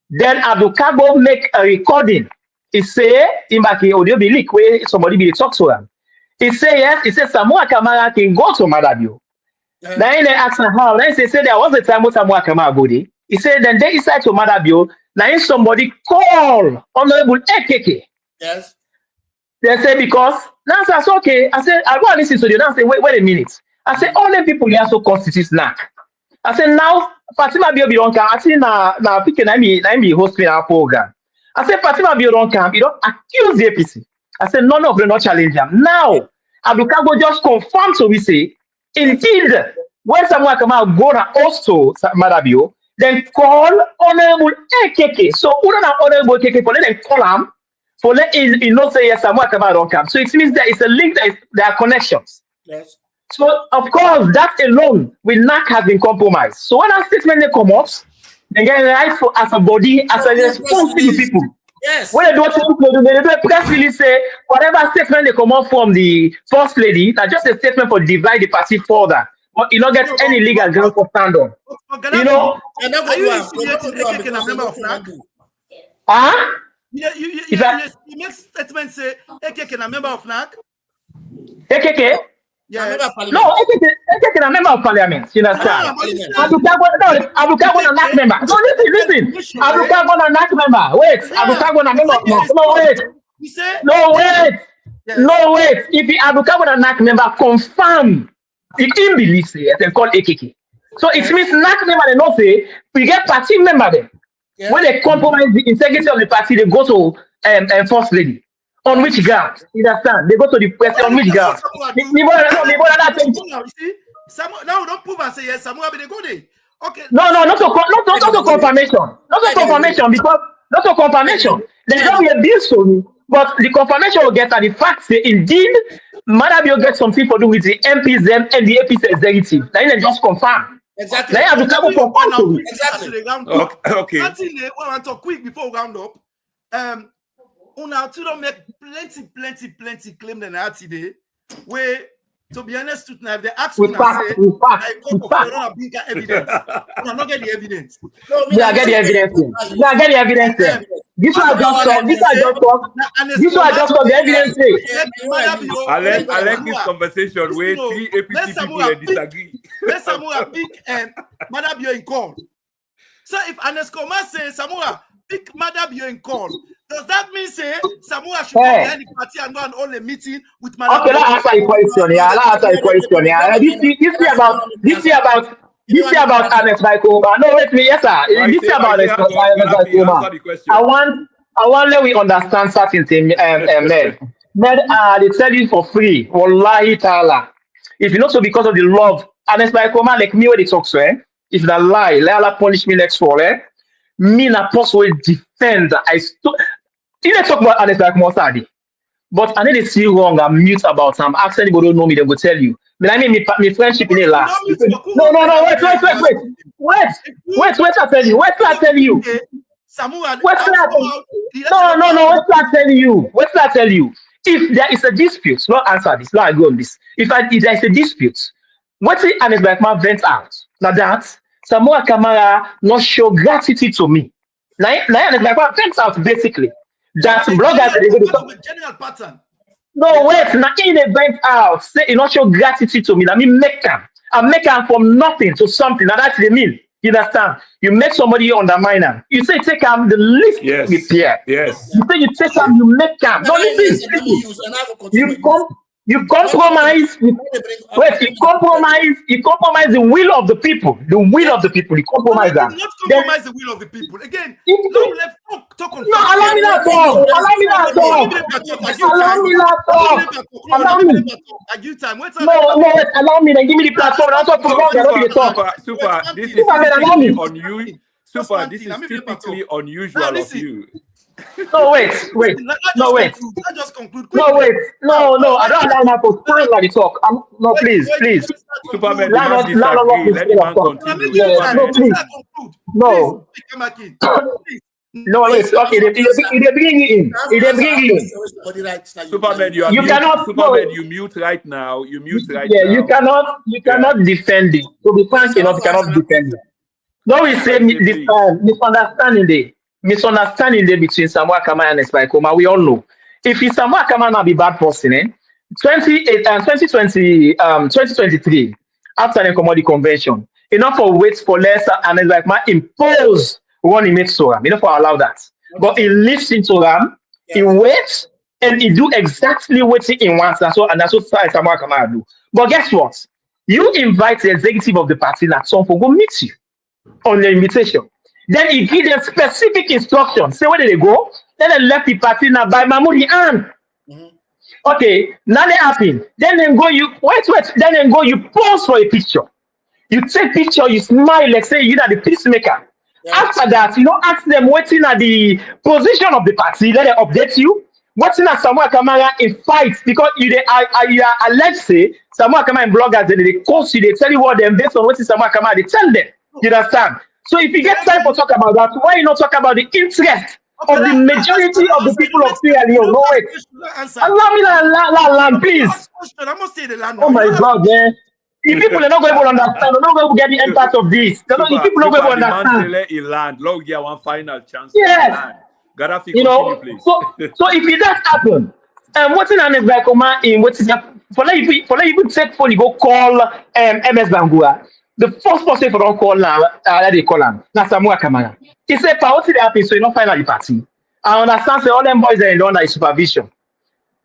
then Abdul Kabo make a recording. He say in back audio be leak where somebody be talk to him. He say yes. He said Samura Kamara can go to Madabio. Then they ask him how. Then they say there was a time when Samura Kamara go there. He said then they decide to Madabio. Now somebody call Honorable Ekeke. Yes. They say because now I said okay. I said I go and listen to you. Now I say wait a minute. I said all the people here so constitute snack. I said now Fatima Bio don't come. I said now picking I me hosting our program. I said Fatima Bio don't come. You don't accuse the APC. I said none of them not challenge them. Now Abukago just confirmed so we say indeed when Samura Kamara go na also Madabio, then call Honorable Ekeke. So who don't have Honorable Ekeke for them call him for let you not say yes Samura Kamara don't come. So it means there is a link, there are connections. Yes. So of course that alone will not have been compromised. So when that statement they come out, they get right for as a body, as a responsible people. Yes. When they do a press release say whatever statement they come out from the first lady, that's just a statement for divide the party further. But you don't get any legal ground for stand on. You know? Are you insinuating Ekeke a member of NAC? Huh? You make statement say Ekeke a member of NAC? Ekeke? Yeah. No, Ekeke a member of parliament. You understand? Abukago a NAC member. No, listen. Abukago a NAC member. Wait, Abukago a member of NAC. No, wait. No, wait. No, wait. If the Abukago a NAC member confirm, it can be say they call Ekeke. So it means NAC member they not say we get party member them. Yeah. When they compromise the integrity of the party, they go to first lady. On which ground? You understand? They go to the question on which ground? Now don't prove and say yes, Samura be they go there. Okay. No, not a confirmation. Not a confirmation because not a confirmation. There don't be a deal story, but the confirmation will get at the fact say indeed Madabio get something to do with the MPs them and the APC executive. Then they just confirm. Exactly. They have to come confirm. Exactly. Okay. Until they want to talk quick before we round up. Una to don't make plenty claim than that today. Where to be honest, if they ask me say I go for bigger evidence. I'm not get the evidence. No, I get the evidence. No, I get the evidence. This one I just talk. This one I just talk. The evidence. I like this conversation where three APC people disagree. Let Samura pick Madabio in call. So if Anes Koma says Samura pick Madabio in call, does that mean say Samura should go behind the party and go and hold a meeting with Madabio? Okay, let's answer the question. Yeah, let's answer the question. Yeah, this is about Alex Koma. No, wait me, yes, sir. This is about Alex Koma. I want let we understand certain things. Med, they tell you for free. Wallahi ta'ala. If you know so because of the love, Alex Koma like me when they talk so, if that lie, let Allah punish me next for me na post will defend. You don't talk about Alex Koma, but I need to see wrong. I'm mute about him. Ask anybody who don't know me, they will tell you. I mean, my friendship in the last. No, wait, I tell you. Wait, I tell you. Samura, wait, I tell you. If there is a dispute, not answer this, not agree on this. If there is a dispute, what if Alex Koma vent out? Now that Samura Kamara not show gratitude to me. Now Alex Koma vents out basically. That bloggers are going to talk. General pattern. No, wait, now in the vent out, say you not show gratitude to me. I mean make them. I make them from nothing to something. Now that's the mean. You understand? You make somebody undermine them. You say take them the least with Pierre. Yes. You say you take them, you make them. No, listen. You compromise. Wait, you compromise the will of the people. The will of the people. You compromise that. Not compromise the will of the people. Again, talk on. No, allow me not talk. Allow me not talk. Allow me not talk. Allow me. No, allow me. Then give me the platform. I'll talk for long. Super. This is typically unusual. Super. This is typically unusual of you. No, wait. No, wait. Just conclude. No, wait. No. I don't allow my to stand like talk. No, please. Superman, do not disagree. Let the man continue. No, please. No. No, wait. Okay, they bring you in. Superman, you cannot. Superman, you mute right now. You mute right now. Yeah, you cannot defend it. To be frank enough, you cannot defend it. No, we say misunderstanding there between Samura Kamara and Ebk Gaslights. We all know. If it's Samura Kamara not be bad person, 2023, after the Commodity Convention, enough for wait for less and Ebk Gaslights impose one image to Ram. Enough for allow that. But he lives into Ram, he waits, and he do exactly what he wants. And that's what Samura Kamara do. But guess what? You invite the executive of the party that some for go meet you on the invitation. Then he give them specific instructions. Say where did they go? Then they left the party now by Mahmoud Hand. Okay, now they happen. Then they go you wait. Then they go you pose for a picture. You take picture, you smile, like say you're the peacemaker. Yeah. After that, ask them waiting at the position of the party. Let them update you. Waiting at Samura Kamara in fights because you are alleged say Samura Kamara and bloggers they course you they tell you what them based on what is Samura Kamara they tell them. You understand? So if you get time to talk about that, why you not talk about the interest of the majority of the people of Sierra Leone? No, wait. Allow me land, please. I must say the land. Oh my God, man. If people are not going to understand, they're not going to get the impact of this. If people are not going to understand. Land. Log here one final chance. Yes. Gaddafi, continue, please. So if it does happen, what's in an Ebk Gaslights in what's in for let you take phone, you go call MS Bangura. The first person for don't call now, they call him. That's Samura Kamara. He said, "What's happen? So you don't find out the party." I understand. Say all them boys are under his supervision.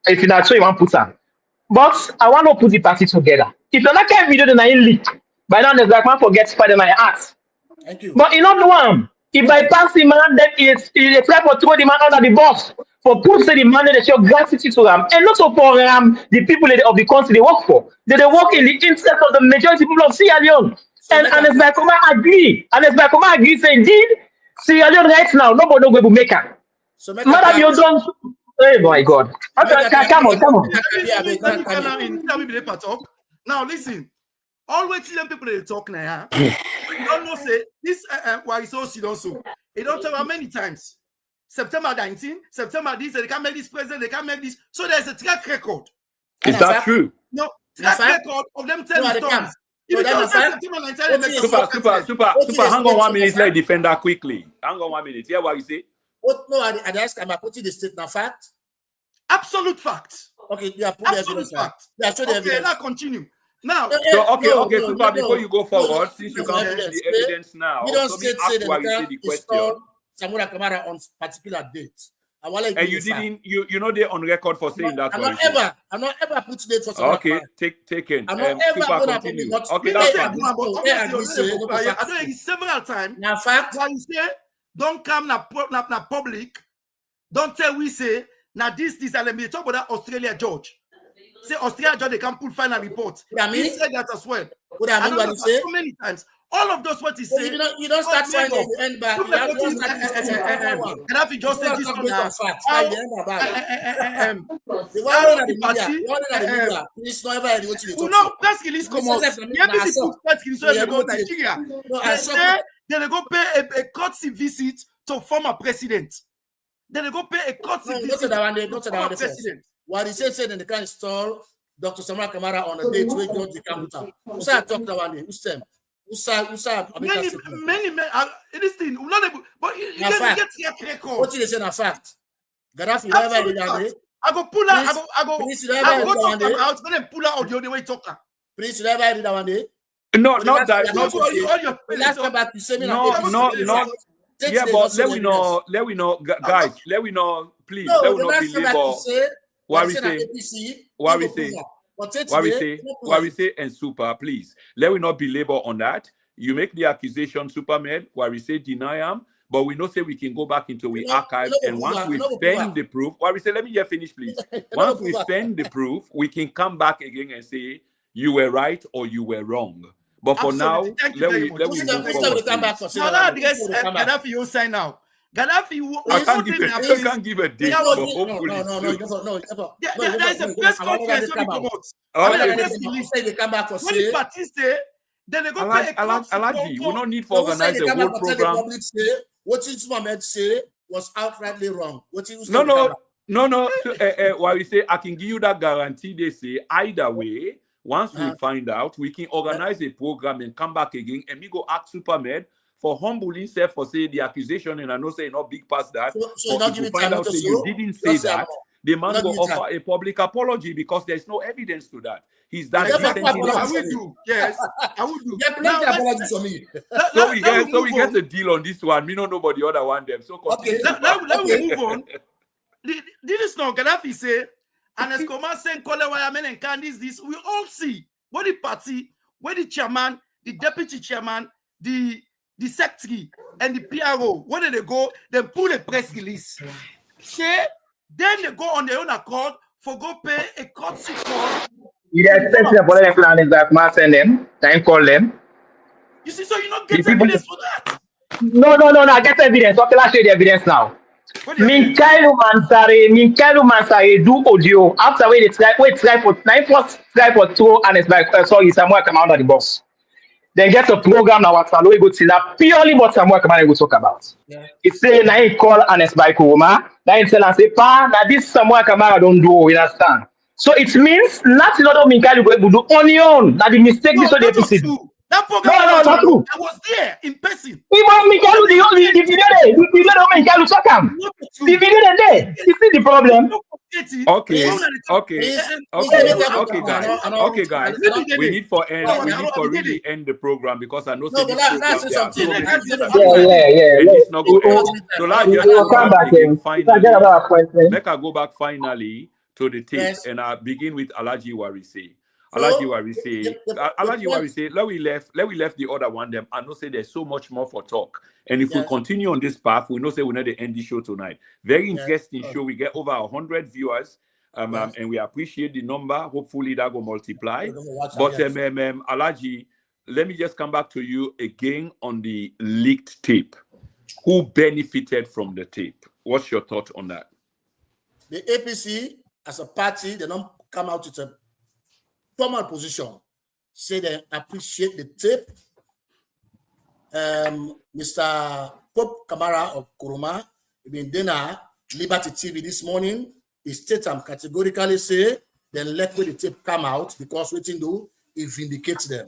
If you not so you want to put them, but I want to put the party together. If you're not getting video, then I leak. By now, there's like man forget Spider my ass. Thank you. But you not do one. If bypass the man, then he try to throw the man under the bus for proof say the man they show gratitude to them, and not so for the people of the country they work for. They work in the interest of the majority people of Sierra Leone. And Ebk Gaslights agree. And Ebk Gaslights agree say indeed Sierra Leone right now nobody will make it. So Madam, you don't. Oh my God. Okay, come on. Now listen. Always see them people they talk now. You don't know say this why so she don't so. They don't tell how many times. September 19, September this, they can't make this president, they can't make this. So there's a track record. Is that true? No, track record of them telling stories. If you September 19, super. Hang on 1 minute, let defend that quickly. Hang on 1 minute. Yeah, what you say? No, I ask, am I putting the statement fact? Absolute fact. Okay, yeah, put the evidence fact. Yeah, show the evidence. Now continue. Now, okay, super. Before you go forward, since you can't put the evidence now, you don't so say the question. Samura Kamara on particular date. And you didn't, you know they're on record for saying that. I'm not ever put date for Samura Okay, taken. I'm not ever going to continue. Okay, that's fine. I don't know several times. Now, fact. Why you say don't come na public? Don't tell we say now this and let me talk about that Australia judge. Say Australia judge they can pull final report. He said that as well. What I mean, what he say? So many times. All of those what he said. You don't start finding the end back. And if you just say this one, no, press release come out. Then they go pay a courtesy visit to former president. Then they go pay a courtesy visit to former president. What he said in the can install Dr. Samura Kamara on a date where George the Camuta. Who's I talked about it? Who's them? Many this thing, but you get your record. What you say in fact? Gaddafi never did that. I go pull out. I go talk about and pull out the way talker. Please, you never did that one day. No, not that. Last time back, you say me not. Yeah, but let we know, guys. Let we know, please. Let we know believe. What we say? What we say? What we say? And Super, please, let me not belabor on that. You make the accusation, Superman, where we say deny them, but we know say we can go back into the archive, and once we find the proof, what we say, let me just finish, please. Once we find the proof, we can come back again and say you were right or you were wrong. But for now, let me move forward. Gaddafi, you sign now. Gaddafi, I can't give a date, but hopefully there is a press conference when we come out. They come back for when the parties say, then they go pay a Alaji, we don't need to organize a whole program. What Mohammed say was outrightly wrong. No. Why we say I can give you that guarantee? They say either way. Once we find out, we can organize a program and come back again, and we go ask Superman for humble himself for say the accusation, and I know say not big past that. So not give find out say you didn't say that. The man go offer a public apology because there's no evidence to that. He's that. I will do. Yes, I will do. Get plenty of apologies for me. So we get a deal on this one. Me don't know about the other one. Them. So okay. Let me move on. This is not Gaddafi say. And as Command saying, Kole Wayamen and Candice, this we all see what the party, where the chairman, the deputy chairman, the secretary, and the PRO, where they go, they pull a press release. Then they go on their own accord for go pay a courtesy call. Yeah, especially the political plan is that man send them, time call them. You see, so you not get evidence for that. No, I get evidence. Okay, let's show the evidence now. Minkailu Mansari do audio after we try for 2 and it's like sorry, Samura come out of the box. Then get a program now what we go to that purely what Samura come out go talk about. Yeah. It's say now he call and it's by Kuma. Now he tell and say pa now this Samura Kamara don't do, you understand? So it means nothing other Minkailu go do on your own. Now the mistake is so the episode. That program I was there in person. Even Minkailu the video don't Minkailu talk am. The video there. You see the problem? Okay, guys. We need for really end the program because I know it's not good. So let us go back finally to the tape and I begin with Alaji Warise. Alaji Warise, let we left the other one them. I know say there's so much more for talk. And if we continue on this path, we know say we're not the end the show tonight. Very interesting show. We get over 100 viewers. And we appreciate the number. Hopefully that will multiply. But Alaji, let me just come back to you again on the leaked tape. Who benefited from the tape? What's your thought on that? The APC as a party, they don't come out with a formal position, say they appreciate the tape. Mr. Pope Kamara of Kuruma, been dinner, Liberty TV this morning, he states categorically say, then let the tape come out because waiting do, it vindicates them.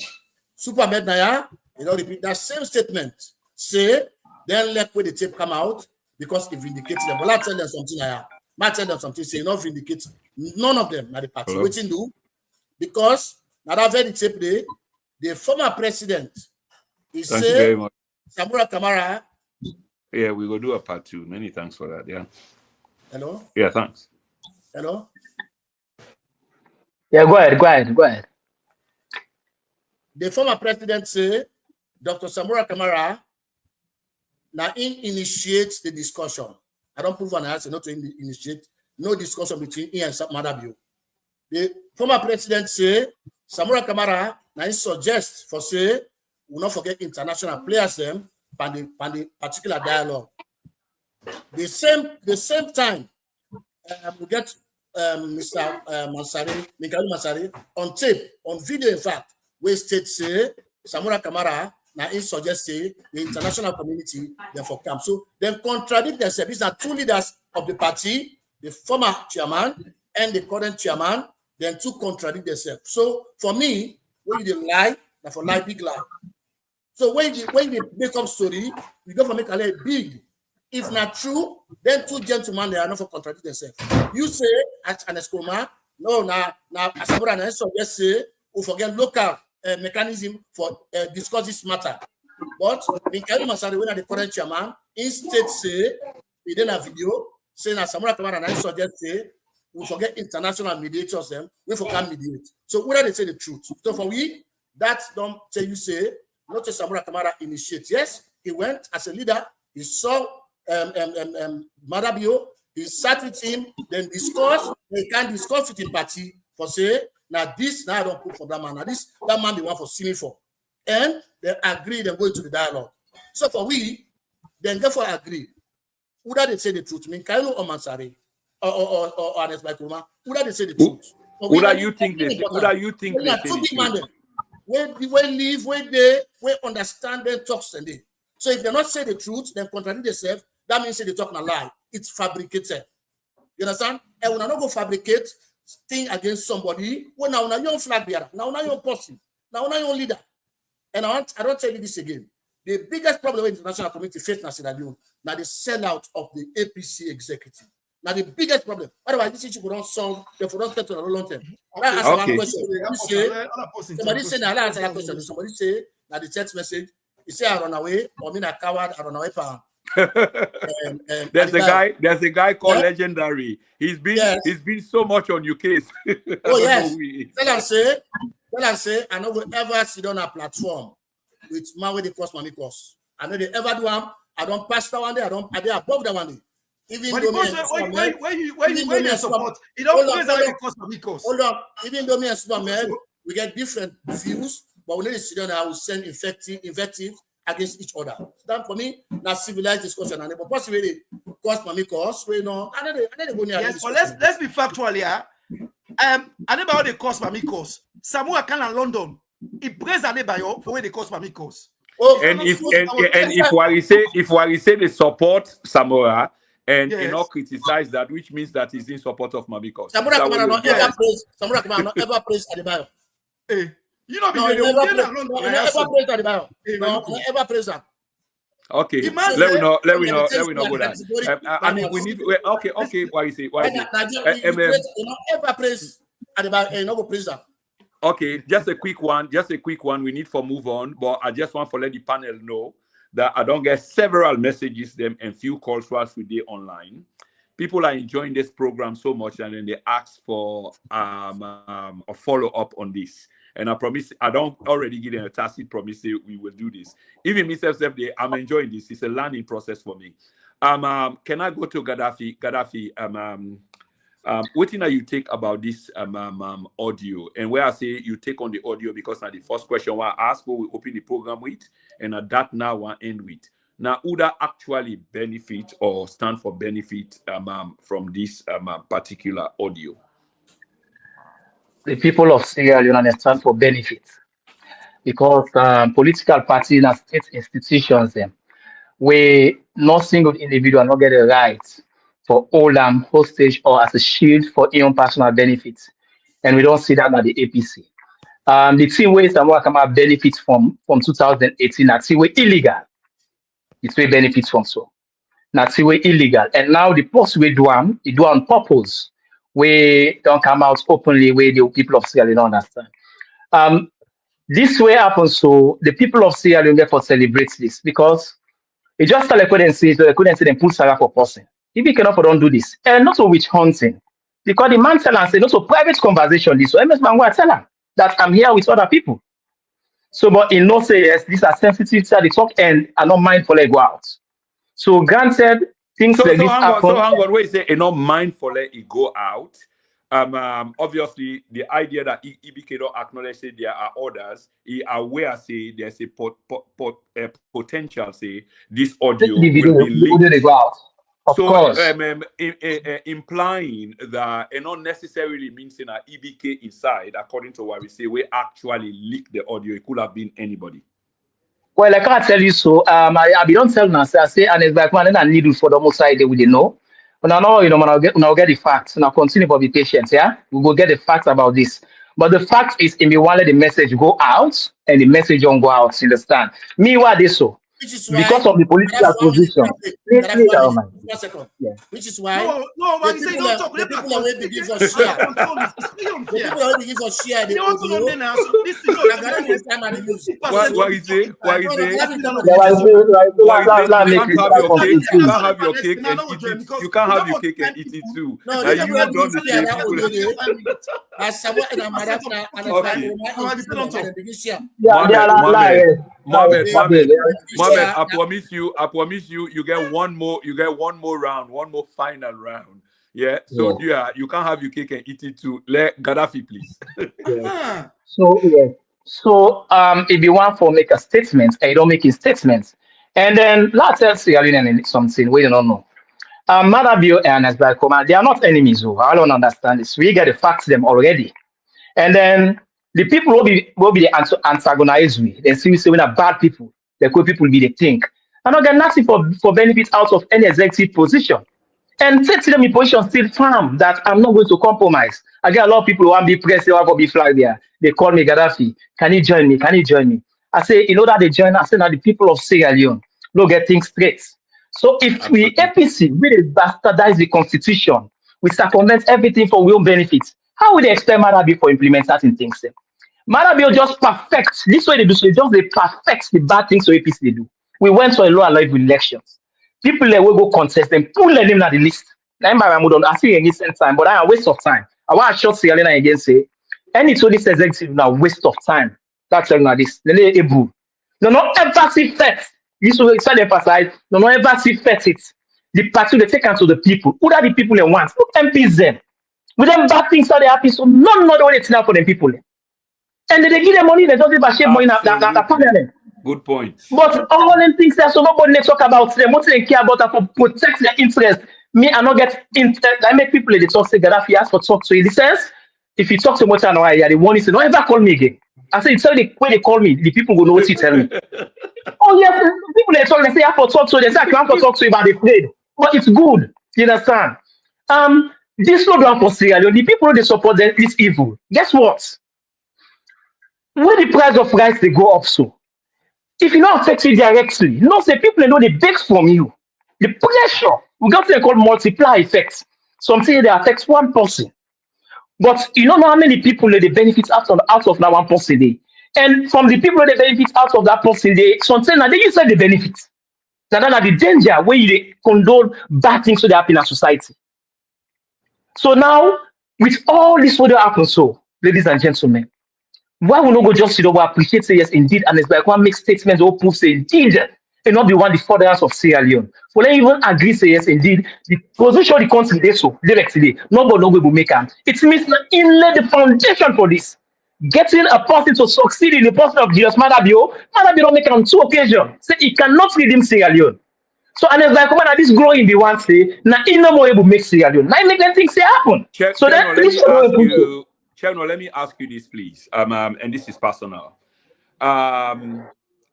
Super Mednaya, you know, repeat that same statement, say, then let the tape come out because it vindicates them. But I'll tell them something, say, not vindicate none of them, not the party. Waiting do, because now that very tape day, the former president, he said, Samura Kamara. Yeah, we will do a part 2. Many thanks for that. Yeah. Hello? Yeah, thanks. Hello? Yeah, go ahead. The former president said, Dr. Samura Kamara, now initiates the discussion. I don't prove an answer not to initiate no discussion between he and Madabu. The former president said, Samura Kamara now suggests for say, we not forget international players them and the particular dialogue. The same time, we get Mr. Minkailu Mansari on tape, on video, in fact, where state say Samura Kamara now suggests say the international community therefore come. So then contradict themselves. These are 2 leaders of the party, the former chairman and the current chairman. Then 2 contradict themselves. So for me, when you lie, that's for lie, big lie. So when you make up story, we go for make a lie big. If not true, then 2 gentlemen they are not for contradict themselves. You say at an escoma, no, now Samura and suggest say we forget local mechanism for discuss this matter. But Minkailu Mansari, when the current chairman, instead say he did a video saying that Samura Kamara and suggest say we forget international mediators, them, we forget mediate. So whether they say the truth. So for we, that don't tell you say, not just Samura Kamara initiate. Yes, he went as a leader, he saw Marabio, he sat with him, then discussed, they can discuss with him party for say, now this, now I don't put for that man, now this, that man they want for singing for. And they agree, they go into the dialogue. So for we, then therefore agree. Whether they say the truth, I mean, Kaino or Mansari, or Ernest Baikuma, whether they say the truth. Whether you think they say, whether you think they say the truth. When live, when they understand their talks and they. So if they not say the truth, then contradict themselves, that means they talk a lie. It's fabricated. You understand? And when I don't go fabricate thing against somebody, well now you're flag bearer, now you're person, now you're leader. And I don't tell you this again. The biggest problem with the international community face now the sellout of the APC executive. Now the biggest problem. Otherwise, this issue will not solve. Therefore, don't get to a long term. Okay. Somebody say, "Now answer that question." Somebody say, "Now the text message." He say, "I run away," or "Me a coward." I run away from. There's a guy called Legendary. He's been so much on your case. Oh yes. Tell him say, I know we ever sit on a platform with man where they cost money cost. I know they ever do them. I don't pass that one day. I they above that one day. Even though me you support, it don't praise how it cost money cost. Hold on. Even though me and Superman, we get different views, but we need to sit down and I will send invective against each other. That for me, that's civilized discussion. And the possibility cost money cost. We know. I know they go near. Yes, but let's be factual here. I know about the cost money cost. Samura can in London. He praise Adebayo for where the cost money cost. Oh, and if Wari say they support Samura and not criticize that, which means that he's in support of Mamikos. Samura not ever praise Adebayo. Hey, you know, never praise Adebayo. No, ever praise him. Okay, let me know go that. I mean, we need. Okay. Why is it? Ever praise Adebayo? No go praise him. Okay, just a quick one. We need to move on, but I just want to let the panel know that I don't get several messages them and few calls whilst we did online. People are enjoying this program so much, and then they ask for a follow-up on this. And I promise, I don't already give them a tacit promise we will do this. Even myself, I'm enjoying this. It's a learning process for me. Can I go to Gaddafi? What thing you take about this audio? And where I say you take on the audio because now the first question I ask who we open the program with, and that now I end with. Now, who that actually benefit or stand for benefit from this particular audio? The people of Sierra Leone stand for benefit because political parties and state institutions where no single individual not get a right for all hostage or as a shield for own personal benefits. And we don't see that at the APC. The thing where Samura come out benefits from 2018, that's way illegal. It's where benefits from so. That's way illegal. And now the post we do on purpose, where don't come out openly, where the people of Sierra Leone understand. This way happens so the people of Sierra Leone therefore celebrate this because it just like couldn't say them pull Sarah for person. If you cannot don't do this, and not so witch hunting, because the man tell and say, also private conversation. This so MS Mangwa tell him that I'm here with other people. So, but in no say yes, these are sensitive to the talk and are not mindful let go out. So, granted, things like this happen. So, hang on, wait, say not mindful let it go out. Obviously, the idea that Ebk don't acknowledge say there are others, he aware say there's a potential say this audio will be leaked. Of course. Implying that it not necessarily means in Ebk inside, according to what we say, we actually leak the audio. It could have been anybody. Well, I can't tell you so. I don't tell now. I say, and it's like man, I need for the most side they will know. But now, I'll get the facts. Now continue for the patience. Yeah, we will get the facts about this. But the fact is, in the one let the message go out and the message don't go out. Understand? Me, what this so? because of the political position. One second. Yeah. Which is why No, the people that will begin for share. The people that will begin for share the audio. What is it? What is it? You can't have your cake and eat it too. No, Now you don't the same. As someone and Mohammed, I promise you, you get one more round, one more final round. Yeah. So you can't have your cake and eat it too. Let Gaddafi, please. So if you want to make a statement, and you don't make a statement, and then let's tell Sierra Leone something we don't know. Marabio and Esbakoma, they are not enemies. I don't understand this. We get the facts them already, and then the people will be the antagonized. They see we are bad people. The good people will be the think. I don't get nothing for benefit out of any executive position. And say to them in position still firm that I'm not going to compromise. I get a lot of people who want to be pressed, they want to be flag there. They call me Gaddafi. Can you join me? Can you join me? I say, you know that they join, I say now the people of Sierra Leone don't get things straight. So if we APC, we bastardize the constitution, we circumvent everything for real benefits, how will they expect Marabi for implement certain things? Marabi will just perfect, this way they do, so they perfect the bad things so APC they do. We went for a low alive elections. People that will go contest them, pull them at the list. I see any sense time, but I am a waste of time. I want to show Sierra Leone again say, any to this executive now waste of time. That's like this. No, not ever see fet. This will emphasize. No, ever see fet it. The party they take to the people. Who are the people they want? Look MPs them. With them bad things are they happy, so none of the way it's now for them people. And they give them money, they don't give a share money that parliament. Good point. But all them things there, so nobody talk about them. What they care about are for protect their interest. Me, I not get interest. I make people they talk say Gaddafi ask for talk to. In the sense, if you talk to much and why the one is don't ever call me again. I say tell the when they call me, the people will know what you tell me. Oh yes, people they talk, they say I have for talk to. They say I can't for talk to you about the afraid. But it's good. You understand? This no do for Sierra Leone. The people they support them is evil. Guess what? When the price of rice they go up so. If you not affect you directly, no say people know they beg from you. The pressure, we got something called multiply effects. Something that affects one person. But you don't know how many people they benefit out of that one person day. And from the people that benefit out of that person day, something that they use the benefit. That's the danger where you condone bad things to the happen in society. So now, with all this what happen, so ladies and gentlemen, why will not go just appreciate say yes indeed and it's like one make statements or proof say indeed and not be one the furtherance of Sierra Leone. For them even agree say yes indeed the position of the country they so directly nobody will make them. It means that inlay the foundation for this. Getting a person to succeed in the person of Jesus Madabio don't make on 2 occasions. Say he cannot redeem Sierra Leone. So and it's like when this growing the one say now in no more able to make Sierra Leone. Now make them things say happen. So then let me ask you this, please. And this is personal.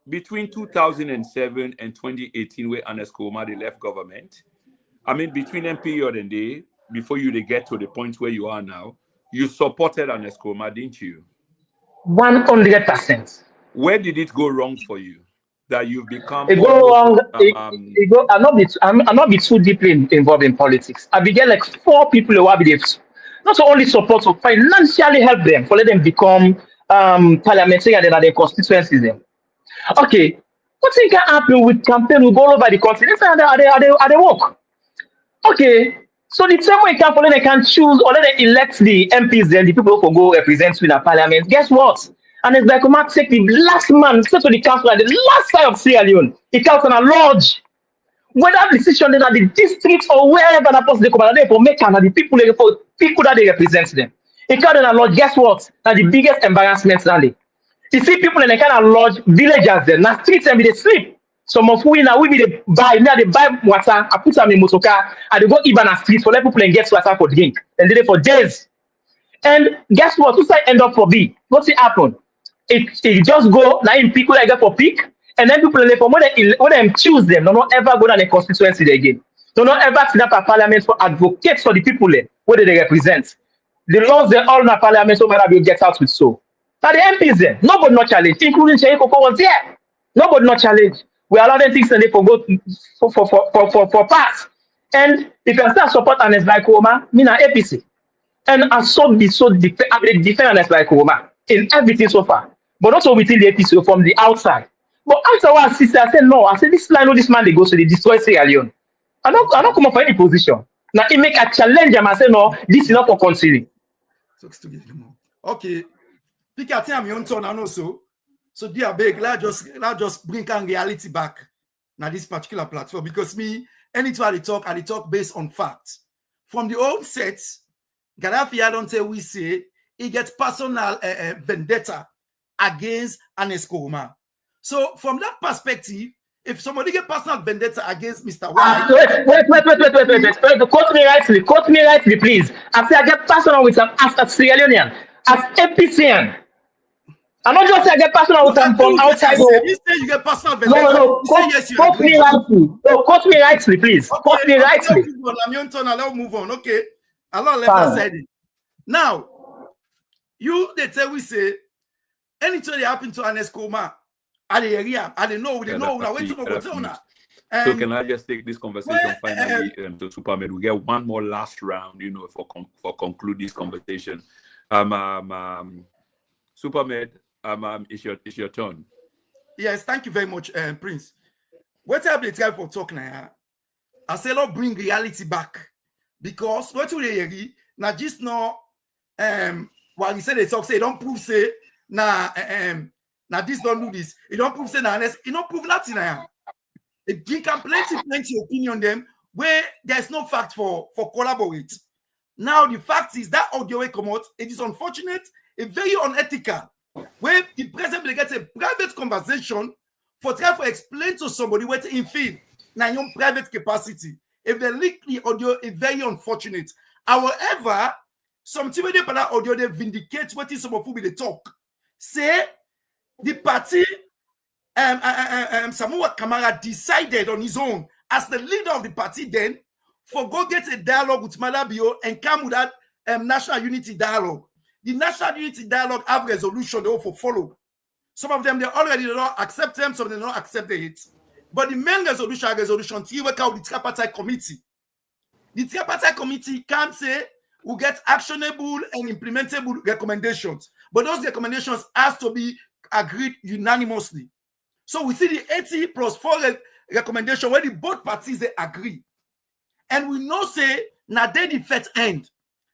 Between 2007 and 2018, where Ernest Koroma they left government, I mean, between them period and day, before you they get to the point where you are now, you supported Ernest Koroma, didn't you? 100%. Where did it go wrong for you that you've become? I'm not be too deeply involved in politics. I began like 4 people who have been not only support to financially help them for let them become parliamentarian and their constituencies them. Okay, what thing can happen with campaign will go all over the country? Let's say they work. Okay, so the same way can they can choose or let they elect the MPs then the people who go represent in the parliament. Guess what? And it's like we take the last man to the council at the last side of Sierra Leone. It counts on a lodge. Whether decision then at the district or wherever that person they come and they for make and the people that they represent them. It counts on a lodge. Guess what? That's the biggest embarrassment Sunday. You see people in the kind of lodge villagers there. Now streets and they sleep. Some of we now we be they buy water. I put them in motoka and they go even a street for let people and get water for drink. And they for days. And guess what? Who say end up for B? What's it happen? It just go now in people like get for pick. And then people for when they choose them, do not ever go down the constituency again. Do not ever sit up a parliament for advocates for the people where they represent. The laws they all in a parliament so whether they get out with so. Now the MPs there, nobody not challenge, including Cheikh Koko was there. Nobody not challenge. we allow them things and they for go for pass. And if you start support Ernest like Roma, me na APC. And I so defend Ernest like Roma in everything so far. But also within the APC from the outside. But afterwards, sister, I said no. I said this line, this man they go so they destroy Sierra Leone. I don't come up for any position. Now he make a challenge him and say no, this is not for considering. Okay. Pick a time your turn and also. So dear beg, let's just bring on reality back now this particular platform because me, anytime I talk based on facts. From the old set, Gaddafi, I don't say we say he gets personal vendetta against Ernest Koroma. So from that perspective, if somebody get personal vendetta against Mr. White, wait. Quote me rightly, please. I say I get personal with him as Sierra Leonean, as APCian. I'm not just say I get personal with him from outside. You say you get personal vendetta. No. Quote me rightly. No, quote me rightly, please. Okay, quote me rightly. I'm your turn. I'll move on. Okay. Allah left said it. Now, they tell we say anything that happen to Ernest Koroma, I know. Now wait to go tell now. So can I just take this conversation finally to Supermed? We get one more last round, for conclude this conversation. Supermed, it's your turn. Yes, thank you very much, Prince. What have they tried for talk now? I say not bring reality back because what do they agree? Now just now, while he said they talk, say don't prove say now this don't do this. It don't prove say now it don't prove nothing now. It can plenty opinion them where there's no fact for collaborate. Now the fact is that audio will come out. It is unfortunate, it's very unethical. When the president gets a private conversation for trying to explain to somebody what in feel now your private capacity. If they leak the audio, it's very unfortunate. However, something when they put that audio, they vindicate what is some of who they talk. Say the party Samura Kamara decided on his own as the leader of the party then for go get a dialogue with Malabio and come with that national unity dialogue. The national unity dialogue have resolution they all follow. Some of them they already don't accept them, some of them don't accept it. But the main resolution to work out the Tripartite committee. The Tripartite committee can say we get actionable and implementable recommendations, but those recommendations has to be agreed unanimously. So we see the 80+4 recommendation where the both parties they agree. And we know say now they the first end.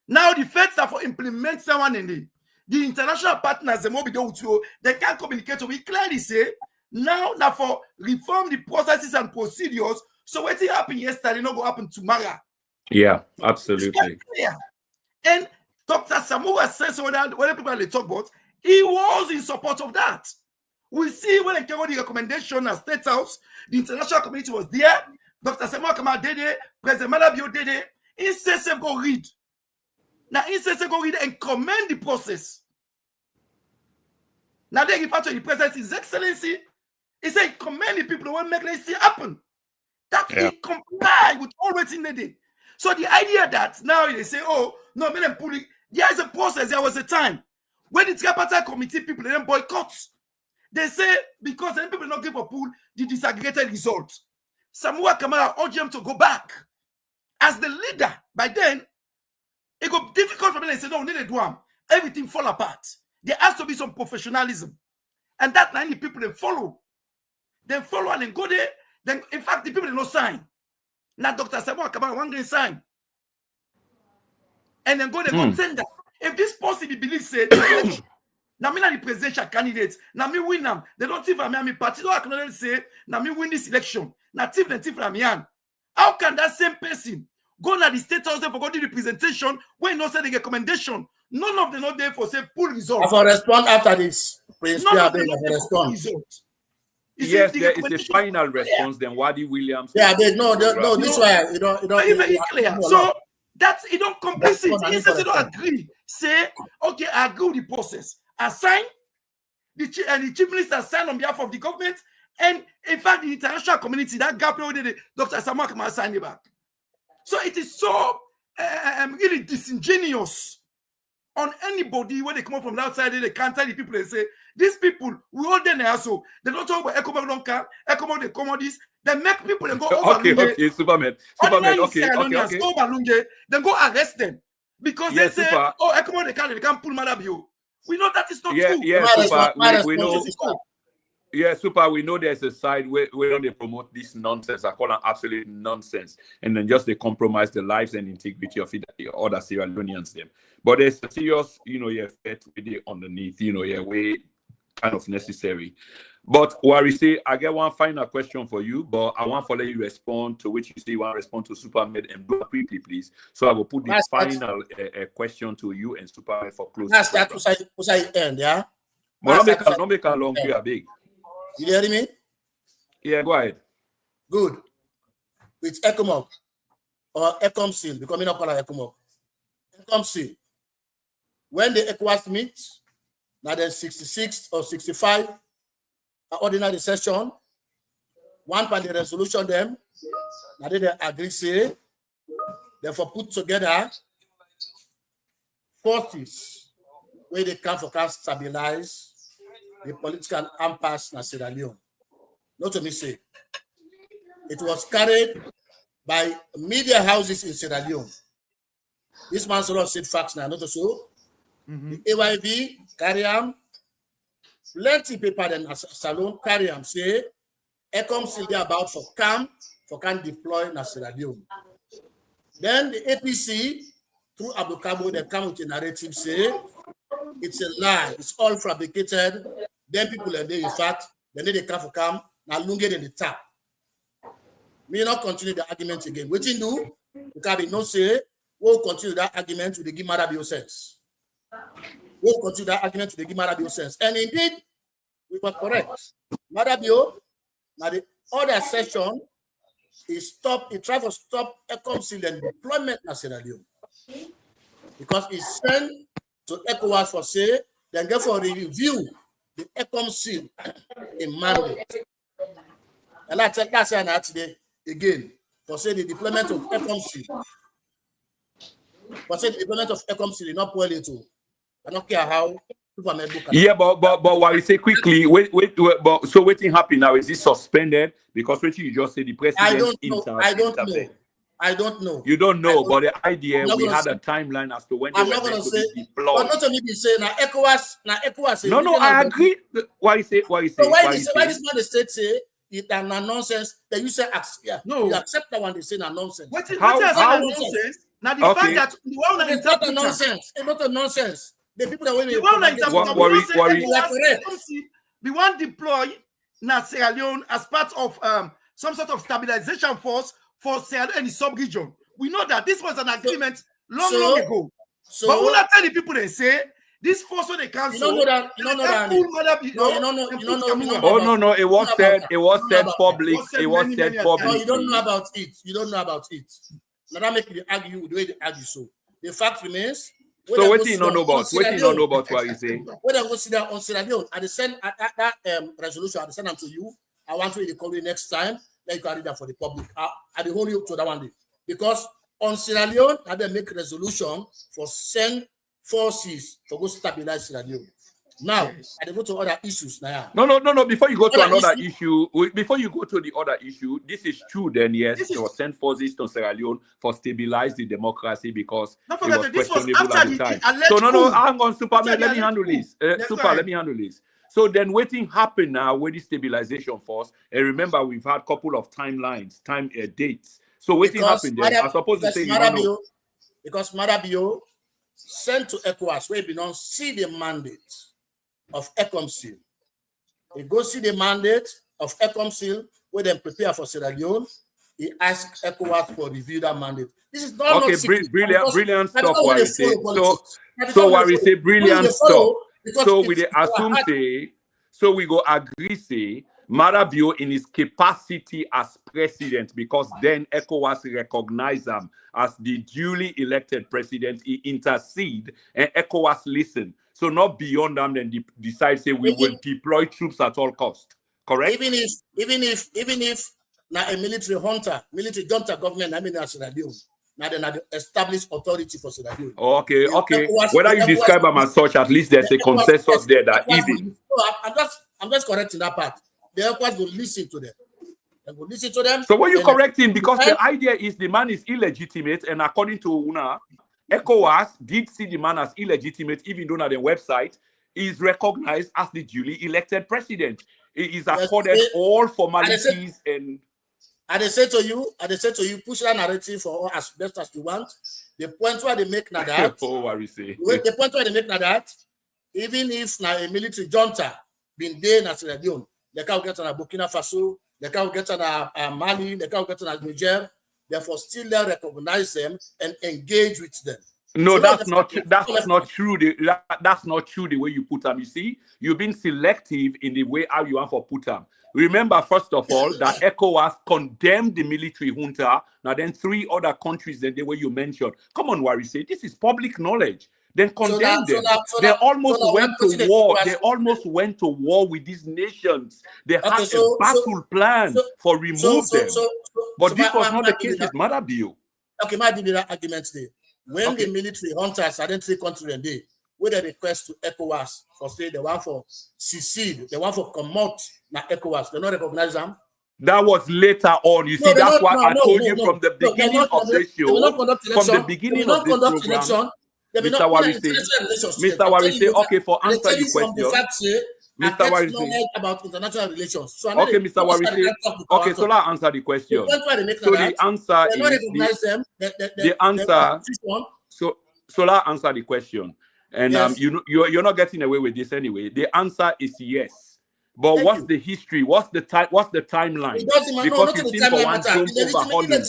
Now the first are for implement someone in the international partners they can communicate. So we clearly say now for reform the processes and procedures. So what happened yesterday not go happen tomorrow. Yeah, absolutely. And Dr. Samura says so that when people they talk about, he was in support of that. We see when it came on the recommendation at State House, the international community was there. Dr. Samura Kamara did it, President Malabio did it. He says go read. Now he says go read and commend the process. Now they refer to the President, His Excellency. He said commend the people who want to make this happen. That he comply with all waiting they did. So the idea that now they say, oh, no, men and pulling, there is a process, there was a time when the Tripartite committee people they boycott. They say because then people not give a pool the disaggregated results. Samura Kamara urged them to go back as the leader. By then, it got difficult for me. They say no, we need to do them. Everything fall apart. There has to be some professionalism, and that 90 people they follow and then go there. Then in fact the people they no sign. Now Dr. Samura Kamara one green sign, and then go there contender. If this possibly believes say. Now me not the presidential candidates. Now me win them. They don't think me party don't acknowledge say now me win this election. Now thief from me. How can that same person go na the State House for go do the presentation when no say the recommendation? None of them not there for say full result. I will respond after this. Prince respond. Yes, there is a final response. Then Wadi Williams. Yeah, this way you don't very clear. So that's it don't complicit. He says you don't agree. Say okay, I agree with the process. Assign the chief minister signed on behalf of the government, and in fact, the international community that gap Dr. Samura Kamara signed it back. So it is so really disingenuous on anybody when they come up from the outside, they can't tell the people, they say, these people, we all then also, they don't talk about ECOMOG don't come, ECOMOG they come on this, they make people and go over Okay, Superman, okay. Go over Lunge, then go arrest them. Because they say, oh, ECOMOG they can't pull Madabio. We know that is not true. Yeah, Super, we know there's a side where they promote this nonsense. I call it absolute nonsense. And then just they compromise the lives and integrity of the other Sierra Leoneans them. But there's a serious, effect with it underneath, way kind of necessary. But what we say, I get one final question for you, but I want to let you respond to which you say you want to respond to Superman and do it quickly, please. So I will put this final question to you and Superman for closing. That's that was I end, yeah? But don't make a long prayer big. You hear me? Yeah, go ahead. Good. With ECOMOG or ECOMSIL, because we not call it ECOMOG. ECOMSIL. When the ECOWAS meet, now there's 66 or 65 ordinary session, one part the resolution them, now they agree say, therefore put together forces where they can stabilize the political impasse in Sierra Leone. Not to me say, it was carried by media houses in Sierra Leone. This man sort of said facts now, not so. The AYV carry on. Plenty people in Salon carry on say, ECOMSIL about for can deploy in Sierra Leone. Then the APC, through Abu Kabo, they come with a narrative say, it's a lie, it's all fabricated. Then people are there, in fact, then they come for come, now Lunge in the tap. We not continue the argument again. What you do, because we no say, we'll continue that argument with the give Marabio sense. We'll continue that argument with the give Marabio sense. And indeed, we were correct. Marabio, now the other session is stop, it tries to stop ECOMSIL and deployment in Sierra Leone. Because it's sent to ECOWAS for say, then go for review the ECOMSIL in mandate. And that's an today again for say the deployment of ECOMSIL. For say the deployment of ECOMSIL is not poorly too. I don't care how. Yeah, but what we say quickly, but so waiting happen now, is it suspended? Because what you just say the president I don't know. You don't know, but the idea we had a timeline as to when they were going to be deployed. But not to me be saying now ECOWAS. No, I agree. Why you say? So why this man the state say it's a nonsense? Then you say you accept that one they say nonsense. What is nonsense? Now the fact that the one it's not a nonsense. It's not a nonsense. The people that we want deploy na Sierra Leone as part of some sort of stabilization force for Sierra Leone and the sub-region. We know that this was an agreement long ago. So, but when I tell the people they say this force when they cancel, you don't know that. Oh no, it was said public. It was said public. No, you don't know about it. You don't know about it. Now that make you argue the way they argue. So the fact remains. So what do you not know about? What do you not know about what you say? When I go sit down on Sierra Leone, I send that resolution. I send them to you. I want to call you next time. Then you can read that for the public. I hold you to that one day because on Sierra Leone, I then make resolution for send forces to go stabilize Sierra Leone. Now, I go to other issues now. No. Before you go to another issue, before you go to the other issue, this is true. Then yes, they will send forces to Sierra Leone for stabilize the democracy because it was questionable at the time. So no, hang on, Superman. Let me handle this. Let me handle this. So then, waiting happen now with the stabilization force. And remember, we've had a couple of timelines, dates. So waiting happen then. I suppose to say you don't know. Because Marabio sent to ECOWAS where we don't see the mandate of ECOMSIL. He goes see the mandate of ECOMSIL where they prepare for Sierra Leone. He asks ECOWAS for review that mandate. This is not brilliant stuff. What we say. So what we say, brilliant stuff. So we assume say, so we go agree say Marabio in his capacity as president, because then ECOWAS recognize him as the duly elected president. He intercede and ECOWAS listen. So not beyond them, then decide say we will deploy troops at all cost. Correct? Even if now a military junta government, I mean that's Sierra Leone. now they the established authority for Sierra Leone. Okay. Whether you describe them as such, at least there's a consensus there that even. I'm just correcting that part. The ECOWAS will listen to them. They will listen to them. So what you correcting? Because the idea is the man is illegitimate, and according to Una, ECOWAS did see the man as illegitimate, even though on the website is recognized as the duly elected president. It is accorded all formalities and. And they say to you, push that narrative for as best as you want. The point where they make now that, the point where they make now that, even if now a military junta been there in Sierra Leone, they can't get on a Burkina Faso, they can't get on a Mali, they can't get on a Niger, therefore still they recognize them and engage with them. No, so that's not true. That's not true. That's not true the way you put them. You see, you've been selective in the way how you want to put them. Remember, first of all, that ECOWAS condemned the military junta. Now, then 3 other countries, the way you mentioned. Come on, Warise, this is public knowledge. Then condemn them. They almost went to war. They almost went to war with these nations. They had a battle plan for remove them. But this was not the case with Madabio. Okay, might be that argument there. When the military hunters identify country and they with a request to ECOWAS for say they want for secede, they want for come out na ECOWAS, they not recognize them. That was later on. You see, that's what I told you from the beginning of the show. From the beginning of this program, Mr. Warise, okay, for answer your question. Mr. Warise, about international relations. So okay, Mr. Warise. Okay, so let's answer the question. So the answer is the answer. So let's answer the question. And yes. You're not getting away with this anyway. The answer is yes. But what's the history? What's the timeline? Because you seem for one to overhauling.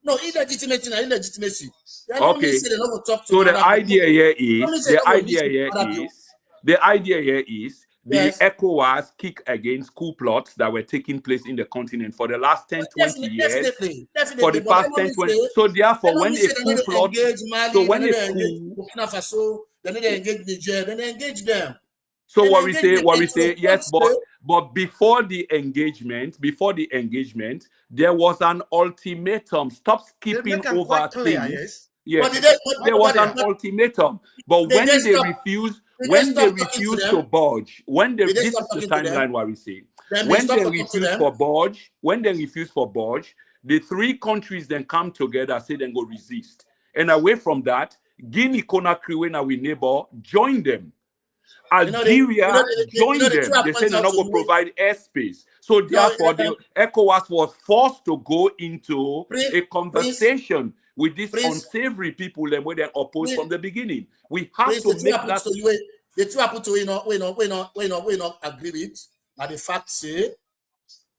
No, illegitimacy. Okay. So the idea here is the ECOWAS kick against coup plots that were taking place in the continent for the last 10, 20 years. Definitely. For the past 10, 20. So therefore, when a coup plot, so when a coup, Burkina Faso, then they engage Niger, then they engage them. So what we say, yes, but before the engagement, there was an ultimatum. Stop skipping over things. Yes, there was an ultimatum. But when they refused, to budge, this is the timeline where we say, when they refuse for budge, the 3 countries then come together, say then go resist. And away from that, Guinea, Conakry, when our neighbor, join them. Algeria joined them. They said they're not going to provide airspace. So therefore, the ECOWAS was forced to go into a conversation with these unsavory people and where they opposed from the beginning. We have to make that. The 2 people to we not agree with. Now the fact say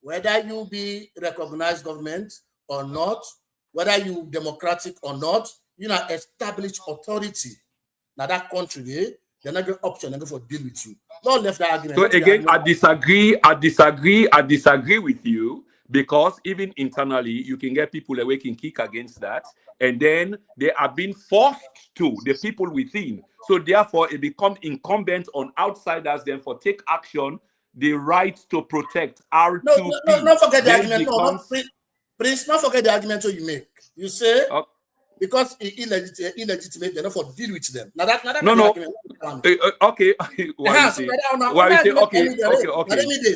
whether you be recognized government or not, whether you democratic or not, you know established authority. Now that country they're not going to option and go for deal with you. Not left that argument. So again, I disagree with you, because even internally you can get people away can kick against that, and then they are being forced to the people within. So therefore, it becomes incumbent on outsiders then for take action, the right to protect R2P. No, forget the argument. Prince, not forget the argument you make. You say. Because illegitimate, they're not for deal with them. Now that okay. Okay.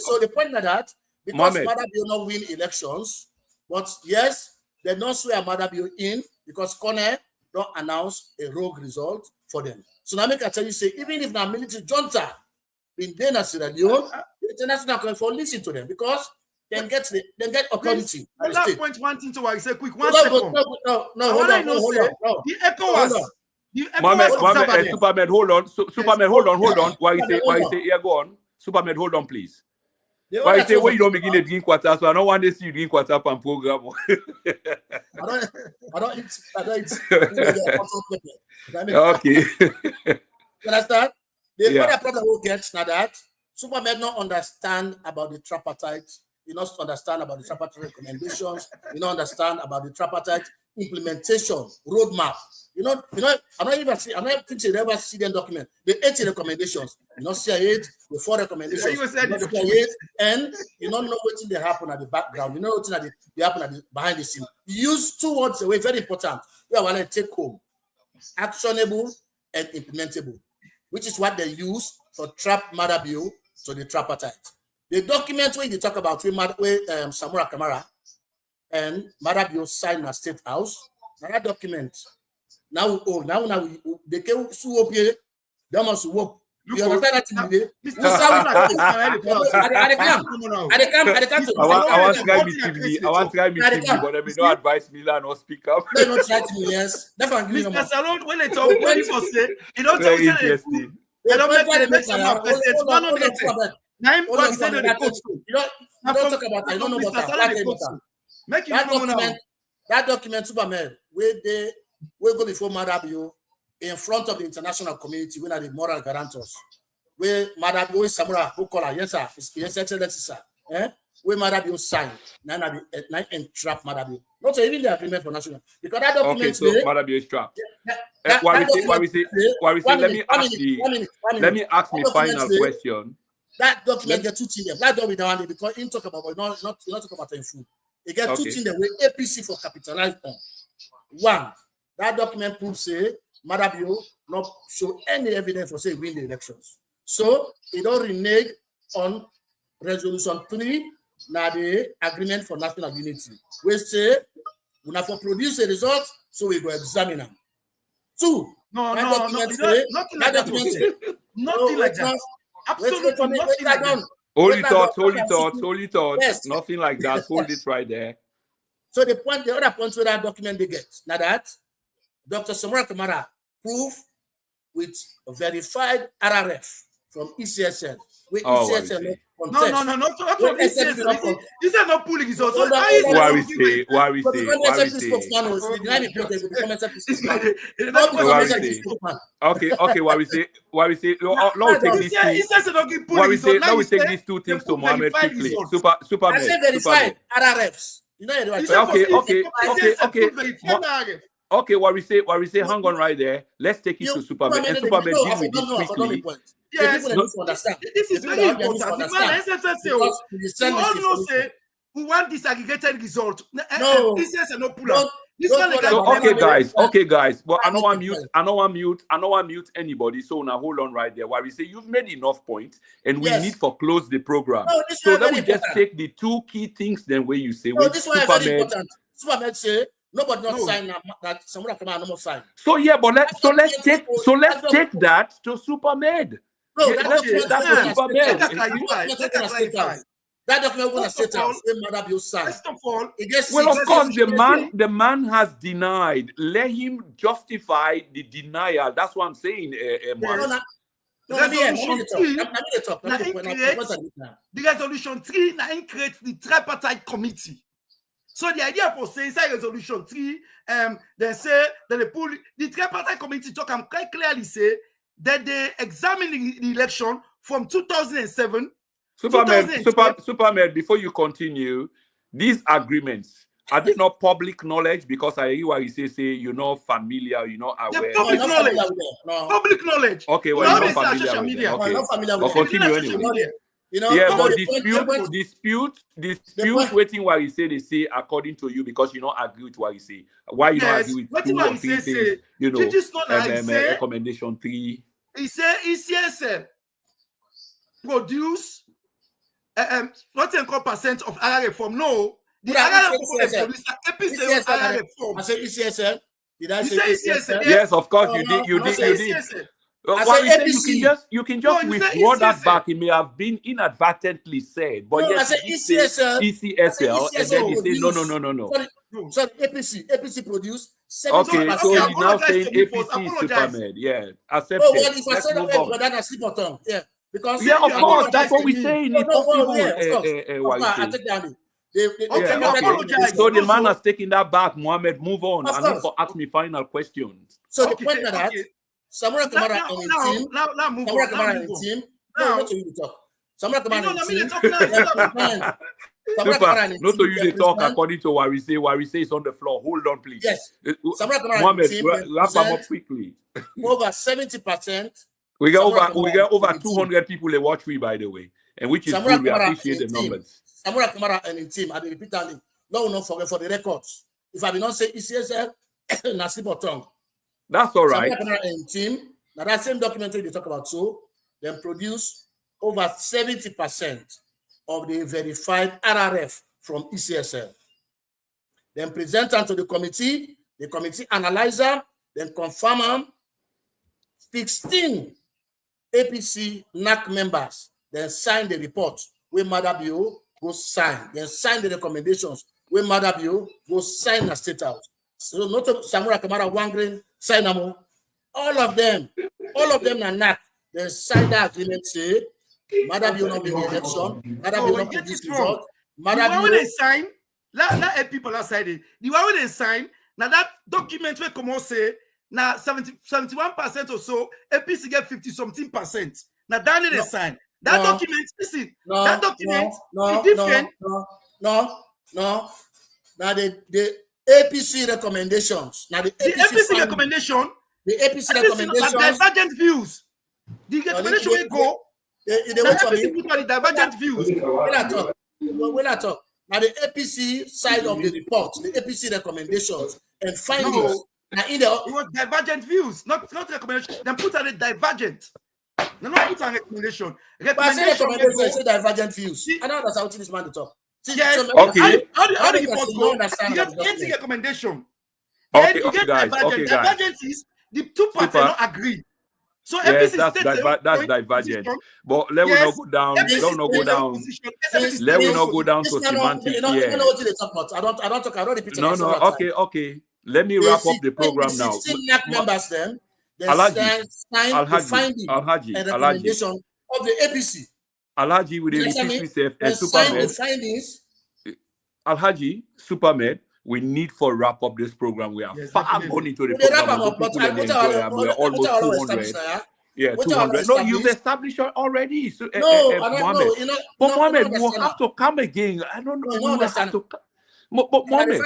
So the point is that because Madabio not win elections, but yes, they don't swear Madabio in because Kone don't announce a rogue result for them. So now make I tell you, say even if now military junta in Dana Sierra Leone, the international community for listen to them because. Then get authority. That point one thing to I say quick 1 second. Hold on. The ECOWAS. Superman, hold on. Superman, hold on. Why you say yeah, go on. Superman, hold on, please. Why you say you don't begin the drink quarter? So I don't want to see you drink quarter and program. I don't eat. Okay. You understand? The other problem we get now that Superman don't understand about the tripartite. You not understand about the tripartite recommendations. You don't understand about the tripartite implementation roadmap. I'm not even thinking they ever see the document. The 80 recommendations, see 8, the 4 recommendations, and you don't know what they happen at the background. You know what they happen behind the scene. You use 2 words away, very important. We want to take home: actionable and implementable, which is what they use for trap matter bill to the tripartite. The document where they talk about Samura Kamara and Marabio signed at State House. That document. Now they can sue up here. They must work. You understand that today? I want to try me TV, but they may not advise me and not speak up. They don't try to me, yes. Definitely. Mr. Salon, when they talk, when you say, you don't tell me. Interesting. They don't make some of the Nine bucks said the coach. You don't talk about. I don't know about that. That document, Superman, where we go before Marabio in front of the international community, we are the moral guarantors. Where Marabio is Samura, who call her, yes, sir, yes, excellency, sir. Where Marabio signed, nine entrap Marabio. Not even the agreement for national. Because that document. Okay, so Marabio is trapped. Why we say, let me ask me final question. That document get 2 things. That don't be the one because in talk about, but not talk about in food. It get 2 things that we APC for capitalize on. 1, that document proves say Marabio not show any evidence for say win the elections. So it don't renege on resolution 3, now the agreement for national unity. We say we have to produce a result, so we go examine them. 2, nothing like that. Absolutely nothing like that. Holy thoughts. Yes. Nothing like that. Hold it right there. So the other point where that document they get, now that Dr. Samura Kamara proved with a verified RRF from ECSL. No, not from ECSL. This is not pulling his also. Why we say? Okay, why we say? Now we take these 2 things to Mohammed quickly. Superman. I say verified RRFs. You know, Okay, what we say, hang on right there. Let's take it to Superman. And Superman deal with this quickly. Yes, this is very important. The man SFSO, we all know say we want disaggregated result. This is no pull up. Okay, guys. But I don't want mute anybody. So now hold on right there. Why we say you've made enough points and we need to close the program. So then we just take the 2 key things then where you say this one is very important. Superman say nobody not sign that Samura Kamara not sign. So yeah, but let's take that to Supermed. No, that's Supermed. That document will state house when Marabio signed. First of all, well, of course, the man has denied. Let him justify the denial. That's what I'm saying, the resolution 3 creates the tripartite committee. So the idea for saying inside resolution 3, they say that the tripartite committee talk and quite clearly say that they examine the election from 2007. Superman, before you continue, these agreements, are they not public knowledge? Because I hear what you say you're not familiar, you're not aware. Public knowledge. Okay, well, you're not familiar with them. Okay. But continue anyway. But dispute waiting what you say, they say according to you because you don't agree with what you say. Why you don't agree with 2 or 3 things, recommendation 3. He said ECSL produce 40% of RRF reform. No, the RRF reform is APC RRF reform. I say ECSL. Did I say ECSL? Yes, of course you did. You did. You can just withdraw that back. It may have been inadvertently said, but yes, ECSL, and then you say no. Sorry, APC produced. Okay, so you're now saying APC is Superman. Yeah, accept it. Let's move on. Yeah, because of course, that's what we're saying. It's possible. I take down so the man has taken that back. Mohammed, move on. I need to ask me final questions. So the point that Samura Kamara and his team. Samura Kamara and his team. No, not to you talk. Samura Kamara and his team. Super. Not to you they talk according to what we say. What we say is on the floor. Hold on, please. Yes. Mohammed, wrap up quickly. Over 70%. We get over 200 people they watch me, by the way, and which is good. We appreciate the numbers. Samura Kamara and in team, I repeat that. No, not forget for the records. If I did not say ECSL, na slip of tongue. That's all right. Samura Kamara and team. Now that same documentary they talk about, so then produce over 70% of the verified RRF from ECSL. Then present them to the committee analyze them, then confirm them. 16 APC NAC members then sign the report where Madabio go sign, then sign the recommendations where Madabio go sign the state house. So not Samura Kamara Wangren, sign them all of them are NAC. Then sign that agreement say Madabio not win the election, Madabio not produce result. Madabio they sign, let people outside it. The one they sign, now that document where come on say now 71% or so, APC get 50-something%. Now that they sign. That document, listen, that document is different. No. Now the APC recommendations. Now the APC recommendation. The APC recommendation divergent views. The recommendation will go. The divergent views. When I talk. Now the APC side of the report, the APC recommendations and findings. It was divergent views, not recommendation. Then put on a divergent. No, not put on recommendation. Recommendation say divergent views. I don't understand what this man to talk. Yes. Okay. How the report go? You get recommendation. Okay, you get guys. Divergent. Okay, guys. Divergent is the two parties not agree. So yes, that's divergent. But let me not go down. Let me not go down to semantics here. You know what they talk about. I don't talk. I don't repeat. No. Okay. Let me wrap up the program now. 16 NAC members then sign the finding and recommendation of the APC. Alhaji with the repeat and Supermed. Alhaji, Supermed, we need for wrap up this program. We are far going into the program. We are almost 200. Yeah, 200. No, you've established already. So, Mohammed. But Mohammed, we'll have to come again. I don't know. We'll have to come. But Mohammed,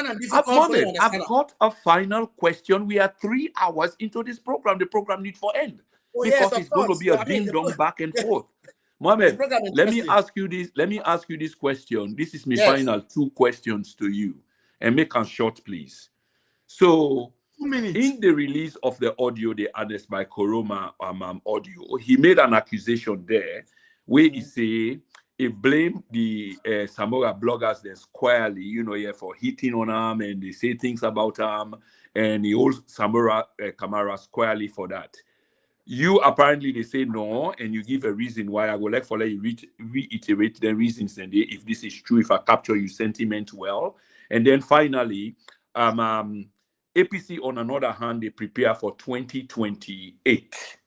I've got a final question. We are 3 hours into this program. The program needs for end. Because it's going to be a ding-dong back and forth. Mohammed, let me ask you this question. This is my final 2 questions to you. And make them short, please. So, in the release of the audio, the Ernest by Koroma audio, he made an accusation there where he say he blamed the Samura bloggers there squarely, for hitting on him, and they say things about him, and he holds Samura Kamara squarely for that. You apparently they say no, and you give a reason why. I would like for you reiterate the reasons, and if this is true, if I capture your sentiment well. And then finally, APC on another hand, they prepare for 2028,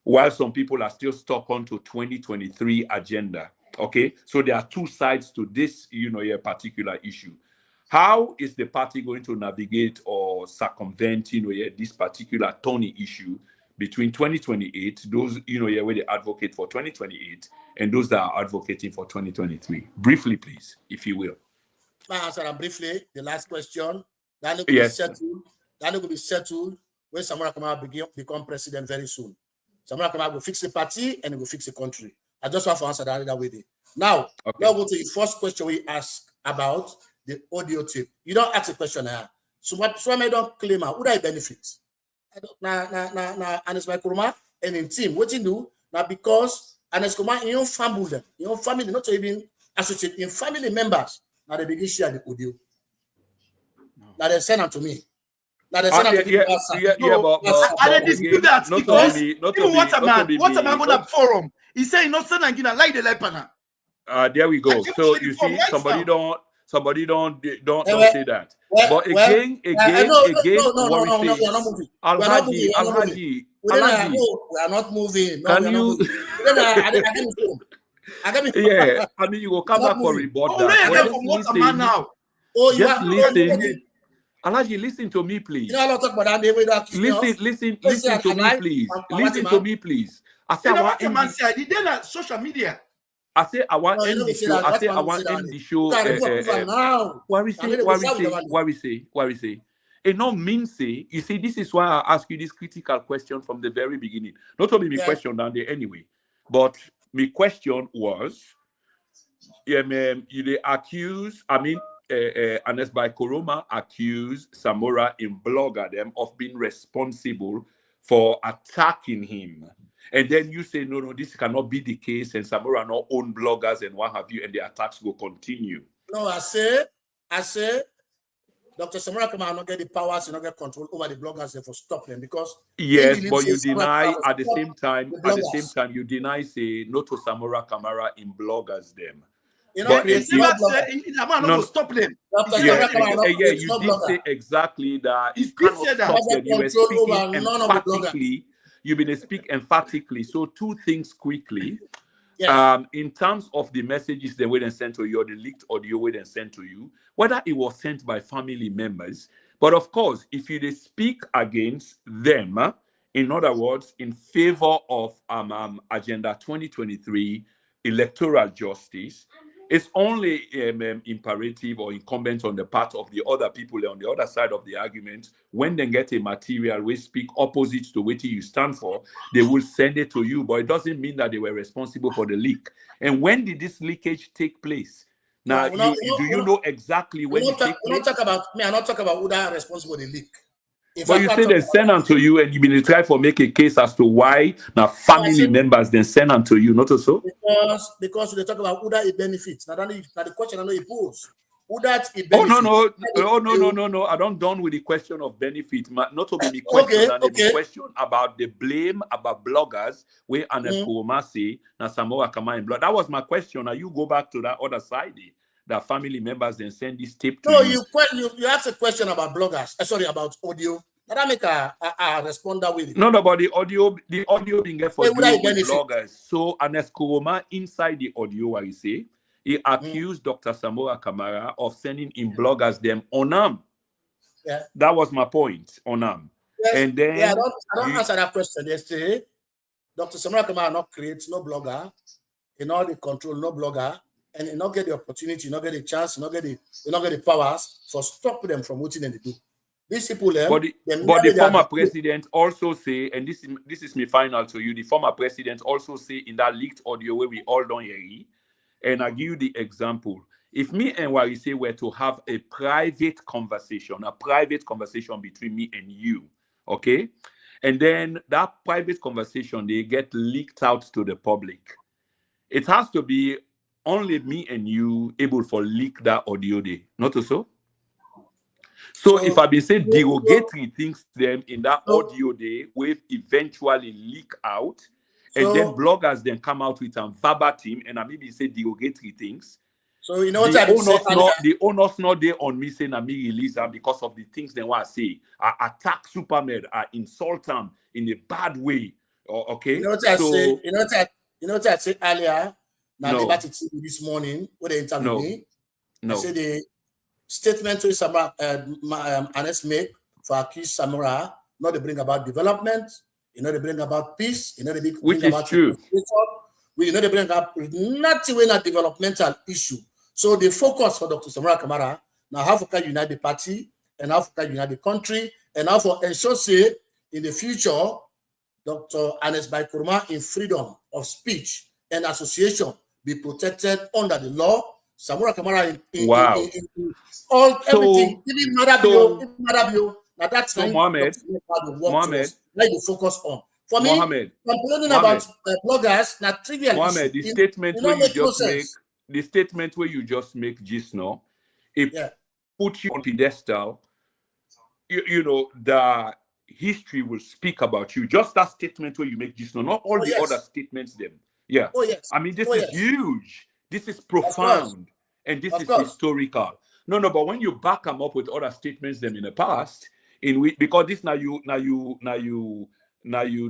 while some people are still stuck on to 2023 agenda. Okay, so there are 2 sides to this, particular issue. How is the party going to navigate or circumvent, this particular thorny issue between 2028, those, where they advocate for 2028, and those that are advocating for 2023? Briefly, please, if you will. My answer briefly, the last question. That will be settled. That will be settled when Samura Kamara become president very soon. Samura Kamara will fix the party and it will fix the country. I just want to answer that way. Now, let's go to the first question we ask about the audio tape. You don't ask a question here. So I don't claim who do I benefit? Anes Kuruma and in team. What you do now because Anes Kuruma in your family, not even associate in family members. Now they begin share the audio. Now they send them to me. Now they send them to me. I dispute that because even what a man on that forum, he say not send and like the lepana. There we go. So you see, somebody don't say that. But again, Alhaji, we are not moving. Can you? Yeah, I mean, you will come back for rebut that. Just listen. Alhaji, listen to me, please. Listen to me, please. Listen to me, please. I said, social media. I say I want No, you end know the they say show. that. I That's say why I we say want that. end the show. Can remove her now. What we And say? then they What will we shout say? the value. What we say? What we say? It not mean say. You see, this is why I ask you this critical question from the very beginning. Not only me Yeah. question down there anyway, but my question was, you they accuse. I mean, Anes by Koroma accused Samura in blogger them of being responsible for attacking him. And then you say, no, this cannot be the case, and Samura not own bloggers and what have you, and the attacks will continue. No, I say, Dr. Samura Kamara not get the powers, not get control over the bloggers for stop them because yes, but you deny at the same time. At the same time, you deny say no to Samura Kamara in bloggers them. You know, But he never say the man no stop them. You did say exactly that. He cannot said that. stop them. You were speaking none of the emphatically. You've been speak emphatically. So two things quickly. Yes. In terms of the messages they were then sent to you, or the leaked audio were then sent to you, whether it was sent by family members, but of course, if you speak against them, in other words, in favor of Agenda 2023 electoral justice, it's only imperative or incumbent on the part of the other people on the other side of the argument. When they get a material we speak opposite to what you stand for, they will send it to you. But it doesn't mean that they were responsible for the leak. And when did this leakage take place? Now, do you know exactly when it took place? I'm not talking about who that responsible for the leak. But you say they send them to you, and you've been trying to make a case as to why now family members then send them to you, not so? Because they talk about who that it benefits. Now the question I know you pose. Who that it benefits? No. I don't done with the question of benefit. Not to be the question, the question about the blame about bloggers where Anes Koroma say now Samura Kamara in blog. That was my question. Now you go back to that other side. That family members then send this tape to you. You asked a question about bloggers. Sorry, about audio. That make a responder with it. No, but the audio being get for bloggers. So Anes Koroma inside the audio, what you say, he accused Dr. Samura Kamara of sending in bloggers them on him. Yeah. That was my point on him. Yes. And then I don't answer that question. Yesterday, Dr. Samura Kamara not create no blogger, he not the control no blogger. And you not get the opportunity, you not get the chance, you not get the powers for stop them from what they do. These people, but the former president also say, and this is my final to you. The former president also say in that leaked audio where we all don't hear, and I give you the example. If me and Warise were to have a private conversation between me and you, okay, and then that private conversation they get leaked out to the public, it has to be only me and you able for leak that audio day, not so? So if I be say derogatory things them in that audio day, will eventually leak out, and then bloggers then come out with verbatim, and I maybe say derogatory things. So you know what the onus not there on me saying I me release them because of the things they want to say. I attack Superman, I insult them in a bad way. Okay. You know what I say? You know what I said earlier? Now debate this morning where they interviewed me. I said the statement to Anes make for accuse Samura, not to bring about development, you know, they bring about peace, you know, they bring about true. You know, they bring up nothing in a developmental issue. So the focus for Dr. Samura Kamara now how to unite the party and how to unite the country and how to ensure say in the future Dr. Anes Koroma in freedom of speech and association be protected under the law. Samura Kamara in everything, even Madabio. Now that's so Mohammed, like the focus on. For me, complaining about bloggers, not trivial. Mohammed, the statement where you just make just now, it put you on pedestal. You know, the history will speak about you. Just that statement where you make just now, not all the other statements. Them, yeah. Oh yes. I mean, this is huge. This is profound, and this is historical. No, but when you back them up with other statements them in the past, in which because this now you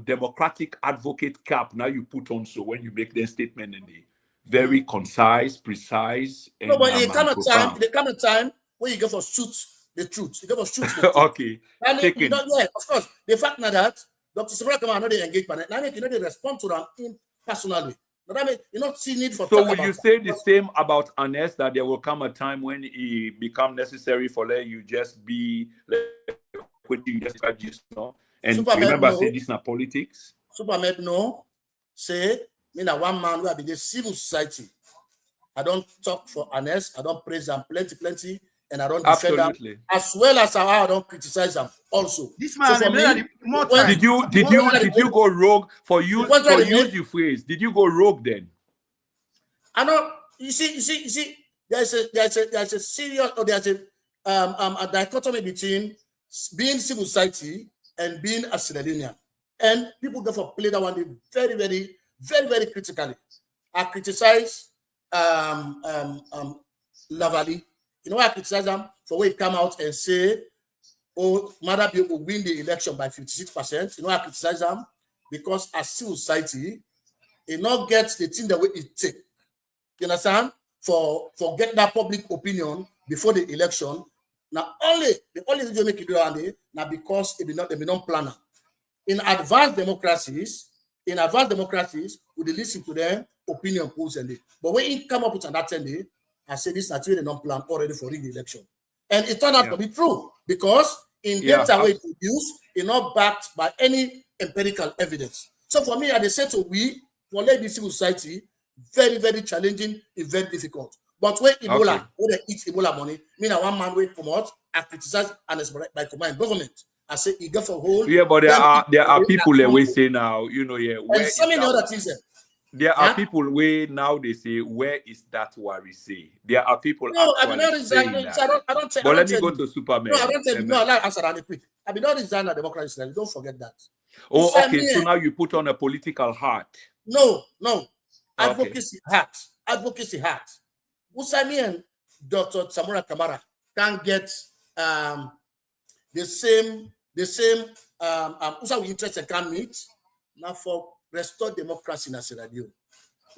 democratic advocate cap now you put on so when you make their statement in the very concise, precise, and no, but there come a time where you go for shoot the truth. You go for shoot the truth. Okay. And of course. The fact now that Dr. Samura Kamara know they engage by it. Now you know they respond to them personally. But I mean, you not see need for. So will you say the same about Ernest, that there will come a time when it become necessary for you just be what you just know? And Superman, remember, no. say this is not politics. Superman, no. Say me na one man who have been the civil society. I don't talk for Ernest. I don't praise them plenty, and I don't defend them as well as I don't criticize them also. This man, so did you go rogue for use your phrase? Did you go rogue then? I know. You see. There's a serious, or there's a dichotomy between being civil society and being a Sierra Leonean, and people therefore play that one very critically. I criticize Lavali. You know, I criticize them for when he come out and say, "Oh, Madabio will win the election by 56%." You know, I criticize them because as civil society, it not gets the thing the way it take. You understand? For get that public opinion before the election. Now, the only thing you make it do around now because it be not planner. In advanced democracies, we listen to them opinion polls and they. But when it come up with that 10 day, I say this naturally non plan already for the election. And it turned out to be true because in data way it produced, it's not backed by any empirical evidence. So for me, I say to we, for the civil society, very challenging, it's very difficult. But when Ebola, when they eat Ebola money, me na one man will come out and criticize and by combined government. I say it got for whole. Yeah, but there are people that we say now, you know, where and so many other things. There are people where now they say, where is that worry say? There are people actually saying that. I don't but let me go to Superman. No, I don't tell you. No, I'll answer that quick. I mean, not design a democracy. Don't forget that. Oh, okay. So now you put on a political hat. No. Advocacy hat. Usami and Dr. Samura Kamara can get the same Usawi interest and can meet now for restore democracy in Sierra Leone.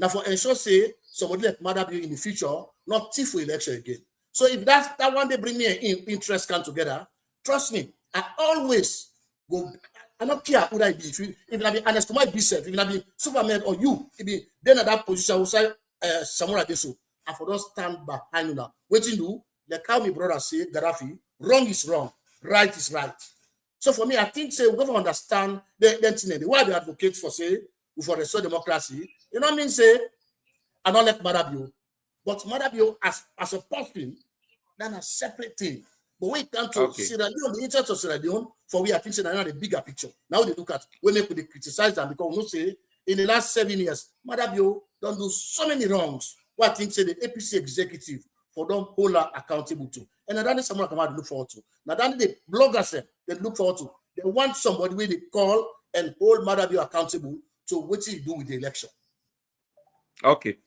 Now for ensure say somebody like Madabio in the future not thief for election again. So if that one they bring me in interest come together, trust me, I always go. I don't care who I be. If I be honest to my self, if I be Superman or you, if be then at that position, will say Samura Deso. I for don't stand behind you now. Waiting do like how my brother say Gaddafi, wrong is wrong, right is right. So for me, I think say we have to understand the why the advocates for say for restore democracy. You know what I mean? Say I don't like Madabio, but Madabio as a person, then a separate thing. But when it comes to Sierra Leone, the interest of Sierra Leone, for we I think say now the bigger picture. Now they look at when they could criticize them because we know say in the last 7 years, Madabio don't do so many wrongs. What I think say the APC executive for them hold her accountable to. And that is someone come out to look forward to. Now that the bloggers they look forward to. They want somebody where they call and hold Madabio accountable to what he do with the election. Okay.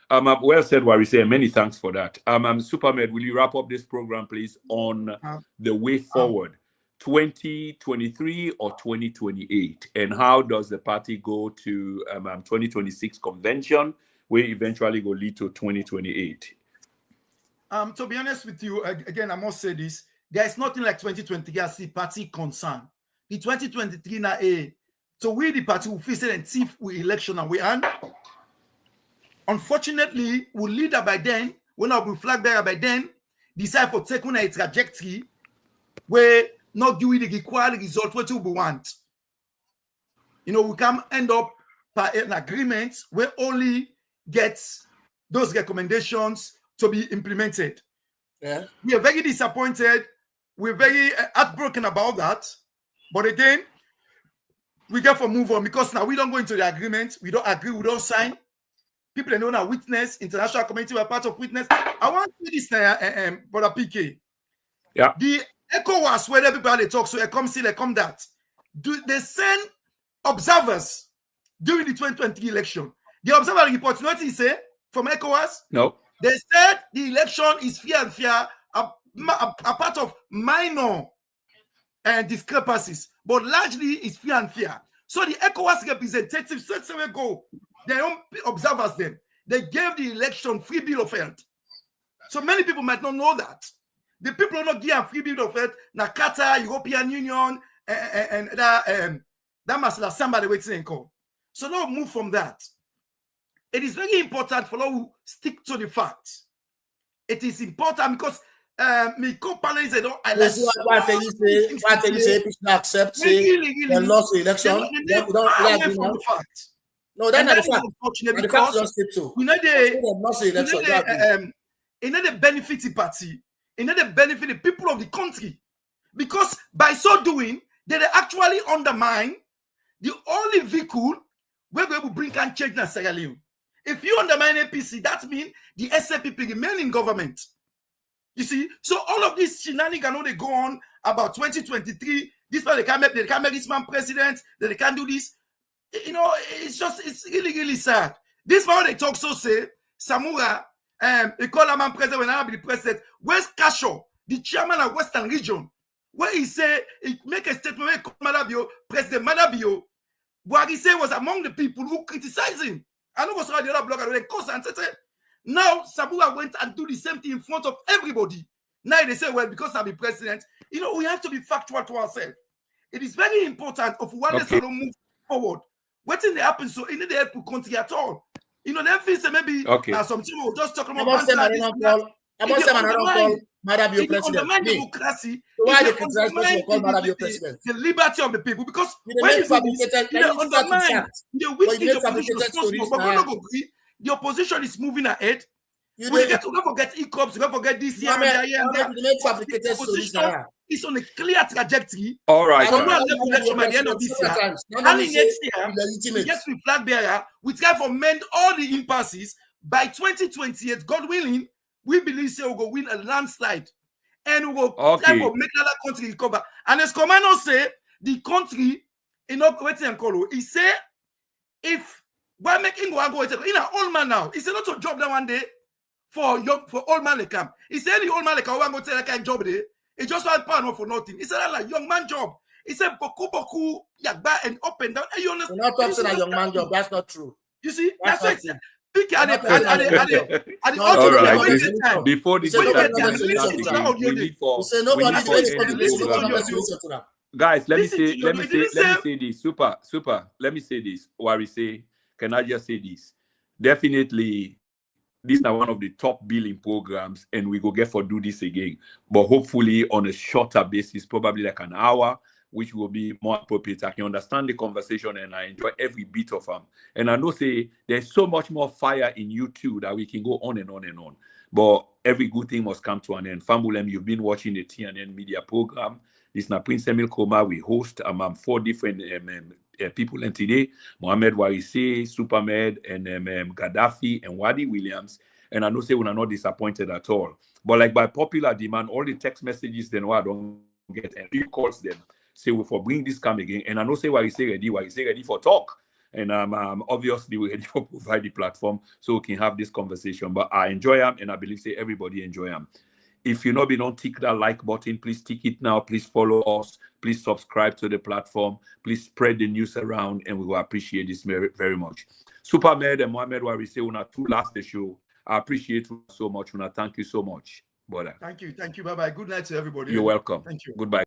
Well said, Warise. Many thanks for that. Supermed, will you wrap up this program, please, on the way forward, 2023 or 2028, and how does the party go to 2026 convention, where eventually go lead to 2028? To be honest with you, again, I must say this: there is nothing like 2023 as the party concern. The 2023 now, so we the party will face it and see if we election and we earn. Unfortunately, we'll leader by then, when I'll be flag bearer by then, decide for taking a trajectory where not doing the required result what we want. You know, we can end up by an agreement where only gets those recommendations to be implemented. Yeah. We are very disappointed. We're very heartbroken about that. But again, we get to move on because now we don't go into the agreement. We don't agree. We don't sign. People are known as witness, international community were part of witness. I want to say this, Brother PK. Yeah. The ECOWAS, where everybody talks, so come see, come that. Do they send observers during the 2020 election? The observer report, you know what he say from ECOWAS? No. They said the election is fair and fair, a part of minor discrepancies, but largely it's fair and fair. So the ECOWAS representatives, let's say we go, their own observers then, they gave the election free bill of health. So many people might not know that. The people are not giving free bill of health, na Qatar, European Union, and that must have somebody waiting and call. So now move from that. it is very important for us to stick to the facts. It is important because my co-panelists, they don't Why can you say people accept the lost the election? They're far away from the fact. No, that's not the fact. Unfortunate The because fact just too. you know lost the election. the benefit the party, the benefit the people of the country, because by so doing, they actually undermine the only vehicle where we will bring and change in Sierra Leone. If you undermine APC, that means the SAPP remain in government. You see, so all of these shenanigans, they go on about 2023. This man, they can't make this man president. They can't do this. You know, it's really, really sad. This man, they talk so say, Samura, they call a man president when I be the president. Where's Kasho, the chairman of Western Region, where he say, he make a statement where he call Madabio, President Madabio, what he say was among the people who criticize him. I know what's the other blogger, they cause and say, now Samura went and do the same thing in front of everybody. Now they say, well, because I'm the president, you know, we have to be factual to ourselves. It is very important if we want to move forward. What's in the happen? So in the help to country at all. You know, them things maybe some people will just talk about Madabio president. Democracy. So why they criticize people who call Madabio president? The liberty of the people, because when you fabricated, the opposition is moving ahead. You don't forget ECOPS, you don't forget this year. It's on a clear trajectory. All right. From election at the end of this year, and in next year, we get the flag bearer. We try to mend all the impasses. By 2028, God willing, we believe we'll go win a landslide, and we will try to make another country recover. And as Commando say, the country, he say, if by making go in an old man now, he said not to job that one day for old man like him. He said the old man like I want to take that kind of job there. He just want power for nothing. He said that like young man job. He said boku yagba and up and down. And you understand? You're not talking a young man job. That's not true. You see, that's what before this, guys, let me say this. Super. Let me say this. Wari, can I just say this? Definitely, this is one of the top billing programs, and we go get for do this again. But hopefully on a shorter basis, probably like an hour, which will be more appropriate. I can understand the conversation and I enjoy every bit of them. And I know there's so much more fire in you too that we can go on and on and on. But every good thing must come to an end. Fambulem, you've been watching the TNN media program. This is Prince Emil Koma. We host 4 different people, and today Mohamed Warise, Supermed, and Gaddafi and Wadi Williams. And I know we're not disappointed at all. But like by popular demand, all the text messages then I don't get, and he calls them, say we for bring this come again. And I know Warise ready for talk. And obviously we're ready for provide the platform so we can have this conversation. But I enjoy them, and I believe everybody enjoy them. If you not been on, tick that like button, please tick it now. Please follow us. Please subscribe to the platform. Please spread the news around, and we will appreciate this very, very much. Supermed and Mohamed Warise, una two last the show. I appreciate you so much. Una thank you so much, brother. Thank you. Bye-bye. Good night to everybody. You're welcome. Thank you. Goodbye.